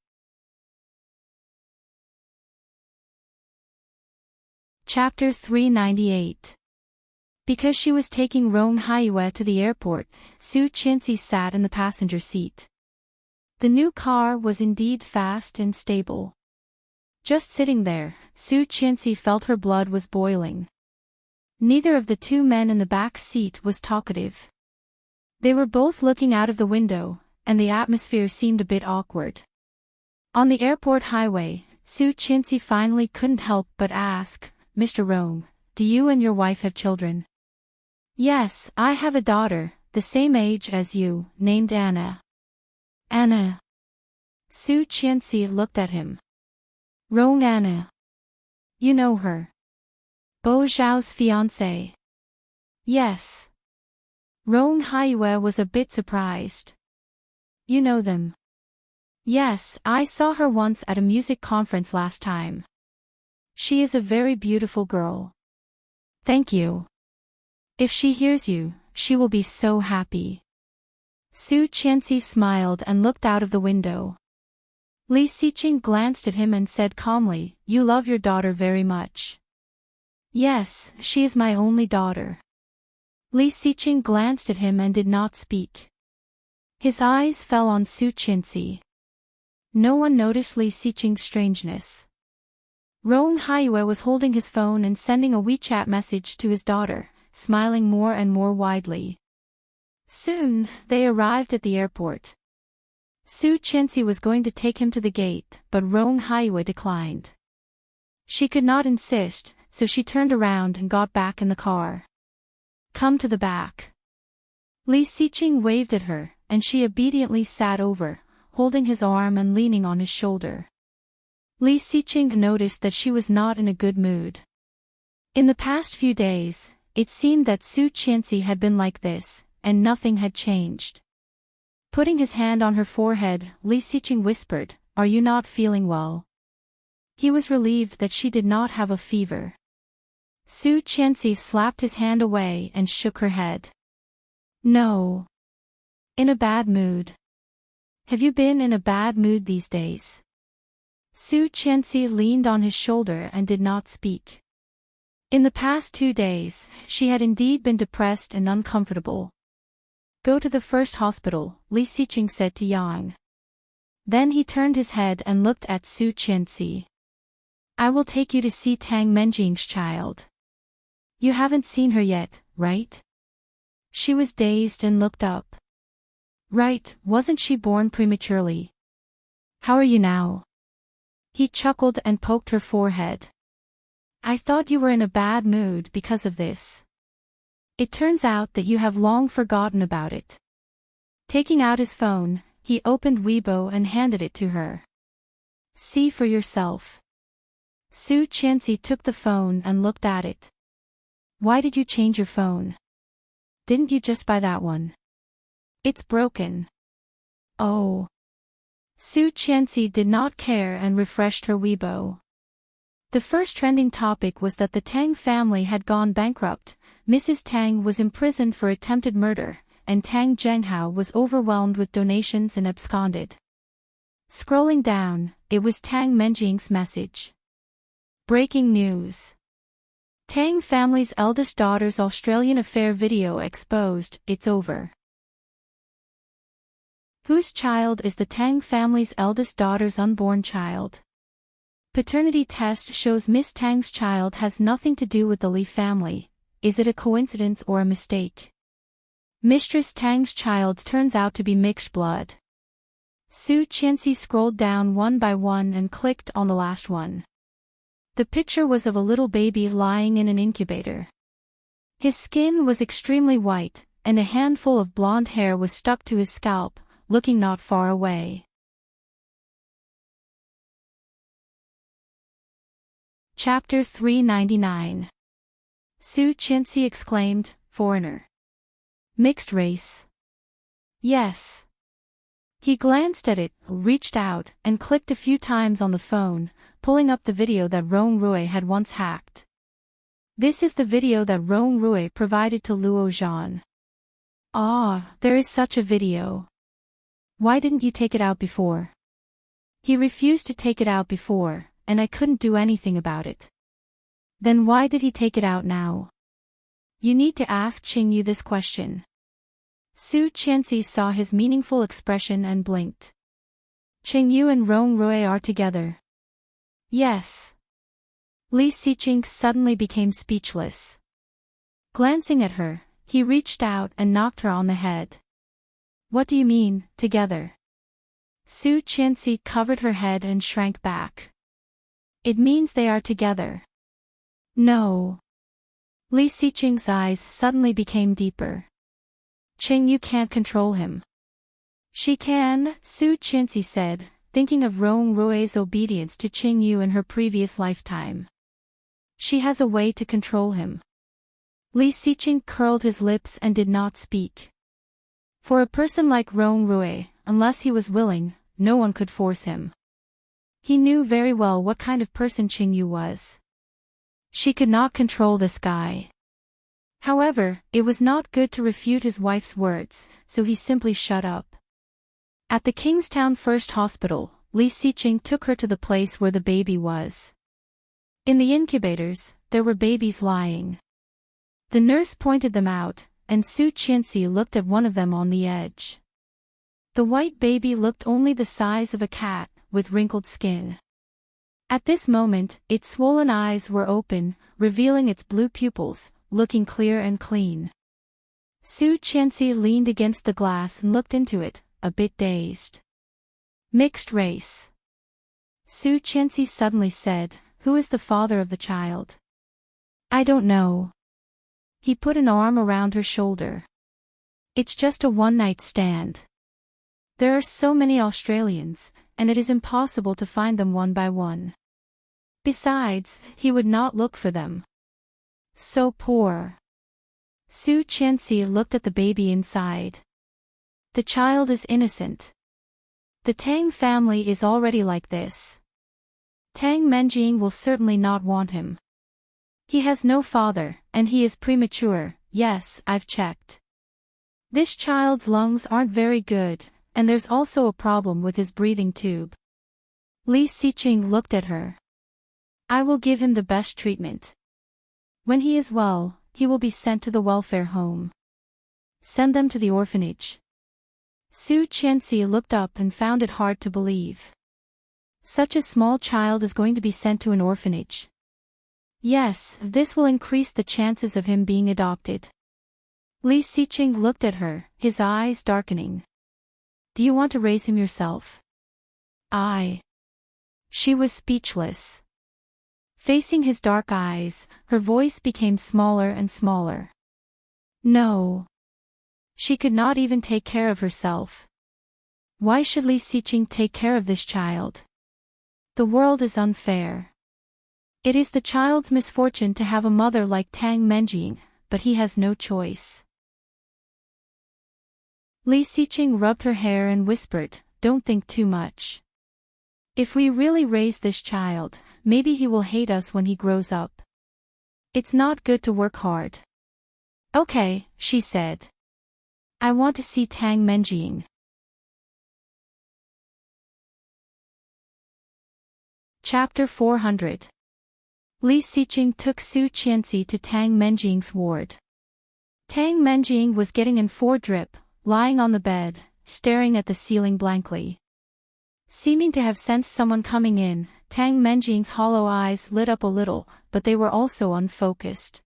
Chapter 398. Because she was taking Rong Haiyue to the airport, Su Qianxi sat in the passenger seat. The new car was indeed fast and stable. Just sitting there, Su Qianxi felt her blood was boiling. Neither of the 2 men in the back seat was talkative. They were both looking out of the window, and the atmosphere seemed a bit awkward. On the airport highway, Su Qianxi finally couldn't help but ask, "Mr. Rong, do you and your wife have children?" "Yes, I have a daughter, the same age as you, named Anna." "Anna?" Su Qianxi looked at him. "Rong Anna. You know her. Bo Zhao's fiancée." "Yes." Rong Haiyue was a bit surprised. "You know them?" "Yes, I saw her once at a music conference last time. She is a very beautiful girl." "Thank you. If she hears you, she will be so happy." Su Qianxi smiled and looked out of the window. Li Xiqing glanced at him and said calmly, "You love your daughter very much." "Yes, she is my only daughter." Li Xiqing glanced at him and did not speak. His eyes fell on Su Qianxi. No one noticed Li Xiqing's strangeness. Rong Haiyue was holding his phone and sending a WeChat message to his daughter, smiling more and more widely. Soon, they arrived at the airport. Su Qianxi was going to take him to the gate, but Rong Haiyue declined. She could not insist, so she turned around and got back in the car. "Come to the back." Li Xiqing waved at her, and she obediently sat over, holding his arm and leaning on his shoulder. Li Xiqing noticed that she was not in a good mood. In the past few days, it seemed that Su Qianxi had been like this, and nothing had changed. Putting his hand on her forehead, Li Xiqing whispered, "Are you not feeling well?" He was relieved that she did not have a fever. Su Qianxi slapped his hand away and shook her head. "No. In a bad mood." "Have you been in a bad mood these days?" Su Qianxi leaned on his shoulder and did not speak. In the past 2 days, she had indeed been depressed and uncomfortable. "Go to the first hospital," Li Xiqing said to Yang. Then he turned his head and looked at Su Qianxi. I will take you to see Tang Menjing's child. You haven't seen her yet, right? She was dazed and looked up. Right, wasn't she born prematurely? How are you now? He chuckled and poked her forehead. I thought you were in a bad mood because of this. It turns out that you have long forgotten about it. Taking out his phone, he opened Weibo and handed it to her. See for yourself. Su Qianxi took the phone and looked at it. Why did you change your phone? Didn't you just buy that one? It's broken. Oh. Su Qianxi did not care and refreshed her Weibo. The first trending topic was that the Tang family had gone bankrupt, Mrs. Tang was imprisoned for attempted murder, and Tang Zhenghao was overwhelmed with donations and absconded. Scrolling down, it was Tang Menjing's message. Breaking news. Tang family's eldest daughter's Australian affair video exposed, it's over. Whose child is the Tang family's eldest daughter's unborn child? Paternity test shows Miss Tang's child has nothing to do with the Li family. Is it a coincidence or a mistake? Mistress Tang's child turns out to be mixed blood. Su Qianxi scrolled down one by one and clicked on the last one. The picture was of a little baby lying in an incubator. His skin was extremely white, and a handful of blonde hair was stuck to his scalp, looking not far away. Chapter 399. Su Qianxi exclaimed, foreigner. Mixed race. Yes. He glanced at it, reached out, and clicked a few times on the phone, pulling up the video that Rong Rui had once hacked. This is the video that Rong Rui provided to Luo Zhan. Ah, there is such a video. Why didn't you take it out before? He refused to take it out before, and I couldn't do anything about it. Then why did he take it out now? You need to ask Qingyu this question. Su Qianxi saw his meaningful expression and blinked. Qingyu and Rong Rui are together. Yes. Li Xiqing suddenly became speechless. Glancing at her, he reached out and knocked her on the head. What do you mean, together? Su Qianxi covered her head and shrank back. It means they are together. No. Li Xiqing's eyes suddenly became deeper. Qingyu can't control him. She can, Su Qianxi said, thinking of Rong Rui's obedience to Qingyu in her previous lifetime. She has a way to control him. Li Xiqing curled his lips and did not speak. For a person like Rong Rui, unless he was willing, no one could force him. He knew very well what kind of person Qingyu was. She could not control this guy. However, it was not good to refute his wife's words, so he simply shut up. At the Kingstown First Hospital, Li Xiqing took her to the place where the baby was. In the incubators, there were babies lying. The nurse pointed them out, and Su Qianxi looked at one of them on the edge. The white baby looked only the size of a cat, with wrinkled skin. At this moment, its swollen eyes were open, revealing its blue pupils, looking clear and clean. Su Qianxi leaned against the glass and looked into it, a bit dazed. Mixed race. Su Qianxi suddenly said, who is the father of the child? I don't know. He put an arm around her shoulder. It's just a one-night stand. There are so many Australians, and it is impossible to find them one by one. Besides, he would not look for them. So poor. Su Qianxi looked at the baby inside. The child is innocent. The Tang family is already like this. Tang Menjing will certainly not want him. He has no father, and he is premature, yes, I've checked. This child's lungs aren't very good, and there's also a problem with his breathing tube. Li Xiqing looked at her. I will give him the best treatment. When he is well, he will be sent to the welfare home. Send them to the orphanage. Su Qianxi looked up and found it hard to believe. Such a small child is going to be sent to an orphanage. Yes, this will increase the chances of him being adopted. Li Xiqing looked at her, his eyes darkening. Do you want to raise him yourself? She was speechless. Facing his dark eyes, her voice became smaller and smaller. No. She could not even take care of herself. Why should Li Xiqing take care of this child? The world is unfair. It is the child's misfortune to have a mother like Tang Menjing, but he has no choice. Li Xiqing rubbed her hair and whispered, "Don't think too much. If we really raise this child, maybe he will hate us when he grows up. It's not good to work hard." "Okay," she said. "I want to see Tang Menjing." Chapter 400. Li Xiqing took Su Qianxi to Tang Menjing's ward. Tang Menjing was getting in for drip, lying on the bed, staring at the ceiling blankly. Seeming to have sensed someone coming in, Tang Menjing's hollow eyes lit up a little, but they were also unfocused.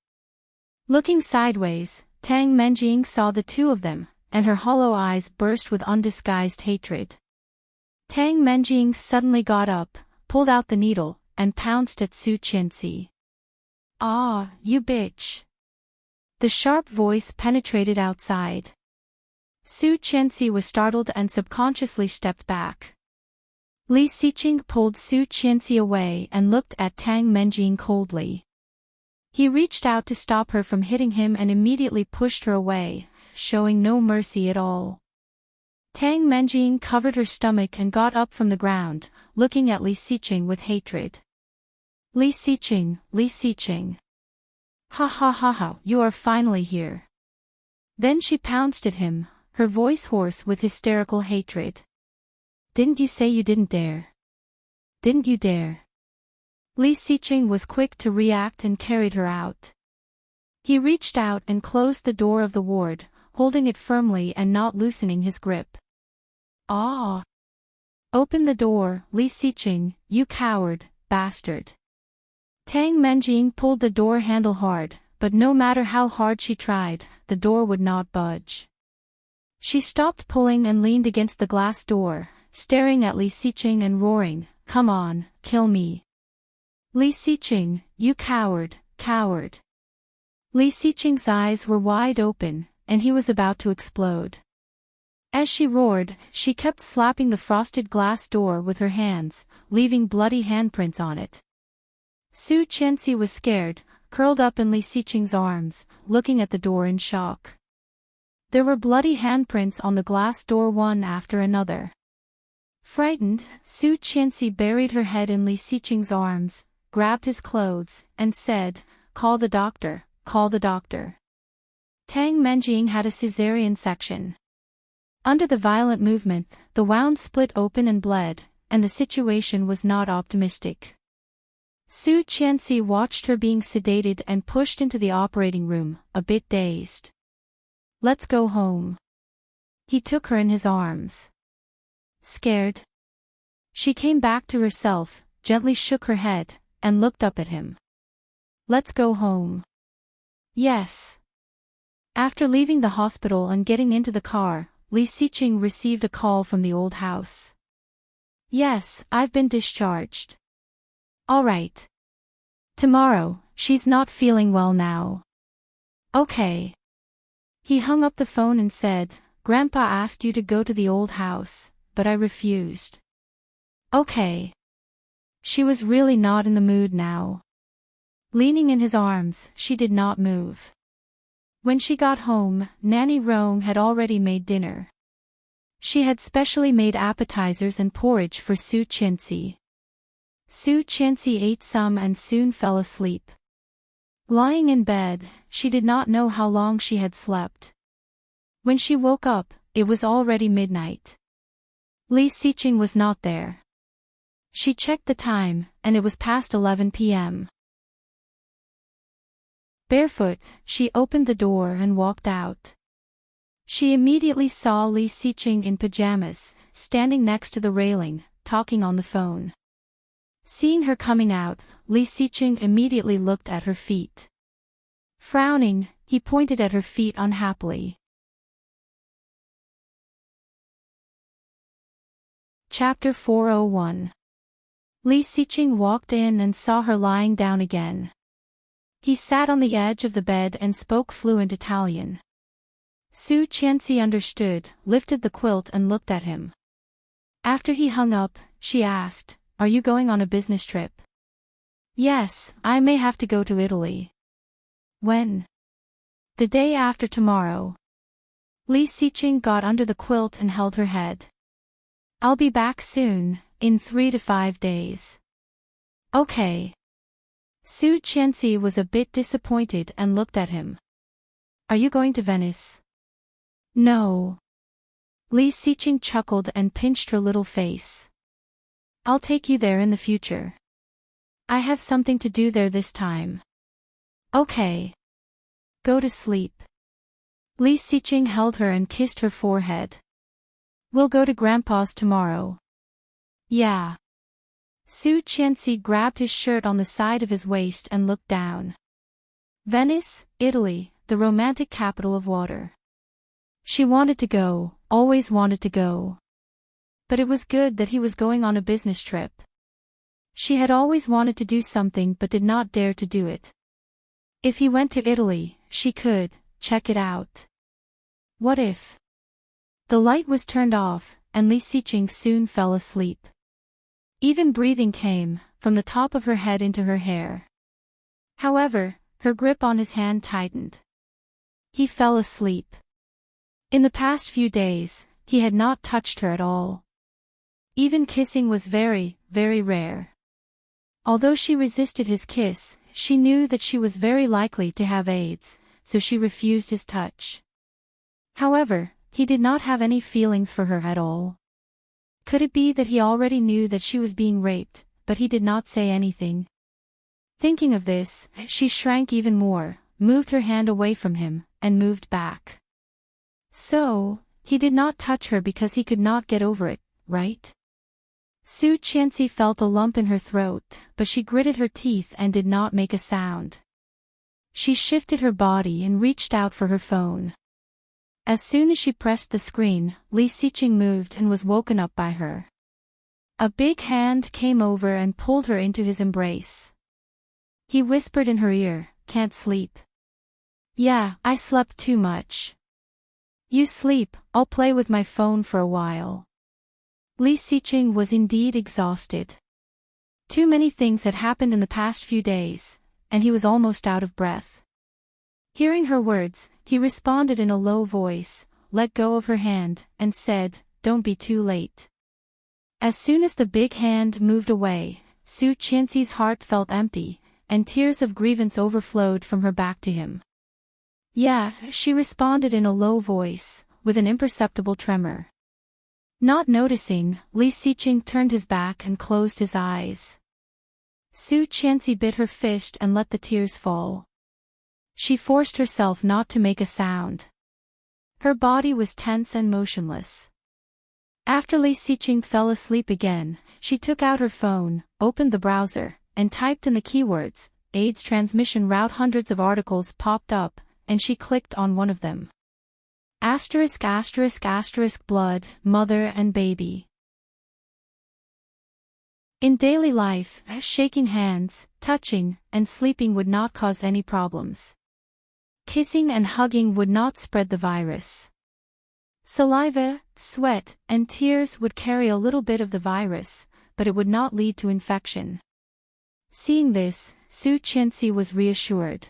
Looking sideways, Tang Menjing saw the two of them, and her hollow eyes burst with undisguised hatred. Tang Menjing suddenly got up, pulled out the needle, and pounced at Su Qianxi. "Ah, you bitch." The sharp voice penetrated outside. Su Qianxi was startled and subconsciously stepped back. Li Xiqing pulled Su Qianxi away and looked at Tang Menjing coldly. He reached out to stop her from hitting him and immediately pushed her away, showing no mercy at all. Tang Menjing covered her stomach and got up from the ground, looking at Li Xiqing with hatred. "Li Xiqing, Li Xiqing. Ha ha ha ha, you are finally here." Then she pounced at him, her voice hoarse with hysterical hatred. "Didn't you say you didn't dare? Didn't you dare?" Li Xiqing was quick to react and carried her out. He reached out and closed the door of the ward, holding it firmly and not loosening his grip. "Ah! Open the door, Li Xiqing, you coward, bastard." Tang Menjing pulled the door handle hard, but no matter how hard she tried, the door would not budge. She stopped pulling and leaned against the glass door, staring at Li Xiqing and roaring, "Come on, kill me. Li Xiqing, you coward, coward." Li Xiqing's eyes were wide open, and he was about to explode. As she roared, she kept slapping the frosted glass door with her hands, leaving bloody handprints on it. Su Qianxi was scared, curled up in Li Xiqing's arms, looking at the door in shock. There were bloody handprints on the glass door one after another. Frightened, Su Qianxi buried her head in Li Xiqing's arms, grabbed his clothes, and said, "Call the doctor, call the doctor." Tang Menjing had a cesarean section. Under the violent movement, the wound split open and bled, and the situation was not optimistic. Su Qianxi watched her being sedated and pushed into the operating room, a bit dazed. "Let's go home." He took her in his arms. Scared? She came back to herself, gently shook her head, and looked up at him. "Let's go home." "Yes." After leaving the hospital and getting into the car, Li Xiqing received a call from the old house. "Yes, I've been discharged." "All right. Tomorrow, she's not feeling well now." "Okay." He hung up the phone and said, "Grandpa asked you to go to the old house, but I refused." "Okay." She was really not in the mood now. Leaning in his arms, she did not move. When she got home, Nanny Rong had already made dinner. She had specially made appetizers and porridge for Su Qianxi. Su Qianxi ate some and soon fell asleep. Lying in bed, she did not know how long she had slept. When she woke up, it was already midnight. Li Xiqing was not there. She checked the time, and it was past 11 p.m. Barefoot, she opened the door and walked out. She immediately saw Li Xiqing in pajamas, standing next to the railing, talking on the phone. Seeing her coming out, Li Xiqing immediately looked at her feet. Frowning, he pointed at her feet unhappily. Chapter 401. Li Xiqing walked in and saw her lying down again. He sat on the edge of the bed and spoke fluent Italian. Su Qianxi understood, lifted the quilt and looked at him. After he hung up, she asked, "Are you going on a business trip?" "Yes, I may have to go to Italy." "When?" "The day after tomorrow." Li Xiqing got under the quilt and held her head. "I'll be back soon, in 3 to 5 days." "Okay." Su Qianxi was a bit disappointed and looked at him. "Are you going to Venice?" "No." Li Xiqing chuckled and pinched her little face. "I'll take you there in the future. I have something to do there this time." "Okay. Go to sleep." Li Xiqing held her and kissed her forehead. "We'll go to Grandpa's tomorrow." "Yeah." Su Qianxi grabbed his shirt on the side of his waist and looked down. Venice, Italy, the romantic capital of water. She wanted to go, always wanted to go. But it was good that he was going on a business trip. She had always wanted to do something but did not dare to do it. If he went to Italy, she could check it out. What if? The light was turned off, and Li Xiqing soon fell asleep. Even breathing came, from the top of her head into her hair. However, her grip on his hand tightened. He fell asleep. In the past few days, he had not touched her at all. Even kissing was very, very rare. Although she resisted his kiss, she knew that she was very likely to have AIDS, so she refused his touch. However, he did not have any feelings for her at all. Could it be that he already knew that she was being raped, but he did not say anything? Thinking of this, she shrank even more, moved her hand away from him, and moved back. So, he did not touch her because he could not get over it, right? Su Qianxi felt a lump in her throat, but she gritted her teeth and did not make a sound. She shifted her body and reached out for her phone. As soon as she pressed the screen, Li Xiqing moved and was woken up by her. A big hand came over and pulled her into his embrace. He whispered in her ear, "Can't sleep?" "Yeah, I slept too much." "You sleep, I'll play with my phone for a while." Li Xiqing was indeed exhausted. Too many things had happened in the past few days, and he was almost out of breath. Hearing her words, he responded in a low voice, let go of her hand, and said, "Don't be too late." As soon as the big hand moved away, Su Qianxi's heart felt empty, and tears of grievance overflowed from her back to him. "Yeah," she responded in a low voice, with an imperceptible tremor. Not noticing, Li Xiqing turned his back and closed his eyes. Su Qianxi bit her fist and let the tears fall. She forced herself not to make a sound. Her body was tense and motionless. After Li Xiqing fell asleep again, she took out her phone, opened the browser, and typed in the keywords, AIDS transmission route. Hundreds of articles popped up, and she clicked on one of them. ****** blood, mother and baby. In daily life, shaking hands, touching, and sleeping would not cause any problems. Kissing and hugging would not spread the virus. Saliva, sweat, and tears would carry a little bit of the virus, but it would not lead to infection. Seeing this, Su Qianxi was reassured.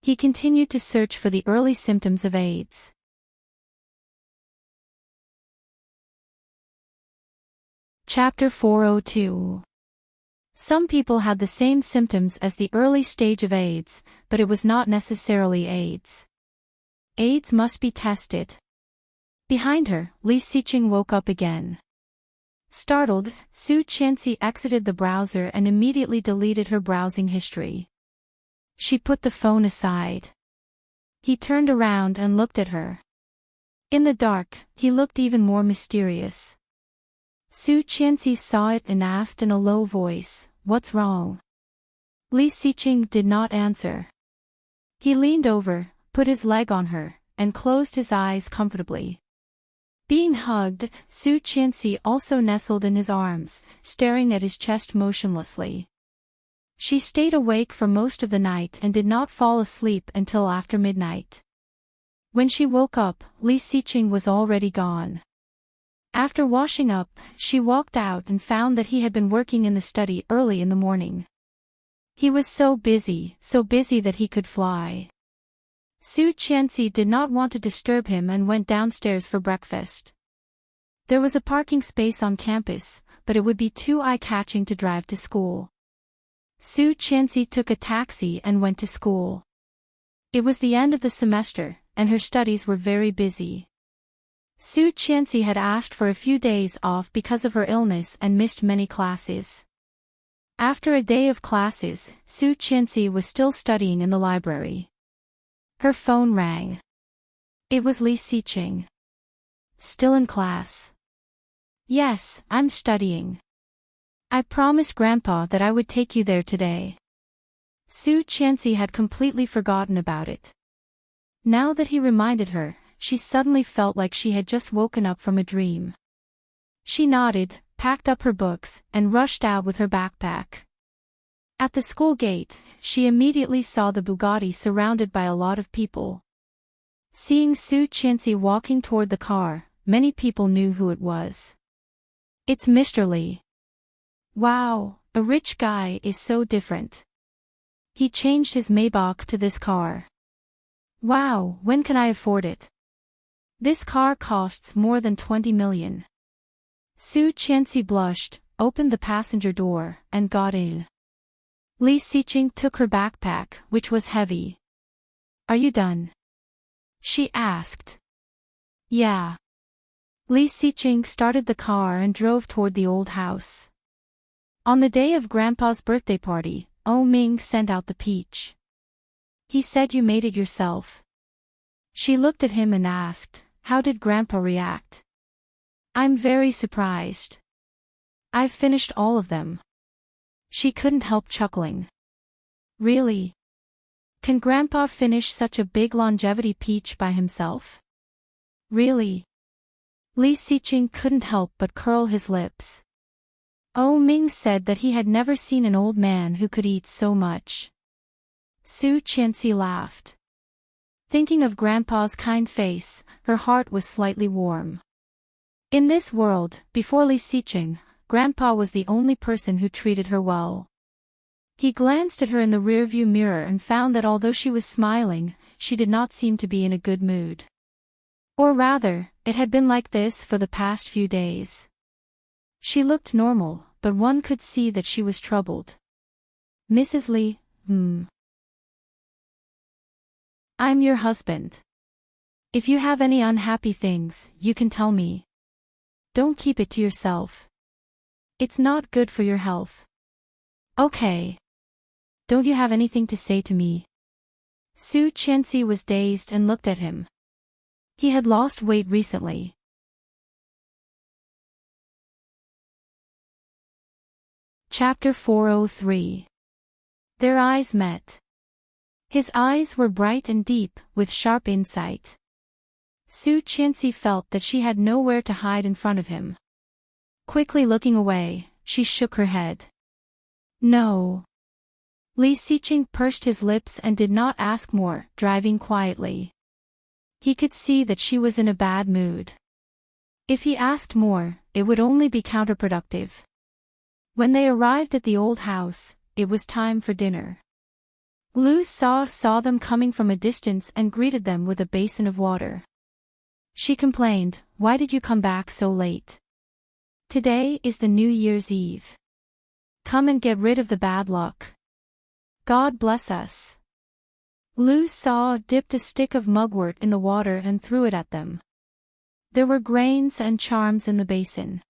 He continued to search for the early symptoms of AIDS. Chapter 402. Some people had the same symptoms as the early stage of AIDS, but it was not necessarily AIDS. AIDS must be tested. Behind her, Li Xiqing woke up again. Startled, Su Qianxi exited the browser and immediately deleted her browsing history. She put the phone aside. He turned around and looked at her. In the dark, he looked even more mysterious. Su Qianxi saw it and asked in a low voice, "What's wrong?" Li Xiqing did not answer. He leaned over, put his leg on her, and closed his eyes comfortably. Being hugged, Su Qianxi also nestled in his arms, staring at his chest motionlessly. She stayed awake for most of the night and did not fall asleep until after midnight. When she woke up, Li Xiqing was already gone. After washing up, she walked out and found that he had been working in the study early in the morning. He was so busy that he could fly. Su Qianxi did not want to disturb him and went downstairs for breakfast. There was a parking space on campus, but it would be too eye-catching to drive to school. Su Qianxi took a taxi and went to school. It was the end of the semester, and her studies were very busy. Su Qianxi had asked for a few days off because of her illness and missed many classes. After a day of classes, Su Qianxi was still studying in the library. Her phone rang. It was Li Xiqing. "Still in class?" "Yes, I'm studying. I promised Grandpa that I would take you there today." Su Qianxi had completely forgotten about it. Now that he reminded her, she suddenly felt like she had just woken up from a dream. She nodded, packed up her books, and rushed out with her backpack. At the school gate, she immediately saw the Bugatti surrounded by a lot of people. Seeing Su Qianxi walking toward the car, many people knew who it was. "It's Mr. Li. Wow, a rich guy is so different. He changed his Maybach to this car. Wow, when can I afford it? This car costs more than 20 million. Su Qianxi blushed, opened the passenger door, and got in. Li Xiqing took her backpack, which was heavy. "Are you done?" she asked. "Yeah." Li Xiqing started the car and drove toward the old house. On the day of Grandpa's birthday party, Ming sent out the peach. "He said you made it yourself." She looked at him and asked, "How did Grandpa react?" "I'm very surprised. I've finished all of them." She couldn't help chuckling. "Really? Can Grandpa finish such a big longevity peach by himself?" "Really?" Li Xiqing couldn't help but curl his lips. Ming said that he had never seen an old man who could eat so much. Su Qianxi laughed. Thinking of Grandpa's kind face, her heart was slightly warm. In this world, before Li Xiqing, Grandpa was the only person who treated her well. He glanced at her in the rearview mirror and found that although she was smiling, she did not seem to be in a good mood. Or rather, it had been like this for the past few days. She looked normal, but one could see that she was troubled. "Mrs. Li, I'm your husband. If you have any unhappy things, you can tell me. Don't keep it to yourself. It's not good for your health." "Okay. Don't you have anything to say to me?" Su Qianxi was dazed and looked at him. He had lost weight recently. Chapter 403. Their eyes met. His eyes were bright and deep, with sharp insight. Su Qianxi felt that she had nowhere to hide in front of him. Quickly looking away, she shook her head. "No." Li Xiqing pursed his lips and did not ask more, driving quietly. He could see that she was in a bad mood. If he asked more, it would only be counterproductive. When they arrived at the old house, it was time for dinner. Lu saw them coming from a distance and greeted them with a basin of water. She complained, "Why did you come back so late? Today is the New Year's Eve. Come and get rid of the bad luck. God bless us." Lu dipped a stick of mugwort in the water and threw it at them. There were grains and charms in the basin.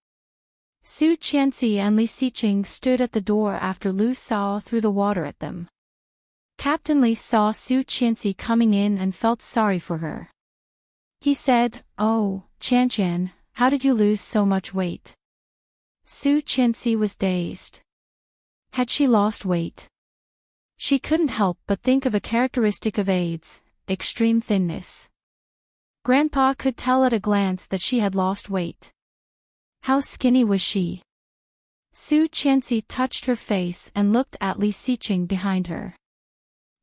Su Qianxi and Li Xiqing stood at the door after Lu threw the water at them. Captain Li saw Su Qianxi coming in and felt sorry for her. He said, "Oh, Qian, how did you lose so much weight? Su Qianxi was dazed. Had she lost weight? She couldn't help but think of a characteristic of AIDS, extreme thinness. Grandpa could tell at a glance that she had lost weight. How skinny was she? Su Qianxi touched her face and looked at Li Xiqing behind her.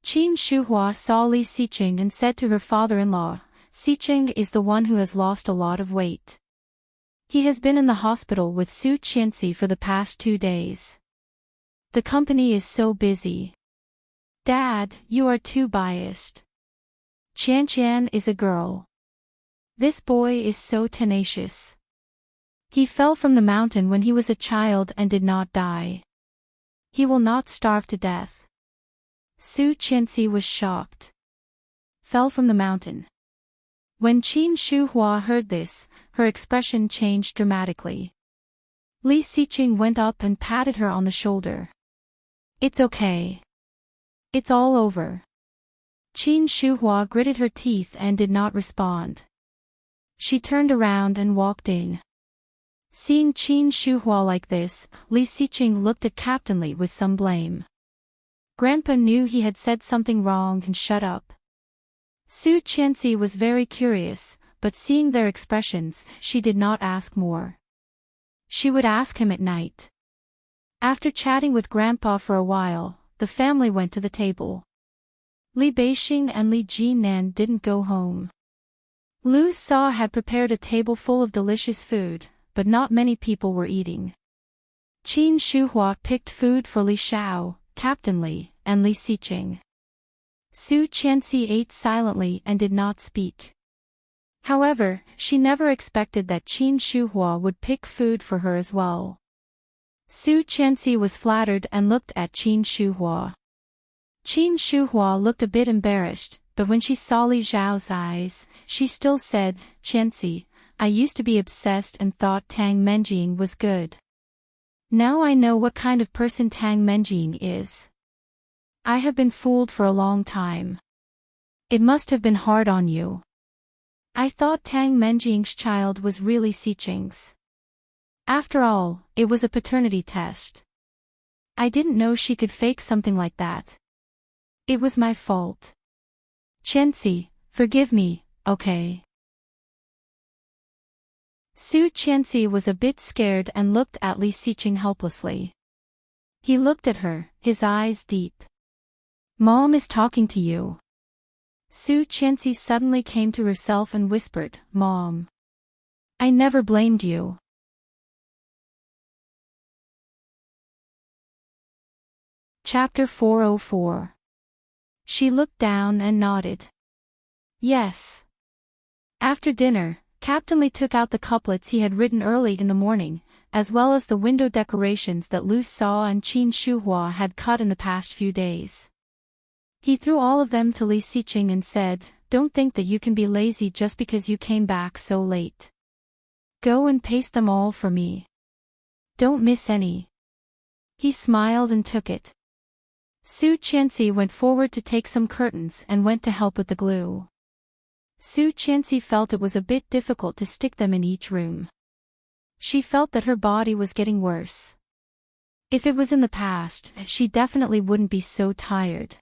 Qin Shuhua saw Li Xiqing and said to her father-in-law, "Xiqing is the one who has lost a lot of weight. He has been in the hospital with Su Qianxi for the past 2 days. The company is so busy." "Dad, you are too biased. Qianqian is a girl. This boy is so tenacious. He fell from the mountain when he was a child and did not die. He will not starve to death." Su Qianxi was shocked. Fell from the mountain. When Qin Shuhua heard this, her expression changed dramatically. Li Xiqing went up and patted her on the shoulder. "It's okay. It's all over." Qin Shuhua gritted her teeth and did not respond. She turned around and walked in. Seeing Qin Shuhua like this, Li Xiqing looked at Captain Li with some blame. Grandpa knew he had said something wrong and shut up. Su Qianxi was very curious, but seeing their expressions, she did not ask more. She would ask him at night. After chatting with Grandpa for a while, the family went to the table. Li Beixing and Li Jinan didn't go home. Lu Sa had prepared a table full of delicious food, but not many people were eating. Qin Shuhua picked food for Li Xiao, Captain Li, and Li Xiqing. Su Qianxi ate silently and did not speak. However, she never expected that Qin Shuhua would pick food for her as well. Su Qianxi was flattered and looked at Qin Shuhua. Qin Shuhua looked a bit embarrassed, but when she saw Li Zhao's eyes, she still said, "Qianxi, I used to be obsessed and thought Tang Menjing was good. Now I know what kind of person Tang Menjing is. I have been fooled for a long time. It must have been hard on you. I thought Tang Menjing's child was really Xiqing's. After all, it was a paternity test. I didn't know she could fake something like that. It was my fault. Qianxi, forgive me, okay?" Su Qianxi was a bit scared and looked at Li Xiqing helplessly. He looked at her, his eyes deep. "Mom is talking to you." Su Qianxi suddenly came to herself and whispered, "Mom. I never blamed you." Chapter 404. She looked down and nodded. "Yes." After dinner, Captain Li took out the couplets he had written early in the morning, as well as the window decorations that Lu Sa and Qin Shuhua had cut in the past few days. He threw all of them to Li Xiqing and said, "Don't think that you can be lazy just because you came back so late. Go and paste them all for me. Don't miss any." He smiled and took it. Su Qianxi went forward to take some curtains and went to help with the glue. Su Qianxi felt it was a bit difficult to stick them in each room. She felt that her body was getting worse. If it was in the past, she definitely wouldn't be so tired.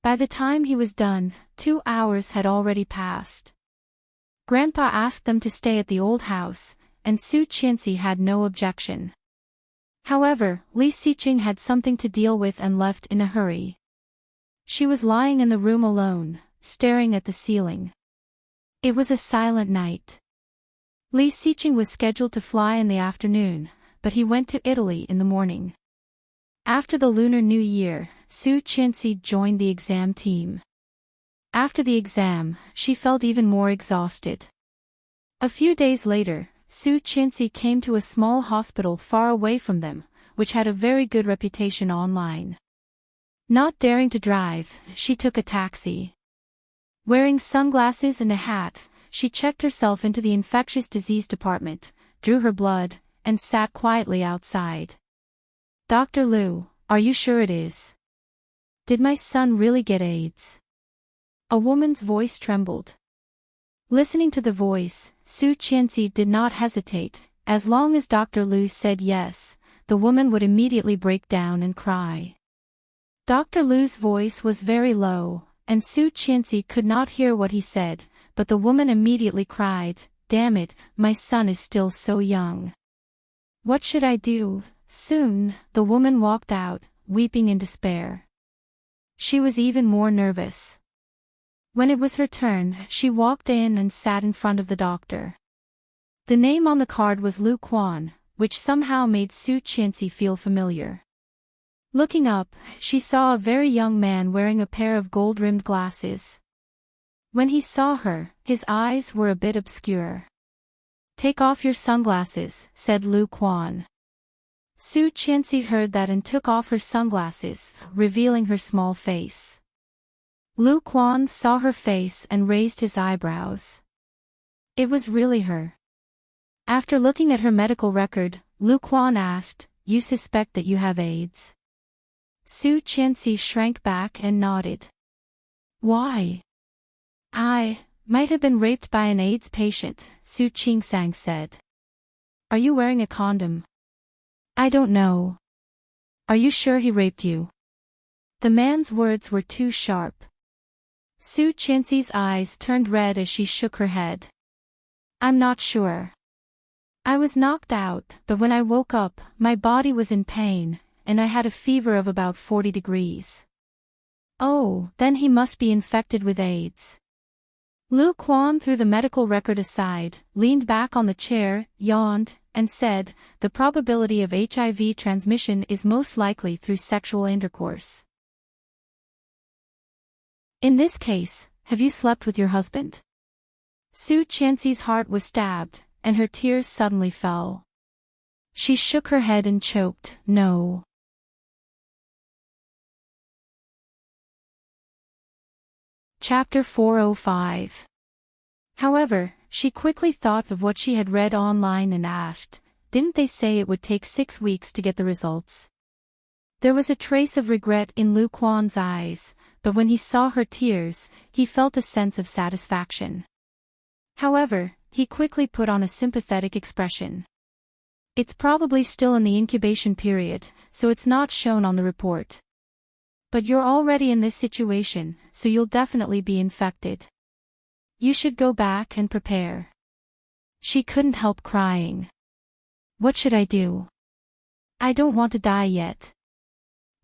By the time he was done, 2 hours had already passed. Grandpa asked them to stay at the old house, and Su Qianxi had no objection. However, Li Xiqing had something to deal with and left in a hurry. She was lying in the room alone, staring at the ceiling. It was a silent night. Li Xiqing was scheduled to fly in the afternoon, but he went to Italy in the morning. After the Lunar New Year, Su Qianxi joined the exam team. After the exam, she felt even more exhausted. A few days later, Su Qianxi came to a small hospital far away from them, which had a very good reputation online. Not daring to drive, she took a taxi. Wearing sunglasses and a hat, she checked herself into the infectious disease department, drew her blood, and sat quietly outside. "Dr. Liu, are you sure it is? Did my son really get AIDS?" A woman's voice trembled. Listening to the voice, Su Qianxi did not hesitate, as long as Dr. Lu said yes, the woman would immediately break down and cry. Dr. Lu's voice was very low, and Su Qianxi could not hear what he said, but the woman immediately cried, "Damn it, my son is still so young. What should I do?" Soon, the woman walked out, weeping in despair. She was even more nervous. When it was her turn, she walked in and sat in front of the doctor. The name on the card was Lu Quan, which somehow made Su Qianxi feel familiar. Looking up, she saw a very young man wearing a pair of gold-rimmed glasses. When he saw her, his eyes were a bit obscure. "Take off your sunglasses," said Lu Quan. Su Qianxi heard that and took off her sunglasses, revealing her small face. Lu Quan saw her face and raised his eyebrows. It was really her. After looking at her medical record, Lu Quan asked, "You suspect that you have AIDS?" Su Qianxi shrank back and nodded. "Why?" "I might have been raped by an AIDS patient," Su Qingsang said. "Are you wearing a condom?" "I don't know." "Are you sure he raped you?" The man's words were too sharp. Su Qianxi's eyes turned red as she shook her head. "I'm not sure. I was knocked out, but when I woke up, my body was in pain, and I had a fever of about 40 degrees. "Oh, then he must be infected with AIDS." Lu Quan threw the medical record aside, leaned back on the chair, yawned, and said, "The probability of HIV transmission is most likely through sexual intercourse. In this case, have you slept with your husband?" Su Qianxi's heart was stabbed, and her tears suddenly fell. She shook her head and choked, "No." Chapter 405. However, she quickly thought of what she had read online and asked, "Didn't they say it would take 6 weeks to get the results?" There was a trace of regret in Lu Quan's eyes, but when he saw her tears, he felt a sense of satisfaction. However, he quickly put on a sympathetic expression. "It's probably still in the incubation period, so it's not shown on the report. But you're already in this situation, so you'll definitely be infected. You should go back and prepare." She couldn't help crying. "What should I do? I don't want to die yet."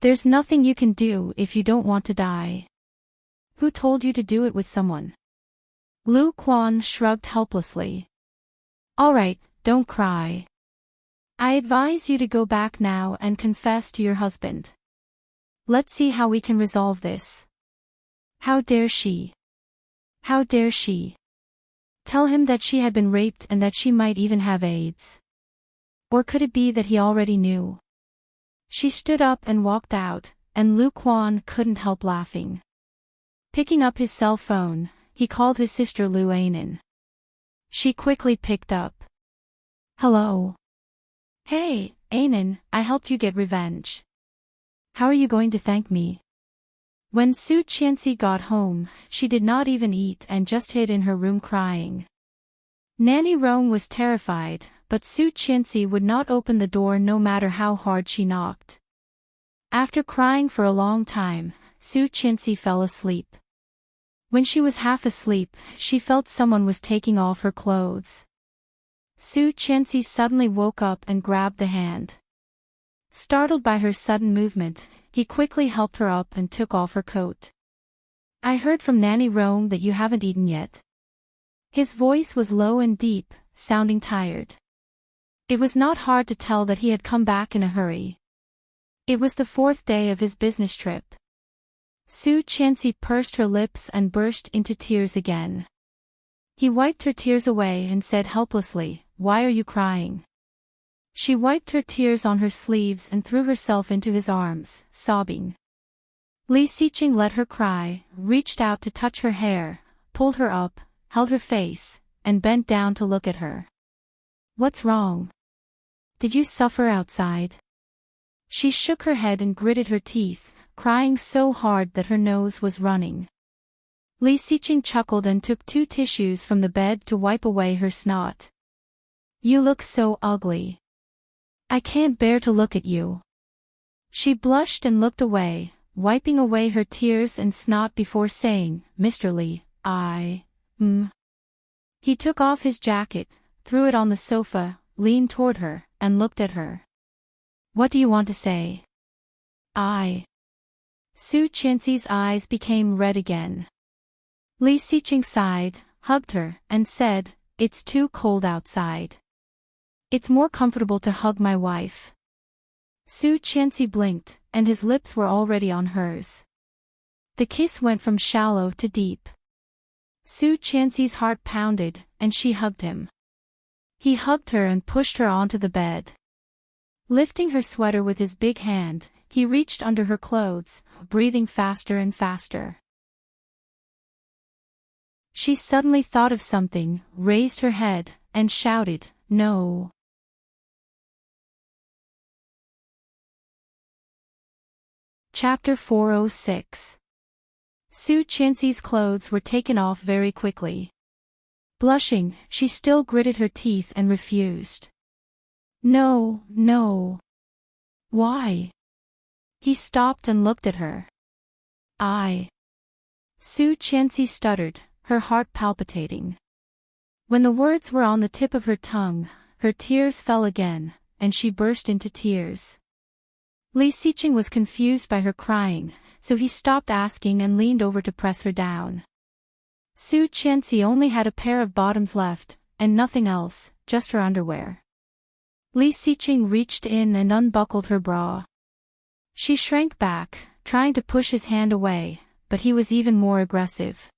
"There's nothing you can do if you don't want to die. Who told you to do it with someone?" Lu Quan shrugged helplessly. "All right, don't cry. I advise you to go back now and confess to your husband. Let's see how we can resolve this." How dare she? How dare she? Tell him that she had been raped and that she might even have AIDS. Or could it be that he already knew? She stood up and walked out, and Lu Quan couldn't help laughing. Picking up his cell phone, he called his sister Lu Anan. She quickly picked up. "Hello. Hey, Anan, I helped you get revenge. How are you going to thank me?" When Su Qianxi got home, she did not even eat and just hid in her room crying. Nanny Rong was terrified, but Su Qianxi would not open the door no matter how hard she knocked. After crying for a long time, Su Qianxi fell asleep. When she was half asleep, she felt someone was taking off her clothes. Su Qianxi suddenly woke up and grabbed the hand. Startled by her sudden movement, he quickly helped her up and took off her coat. "I heard from Nanny Rong that you haven't eaten yet." His voice was low and deep, sounding tired. It was not hard to tell that he had come back in a hurry. It was the 4th day of his business trip. Su Qianxi pursed her lips and burst into tears again. He wiped her tears away and said helplessly, "Why are you crying?" She wiped her tears on her sleeves and threw herself into his arms, sobbing. Li Xiqing let her cry, reached out to touch her hair, pulled her up, held her face, and bent down to look at her. "What's wrong? Did you suffer outside?" She shook her head and gritted her teeth, crying so hard that her nose was running. Li Xiqing chuckled and took 2 tissues from the bed to wipe away her snot. You look so ugly. I can't bear to look at you. She blushed and looked away, wiping away her tears and snot before saying, Mr. Lee, He took off his jacket, threw it on the sofa, leaned toward her, and looked at her. What do you want to say? Su Qianxi's eyes became red again. Li Xiqing sighed, hugged her, and said, It's too cold outside. It's more comfortable to hug my wife. Su Qianxi blinked, and his lips were already on hers. The kiss went from shallow to deep. Su Qianxi's heart pounded, and she hugged him. He hugged her and pushed her onto the bed. Lifting her sweater with his big hand, he reached under her clothes, breathing faster and faster. She suddenly thought of something, raised her head, and shouted, No. Chapter 406. Su Qianxi's clothes were taken off very quickly. Blushing, she still gritted her teeth and refused. No, no. Why? He stopped and looked at her. Su Qianxi stuttered, her heart palpitating. When the words were on the tip of her tongue, her tears fell again, and she burst into tears. Li Xiqing was confused by her crying, so he stopped asking and leaned over to press her down. Su Qianxi only had a pair of bottoms left, and nothing else, just her underwear. Li Xiqing reached in and unbuckled her bra. She shrank back, trying to push his hand away, but he was even more aggressive.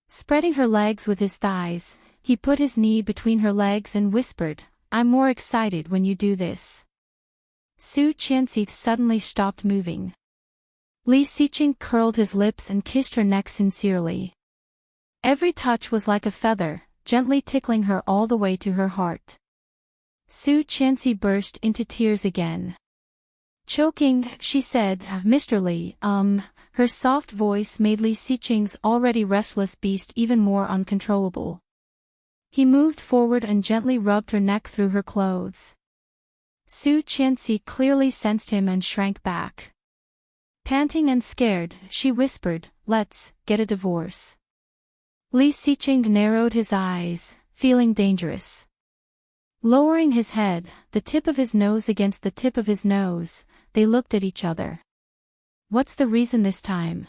Spreading her legs with his thighs, he put his knee between her legs and whispered, I'm more excited when you do this. Su Qianxi suddenly stopped moving. Li Xiqing curled his lips and kissed her neck sincerely. Every touch was like a feather, gently tickling her all the way to her heart. Su Qianxi burst into tears again. Choking, she said, Mr. Li, her soft voice made Li Xiqing's already restless beast even more uncontrollable. He moved forward and gently rubbed her neck through her clothes. Su Qianxi clearly sensed him and shrank back. Panting and scared, she whispered, Let's get a divorce. Li Xiqing narrowed his eyes, feeling dangerous. Lowering his head, the tip of his nose against the tip of his nose, they looked at each other. What's the reason this time?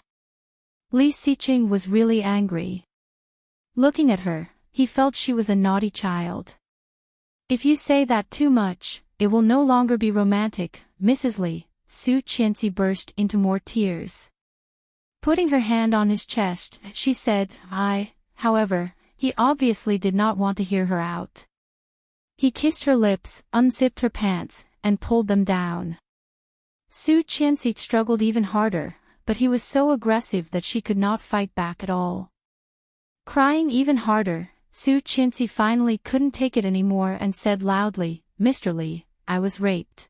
Li Xiqing was really angry. Looking at her, he felt she was a naughty child. If you say that too much, it will no longer be romantic, Mrs. Li. Su Qianxi burst into more tears. Putting her hand on his chest, she said, However, he obviously did not want to hear her out. He kissed her lips, unzipped her pants, and pulled them down. Su Qianxi struggled even harder, but he was so aggressive that she could not fight back at all. Crying even harder, Su Qianxi finally couldn't take it anymore and said loudly, Mr. Li, I was raped.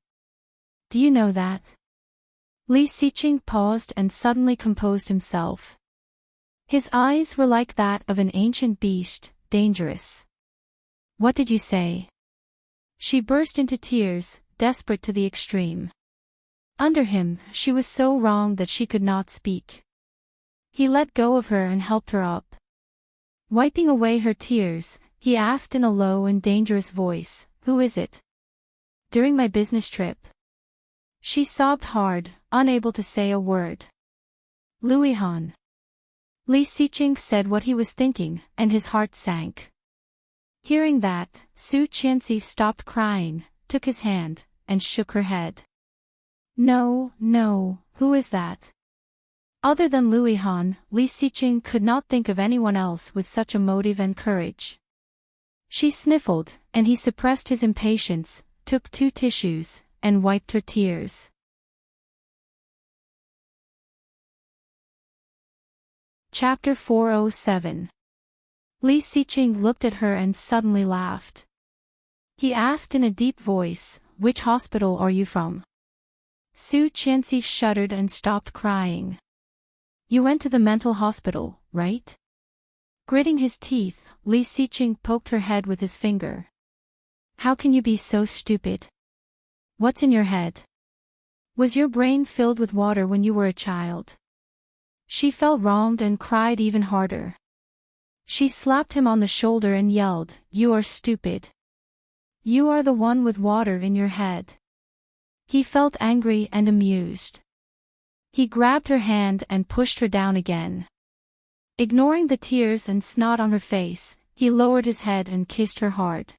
Do you know that? Li Xiqing paused and suddenly composed himself. His eyes were like that of an ancient beast, dangerous. What did you say? She burst into tears, desperate to the extreme. Under him, she was so wrong that she could not speak. He let go of her and helped her up. Wiping away her tears, he asked in a low and dangerous voice, Who is it? During my business trip. She sobbed hard, unable to say a word. Louis Han. Li Xiqing said what he was thinking, and his heart sank. Hearing that, Su Qianxi stopped crying, took his hand, and shook her head. No, no, who is that? Other than Louis Han, Li Xiqing could not think of anyone else with such a motive and courage. She sniffled, and he suppressed his impatience, took 2 tissues, and wiped her tears. Chapter 407. Li Xiqing looked at her and suddenly laughed. He asked in a deep voice, Which hospital are you from? Su Qianxi shuddered and stopped crying. You went to the mental hospital, right? Gritting his teeth, Li Xiqing poked her head with his finger. How can you be so stupid? What's in your head? Was your brain filled with water when you were a child? She felt wronged and cried even harder. She slapped him on the shoulder and yelled, "You are stupid. You are the one with water in your head." He felt angry and amused. He grabbed her hand and pushed her down again. Ignoring the tears and snot on her face, he lowered his head and kissed her hard.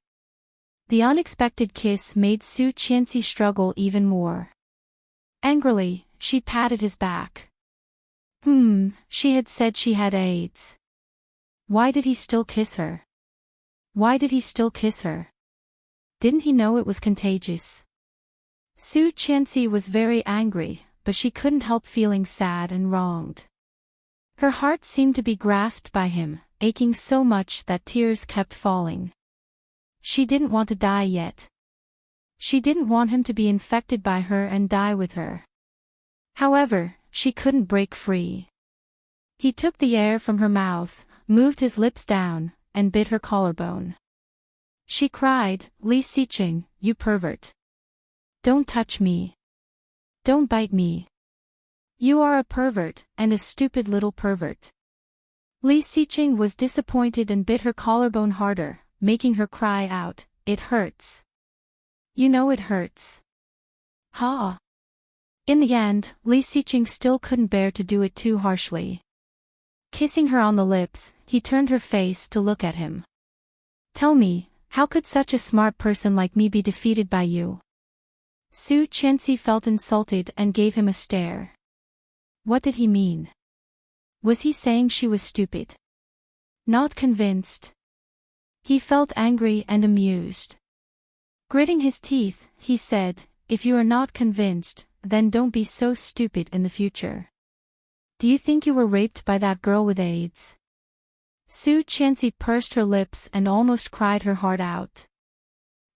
The unexpected kiss made Su Qianxi struggle even more. Angrily, she patted his back. She had said she had AIDS. Why did he still kiss her? Why did he still kiss her? Didn't he know it was contagious? Su Qianxi was very angry, but she couldn't help feeling sad and wronged. Her heart seemed to be grasped by him, aching so much that tears kept falling. She didn't want to die yet. She didn't want him to be infected by her and die with her. However, she couldn't break free. He took the air from her mouth, moved his lips down, and bit her collarbone. She cried, "Li Xiqing, you pervert. Don't touch me. Don't bite me. You are a pervert, and a stupid little pervert." Li Xiqing was disappointed and bit her collarbone harder, making her cry out, "It hurts. You know it hurts." Ha! In the end, Li Xiqing still couldn't bear to do it too harshly. Kissing her on the lips, he turned her face to look at him. "Tell me, how could such a smart person like me be defeated by you?" Su Qianxi felt insulted and gave him a stare. What did he mean? Was he saying she was stupid? Not convinced. He felt angry and amused. Gritting his teeth, he said, "If you are not convinced, then don't be so stupid in the future. Do you think you were raped by that girl with AIDS?" Su Qianxi pursed her lips and almost cried her heart out.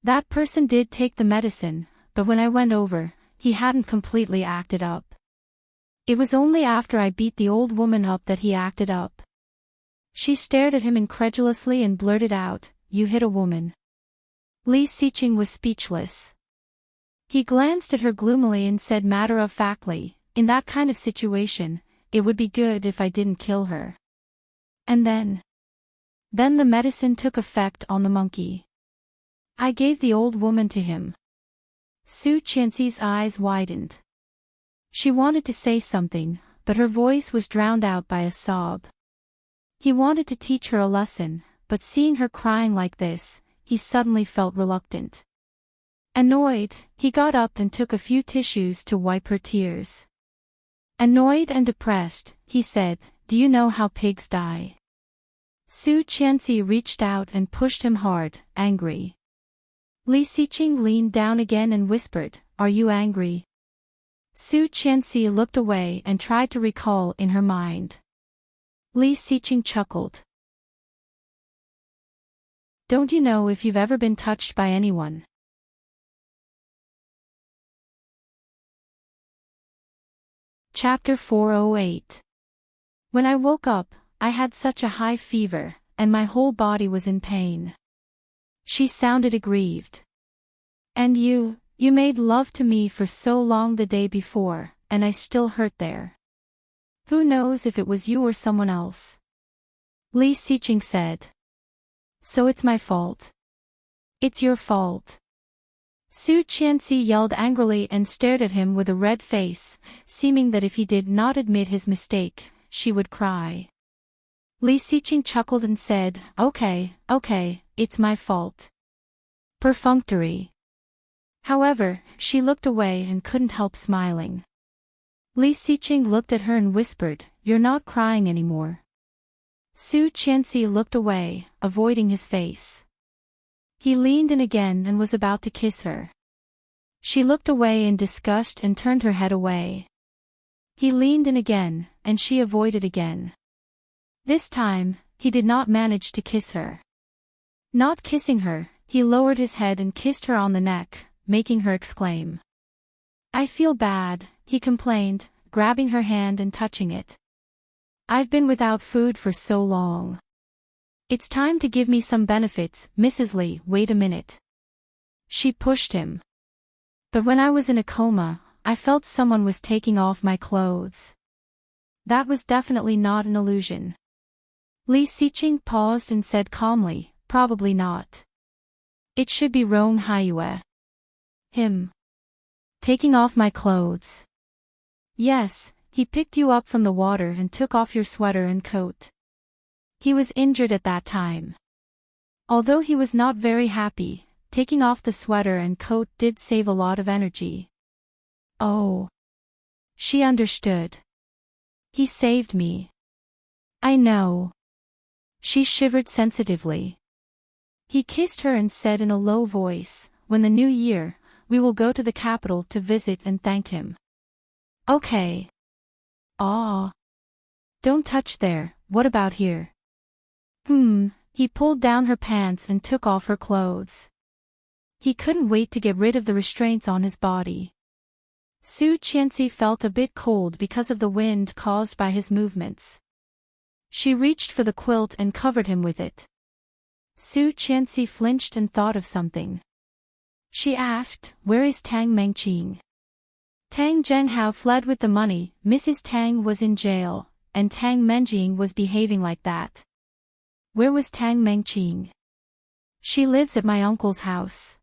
"That person did take the medicine, but when I went over, he hadn't completely acted up. It was only after I beat the old woman up that he acted up." She stared at him incredulously and blurted out, "You hit a woman." Li Xiqing was speechless. He glanced at her gloomily and said matter-of-factly, "In that kind of situation, it would be good if I didn't kill her." And then the medicine took effect on the monkey. I gave the old woman to him. Su Qianxi's eyes widened. She wanted to say something, but her voice was drowned out by a sob. He wanted to teach her a lesson, but seeing her crying like this, he suddenly felt reluctant. Annoyed, he got up and took a few tissues to wipe her tears. Annoyed and depressed, he said, "Do you know how pigs die?" Su Qianxi reached out and pushed him hard, angry. Li Xiqing leaned down again and whispered, "Are you angry?" Su Qianxi looked away and tried to recall in her mind. Li Xiqing chuckled. "Don't you know if you've ever been touched by anyone?" Chapter 408. When I woke up, I had such a high fever, and my whole body was in pain. She sounded aggrieved. "And you made love to me for so long the day before, and I still hurt there. Who knows if it was you or someone else?" Li Xiqing said. "So it's my fault." "It's your fault." Su Qianxi yelled angrily and stared at him with a red face, seeming that if he did not admit his mistake, she would cry. Li Xiqing chuckled and said, Okay, it's my fault." Perfunctory. However, she looked away and couldn't help smiling. Li Xiqing looked at her and whispered, "You're not crying anymore." Su Qianxi looked away, avoiding his face. He leaned in again and was about to kiss her. She looked away in disgust and turned her head away. He leaned in again, and she avoided again. This time, he did not manage to kiss her. Not kissing her, he lowered his head and kissed her on the neck, making her exclaim. "I feel bad," he complained, grabbing her hand and touching it. "I've been without food for so long. It's time to give me some benefits." "Mrs. Li, wait a minute. She pushed him. But when I was in a coma, I felt someone was taking off my clothes. That was definitely not an illusion. Li Xiqing paused and said calmly, probably not. It should be Rong Haiyue. Him. Taking off my clothes. Yes, he picked you up from the water and took off your sweater and coat. He was injured at that time. Although he was not very happy, taking off the sweater and coat did save a lot of energy. Oh. She understood. He saved me. I know. She shivered sensitively. He kissed her and said in a low voice, when the new year, we will go to the capital to visit and thank him. Okay. Ah. Don't touch there, what about here? He pulled down her pants and took off her clothes. He couldn't wait to get rid of the restraints on his body. Su Qianxi felt a bit cold because of the wind caused by his movements. She reached for the quilt and covered him with it. Su Qianxi flinched and thought of something. She asked, where is Tang Mengqing? Tang Zhenghao fled with the money, Mrs. Tang was in jail, and Tang Menjing was behaving like that. Where was Tang Mengqing? She lives at my uncle's house.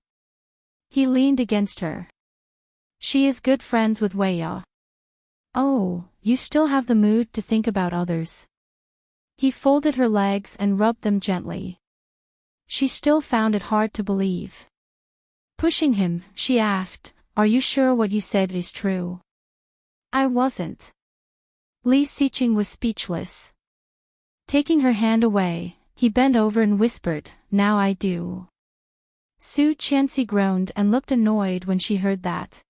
He leaned against her. She is good friends with Wei Ya. Oh, you still have the mood to think about others. He folded her legs and rubbed them gently. She still found it hard to believe. Pushing him, she asked, are you sure what you said is true? I wasn't. Li Xiqing was speechless. Taking her hand away, he bent over and whispered, now I do. Su Qianxi groaned and looked annoyed when she heard that.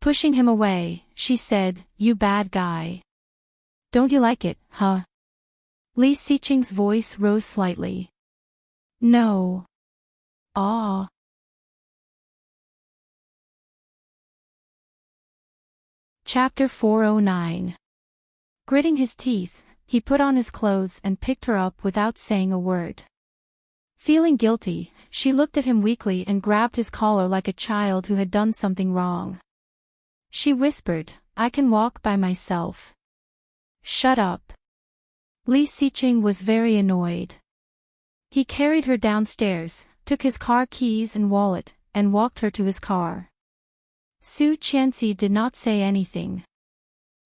Pushing him away, she said, you bad guy. Don't you like it, huh? Li Xiqing's voice rose slightly. No. Ah. Chapter 409. Gritting his teeth, he put on his clothes and picked her up without saying a word. Feeling guilty, she looked at him weakly and grabbed his collar like a child who had done something wrong. She whispered, I can walk by myself. Shut up. Li Xiqing was very annoyed. He carried her downstairs, took his car keys and wallet, and walked her to his car. Su Qianxi did not say anything.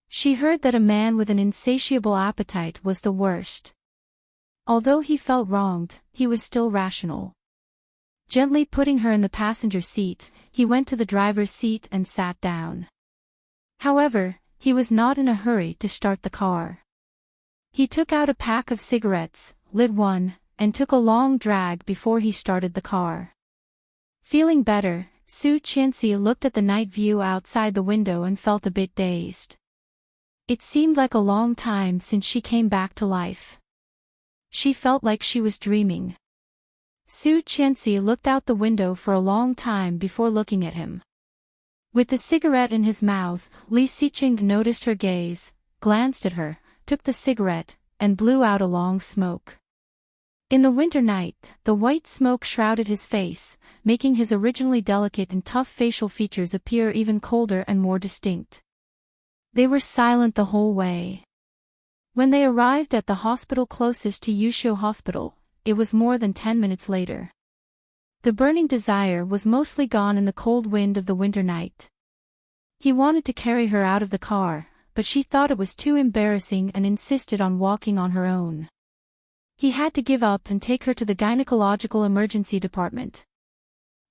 She heard that a man with an insatiable appetite was the worst. Although he felt wronged, he was still rational. Gently putting her in the passenger seat, he went to the driver's seat and sat down. However, he was not in a hurry to start the car. He took out a pack of cigarettes, lit one, and took a long drag before he started the car. Feeling better, Su Qianxi looked at the night view outside the window and felt a bit dazed. It seemed like a long time since she came back to life. She felt like she was dreaming. Su Qianxi looked out the window for a long time before looking at him. With the cigarette in his mouth, Li Xiqing noticed her gaze, glanced at her, took the cigarette, and blew out a long smoke. In the winter night, the white smoke shrouded his face, making his originally delicate and tough facial features appear even colder and more distinct. They were silent the whole way. When they arrived at the hospital closest to Yushu Hospital, it was more than 10 minutes later. The burning desire was mostly gone in the cold wind of the winter night. He wanted to carry her out of the car, but she thought it was too embarrassing and insisted on walking on her own. He had to give up and take her to the gynecological emergency department.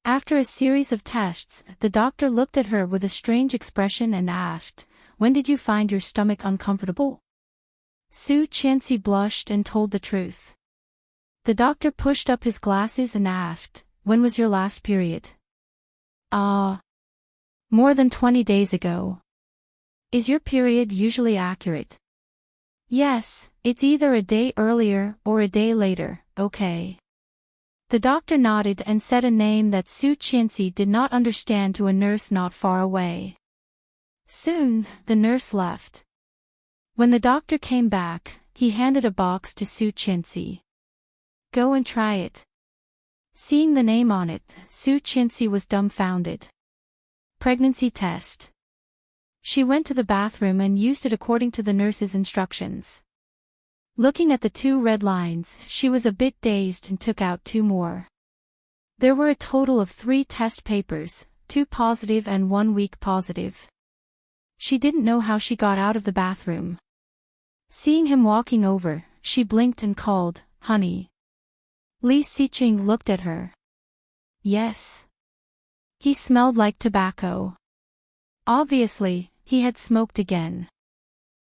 After a series of tests, the doctor looked at her with a strange expression and asked, when did you find your stomach uncomfortable? Su Qianxi blushed and told the truth. The doctor pushed up his glasses and asked, when was your last period? More than 20 days ago. Is your period usually accurate? Yes, it's either a day earlier or a day later, okay. The doctor nodded and said a name that Su Qianxi did not understand to a nurse not far away. Soon, the nurse left. When the doctor came back, he handed a box to Su Qianxi. Go and try it. Seeing the name on it, Su Qianxi was dumbfounded. Pregnancy test. She went to the bathroom and used it according to the nurse's instructions. Looking at the 2 red lines, she was a bit dazed and took out 2 more. There were a total of 3 test papers, 2 positive and 1 weak positive. She didn't know how she got out of the bathroom. Seeing him walking over, she blinked and called, "Honey." Li Xiqing looked at her. Yes. He smelled like tobacco. Obviously, he had smoked again.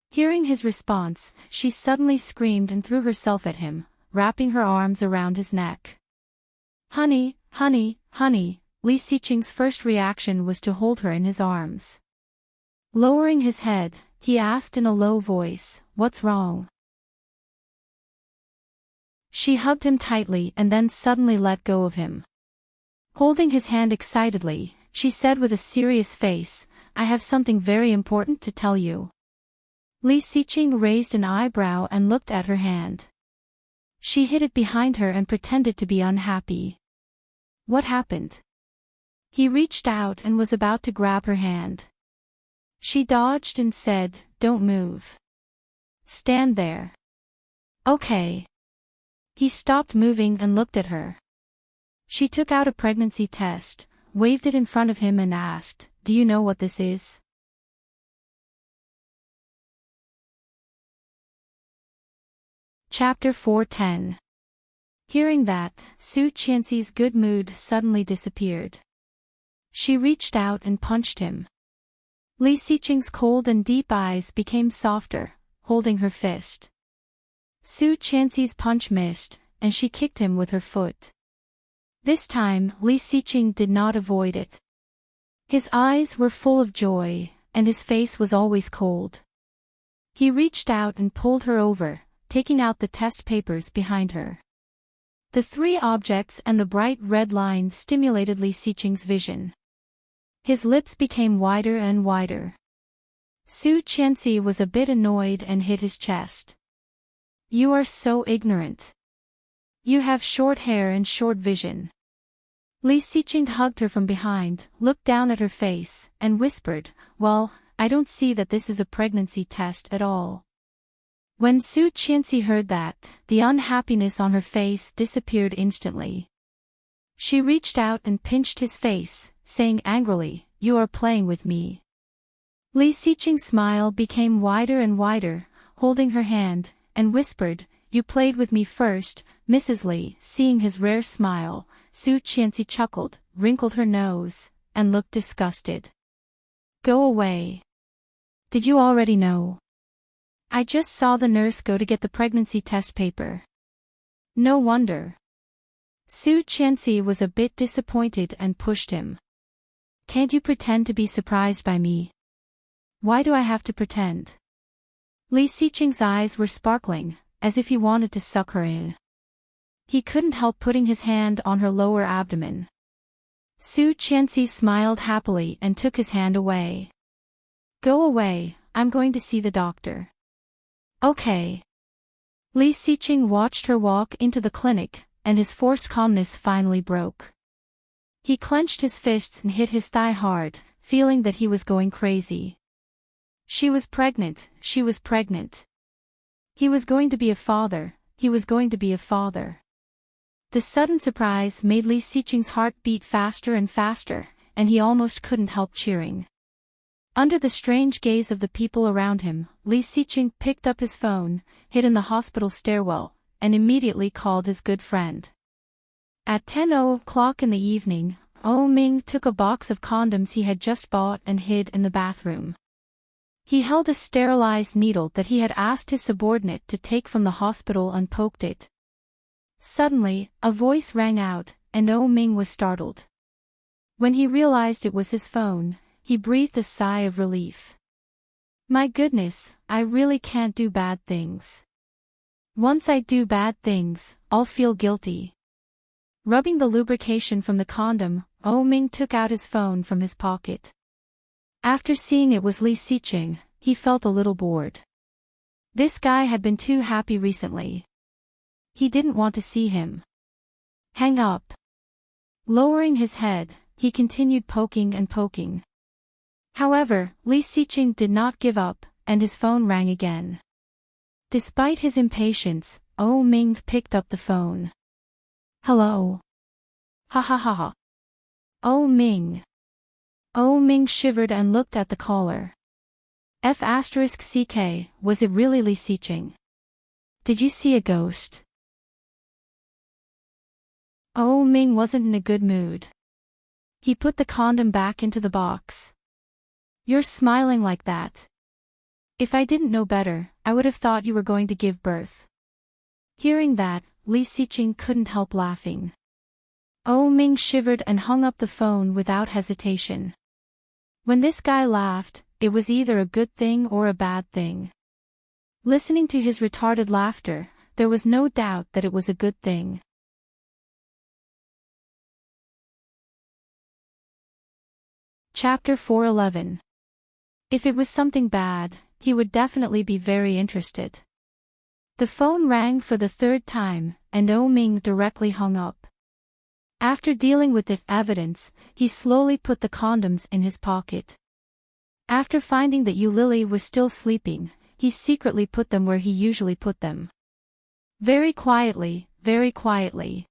Hearing his response, she suddenly screamed and threw herself at him, wrapping her arms around his neck. "Honey, honey, honey." Li Xiqing's first reaction was to hold her in his arms. Lowering his head, he asked in a low voice, "What's wrong?" She hugged him tightly and then suddenly let go of him. Holding his hand excitedly, she said with a serious face, "I have something very important to tell you." Li Xiqing raised an eyebrow and looked at her hand. She hid it behind her and pretended to be unhappy. What happened? He reached out and was about to grab her hand. She dodged and said, "Don't move. Stand there." "Okay." He stopped moving and looked at her. She took out a pregnancy test, waved it in front of him and asked, "Do you know what this is?" Chapter 410. Hearing that, Su Qianxi's good mood suddenly disappeared. She reached out and punched him. Li Xiqing's cold and deep eyes became softer, holding her fist. Su Qianxi's punch missed, and she kicked him with her foot. This time, Li Xiqing did not avoid it. His eyes were full of joy, and his face was always cold. He reached out and pulled her over, taking out the test papers behind her. The 3 objects and the bright red line stimulated Li Xiqing's vision. His lips became wider and wider. Su Qianxi was a bit annoyed and hit his chest. "You are so ignorant. You have short hair and short vision." Li Xiqing hugged her from behind, looked down at her face, and whispered, "Well, I don't see that this is a pregnancy test at all." When Su Qianxi heard that, the unhappiness on her face disappeared instantly. She reached out and pinched his face, saying angrily, "You are playing with me." Li Xiqing's smile became wider and wider, holding her hand, and whispered, "You played with me first, Mrs. Li." Seeing his rare smile, Su Qianxi chuckled, wrinkled her nose, and looked disgusted. "Go away. Did you already know? I just saw the nurse go to get the pregnancy test paper." "No wonder." Su Qianxi was a bit disappointed and pushed him. "Can't you pretend to be surprised by me?" "Why do I have to pretend?" Li Xiqing's eyes were sparkling, as if he wanted to suck her in. He couldn't help putting his hand on her lower abdomen. Su Qianxi smiled happily and took his hand away. "Go away, I'm going to see the doctor." "Okay." Li Xiqing watched her walk into the clinic, and his forced calmness finally broke. He clenched his fists and hit his thigh hard, feeling that he was going crazy. She was pregnant, she was pregnant. He was going to be a father, he was going to be a father. The sudden surprise made Li Xiqing's heart beat faster and faster, and he almost couldn't help cheering. Under the strange gaze of the people around him, Li Xiqing picked up his phone, hid in the hospital stairwell, and immediately called his good friend. At 10:00 in the evening, Ming took a box of condoms he had just bought and hid in the bathroom. He held a sterilized needle that he had asked his subordinate to take from the hospital and poked it. Suddenly, a voice rang out, and Ming was startled. When he realized it was his phone, he breathed a sigh of relief. "My goodness, I really can't do bad things. Once I do bad things, I'll feel guilty." Rubbing the lubrication from the condom, Ming took out his phone from his pocket. After seeing it was Li Xiqing, he felt a little bored. This guy had been too happy recently. He didn't want to see him. "Hang up." Lowering his head, he continued poking and poking. However, Li Xiqing did not give up, and his phone rang again. Despite his impatience, Ming picked up the phone. Hello. Ha ha ha ha. Ming. Ming shivered and looked at the caller. F***ck, was it really Li Xiqing? Did you see a ghost? Ming wasn't in a good mood. He put the condom back into the box. You're smiling like that. If I didn't know better, I would have thought you were going to give birth. Hearing that, Li Xiqing couldn't help laughing. Ming shivered and hung up the phone without hesitation. When this guy laughed, it was either a good thing or a bad thing. Listening to his retarded laughter, there was no doubt that it was a good thing. Chapter 411. If it was something bad, he would definitely be very interested. The phone rang for the third time, and Ming directly hung up. After dealing with the evidence, he slowly put the condoms in his pocket. After finding that Yu Lily was still sleeping, he secretly put them where he usually put them. Very quietly, very quietly.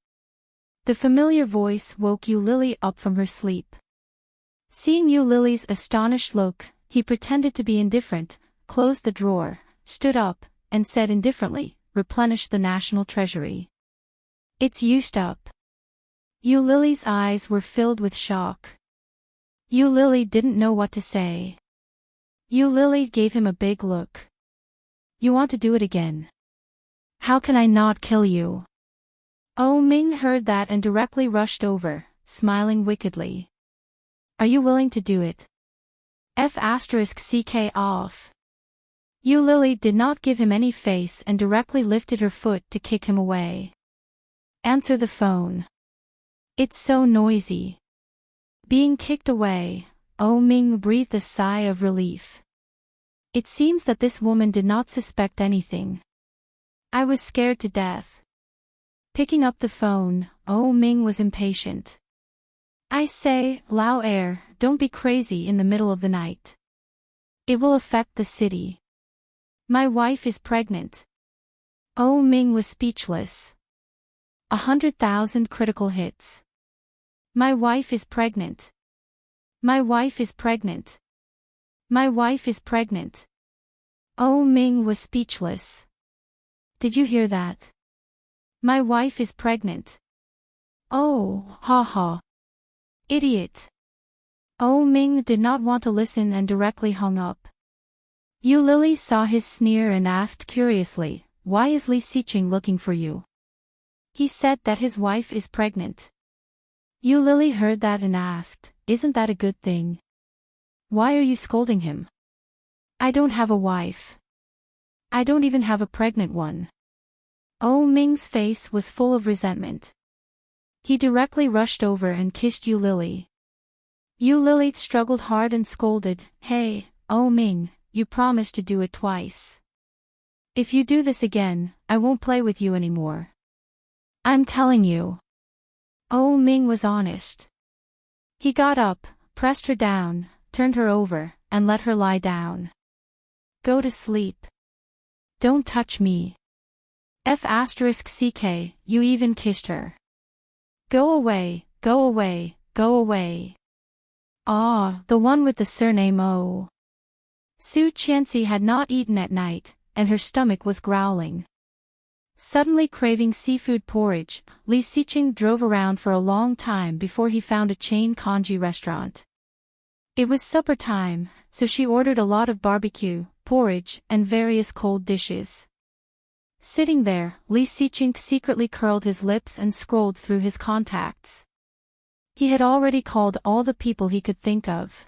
The familiar voice woke Yu Lily up from her sleep. Seeing Yu Lily's astonished look, he pretended to be indifferent, closed the drawer, stood up, and said indifferently, "Replenish the national treasury. It's used up." Yu Lily's eyes were filled with shock. Yu Lily didn't know what to say. Yu Lily gave him a big look. "You want to do it again? How can I not kill you?" Ming heard that and directly rushed over, smiling wickedly. "Are you willing to do it? F***ck off." Yu Lily did not give him any face and directly lifted her foot to kick him away. "Answer the phone. It's so noisy." Being kicked away, Ming breathed a sigh of relief. It seems that this woman did not suspect anything. I was scared to death. Picking up the phone, Ming was impatient. "I say, Lao Air, don't be crazy in the middle of the night. It will affect the city. My wife is pregnant." Ming was speechless. 100,000 critical hits. "My wife is pregnant. My wife is pregnant. My wife is pregnant." Ming was speechless. "Did you hear that? My wife is pregnant." "Oh, ha ha. Idiot." Ming did not want to listen and directly hung up. Yu Lily saw his sneer and asked curiously, "Why is Li Xiqing looking for you?" He said that his wife is pregnant. Yu Lily heard that and asked, "Isn't that a good thing? Why are you scolding him?" "I don't have a wife. I don't even have a pregnant one." Ming's face was full of resentment. He directly rushed over and kissed Yu Lily. Yu Lily struggled hard and scolded, "Hey, Ming, you promised to do it twice. If you do this again, I won't play with you anymore. I'm telling you." Ming was honest. He got up, pressed her down, turned her over, and let her lie down. "Go to sleep. Don't touch me. F***ck, you even kissed her. Go away, go away, go away." "Ah, the one with the surname O." Su Qianxi had not eaten at night, and her stomach was growling. Suddenly craving seafood porridge, Li Xiqing drove around for a long time before he found a chain congee restaurant. It was supper time, so she ordered a lot of barbecue, porridge, and various cold dishes. Sitting there, Li Xiqing secretly curled his lips and scrolled through his contacts. He had already called all the people he could think of.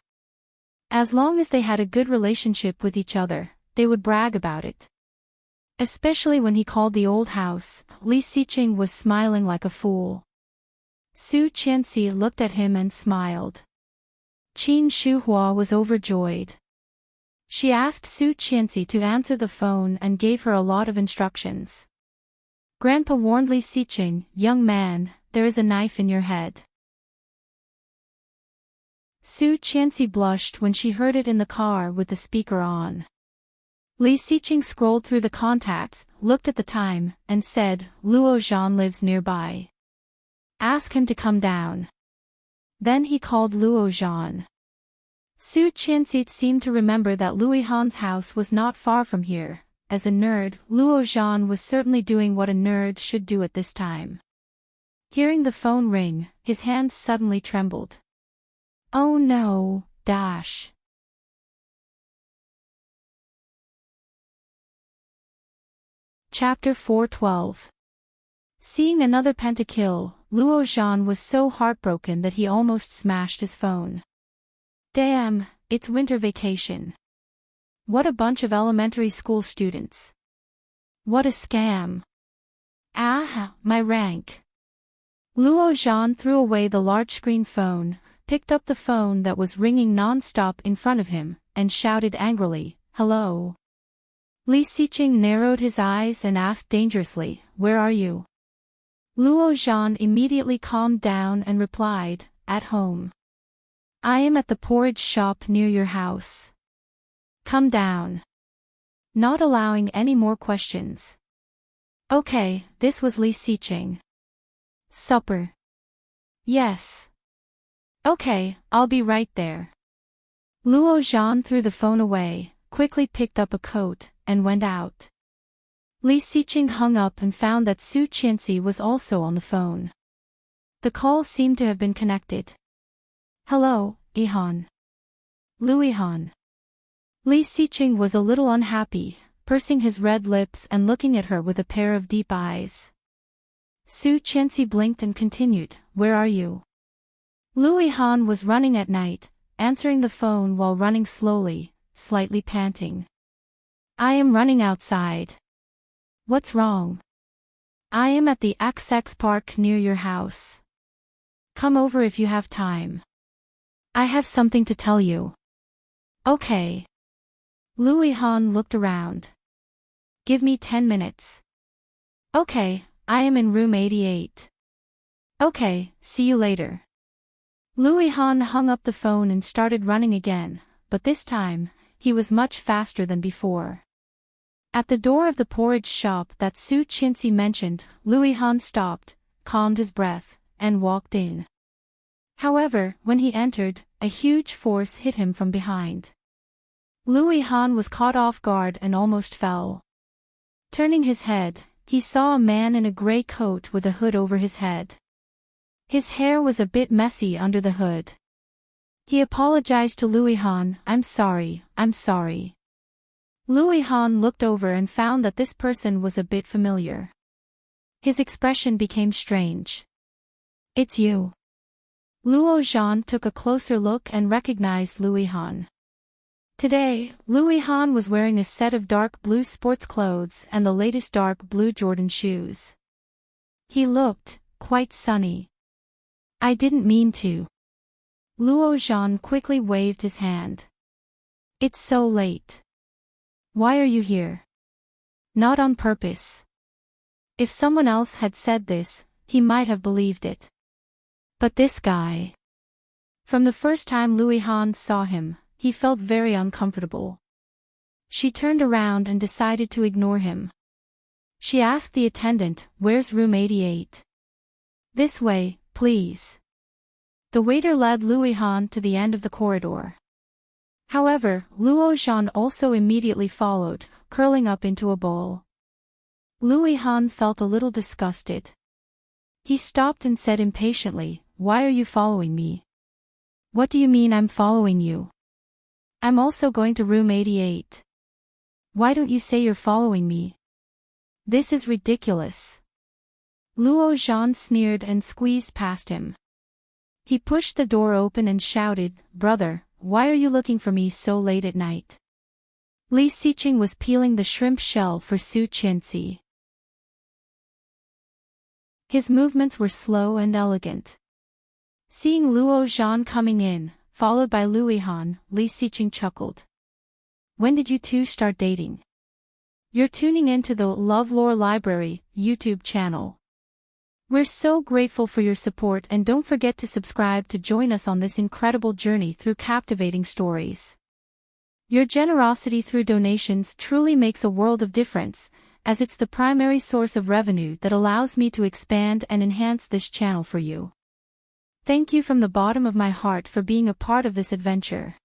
As long as they had a good relationship with each other, they would brag about it. Especially when he called the old house, Li Xiqing was smiling like a fool. Su Qianxi looked at him and smiled. Qin Shuhua was overjoyed. She asked Su Qianxi to answer the phone and gave her a lot of instructions. Grandpa warned Li Xiqing, "Young man, there is a knife in your head. Su Qianxi blushed when she heard it in the car with the speaker on. Li Xiqing scrolled through the contacts, looked at the time, and said, Luo Zhan lives nearby. Ask him to come down. Then he called Luo Zhan. Su Qianxi seemed to remember that Lui Han's house was not far from here. As a nerd, Luo Zhan was certainly doing what a nerd should do at this time. Hearing the phone ring, his hands suddenly trembled. Oh no, dash. Chapter 412. Seeing another pentakill, Luo Zhan was so heartbroken that he almost smashed his phone. Damn, it's winter vacation. What a bunch of elementary school students. What a scam. Ah, my rank. Luo Zhan threw away the large-screen phone, picked up the phone that was ringing non-stop in front of him, and shouted angrily, Hello. Li Xiqing narrowed his eyes and asked dangerously, Where are you? Luo Zhan immediately calmed down and replied, At home. I am at the porridge shop near your house. Come down. Not allowing any more questions. Okay, this was Li Xiqing. Supper. Yes. Okay, I'll be right there. Luo Zhan threw the phone away, quickly picked up a coat, and went out. Li Xiqing hung up and found that Su Qianxi was also on the phone. The call seemed to have been connected. Hello, Ihan. Louis Han. Li Xiqing was a little unhappy, pursing his red lips and looking at her with a pair of deep eyes. Su Qianxi blinked and continued, Where are you? Louis Han was running at night, answering the phone while running slowly, slightly panting. I am running outside. What's wrong? I am at the XX park near your house. Come over if you have time. I have something to tell you. Okay. Louis Han looked around. Give me 10 minutes. Okay, I am in room 88. Okay, see you later. Louis Han hung up the phone and started running again, but this time, he was much faster than before. At the door of the porridge shop that Su Qianxi mentioned, Louis Han stopped, calmed his breath, and walked in. However, when he entered, a huge force hit him from behind. Louis Han was caught off guard and almost fell. Turning his head, he saw a man in a gray coat with a hood over his head. His hair was a bit messy under the hood. He apologized to Louis Han, I'm sorry. Louis Han looked over and found that this person was a bit familiar. His expression became strange. It's you. Luo Zhan took a closer look and recognized Louis Han. Today, Louis Han was wearing a set of dark blue sports clothes and the latest dark blue Jordan shoes. He looked quite sunny. I didn't mean to. Luo Zhan quickly waved his hand. It's so late. Why are you here? Not on purpose. If someone else had said this, he might have believed it. But this guy. From the first time Louis Han saw him, he felt very uncomfortable. She turned around and decided to ignore him. She asked the attendant, Where's room 88? This way, please. The waiter led Louis Han to the end of the corridor. However, Luo Zhan also immediately followed, curling up into a bowl. Louis Han felt a little disgusted. He stopped and said impatiently, Why are you following me? What do you mean I'm following you? I'm also going to room 88. Why don't you say you're following me? This is ridiculous. Luo Zhan sneered and squeezed past him. He pushed the door open and shouted, Brother, why are you looking for me so late at night? Li Xiqing was peeling the shrimp shell for Su Qianxi. His movements were slow and elegant. Seeing Luo Zhan coming in, followed by Louis Han, Li Xiqing chuckled. When did you two start dating? You're tuning into the LoveLore Library YouTube channel. We're so grateful for your support, and don't forget to subscribe to join us on this incredible journey through captivating stories. Your generosity through donations truly makes a world of difference, as it's the primary source of revenue that allows me to expand and enhance this channel for you. Thank you from the bottom of my heart for being a part of this adventure.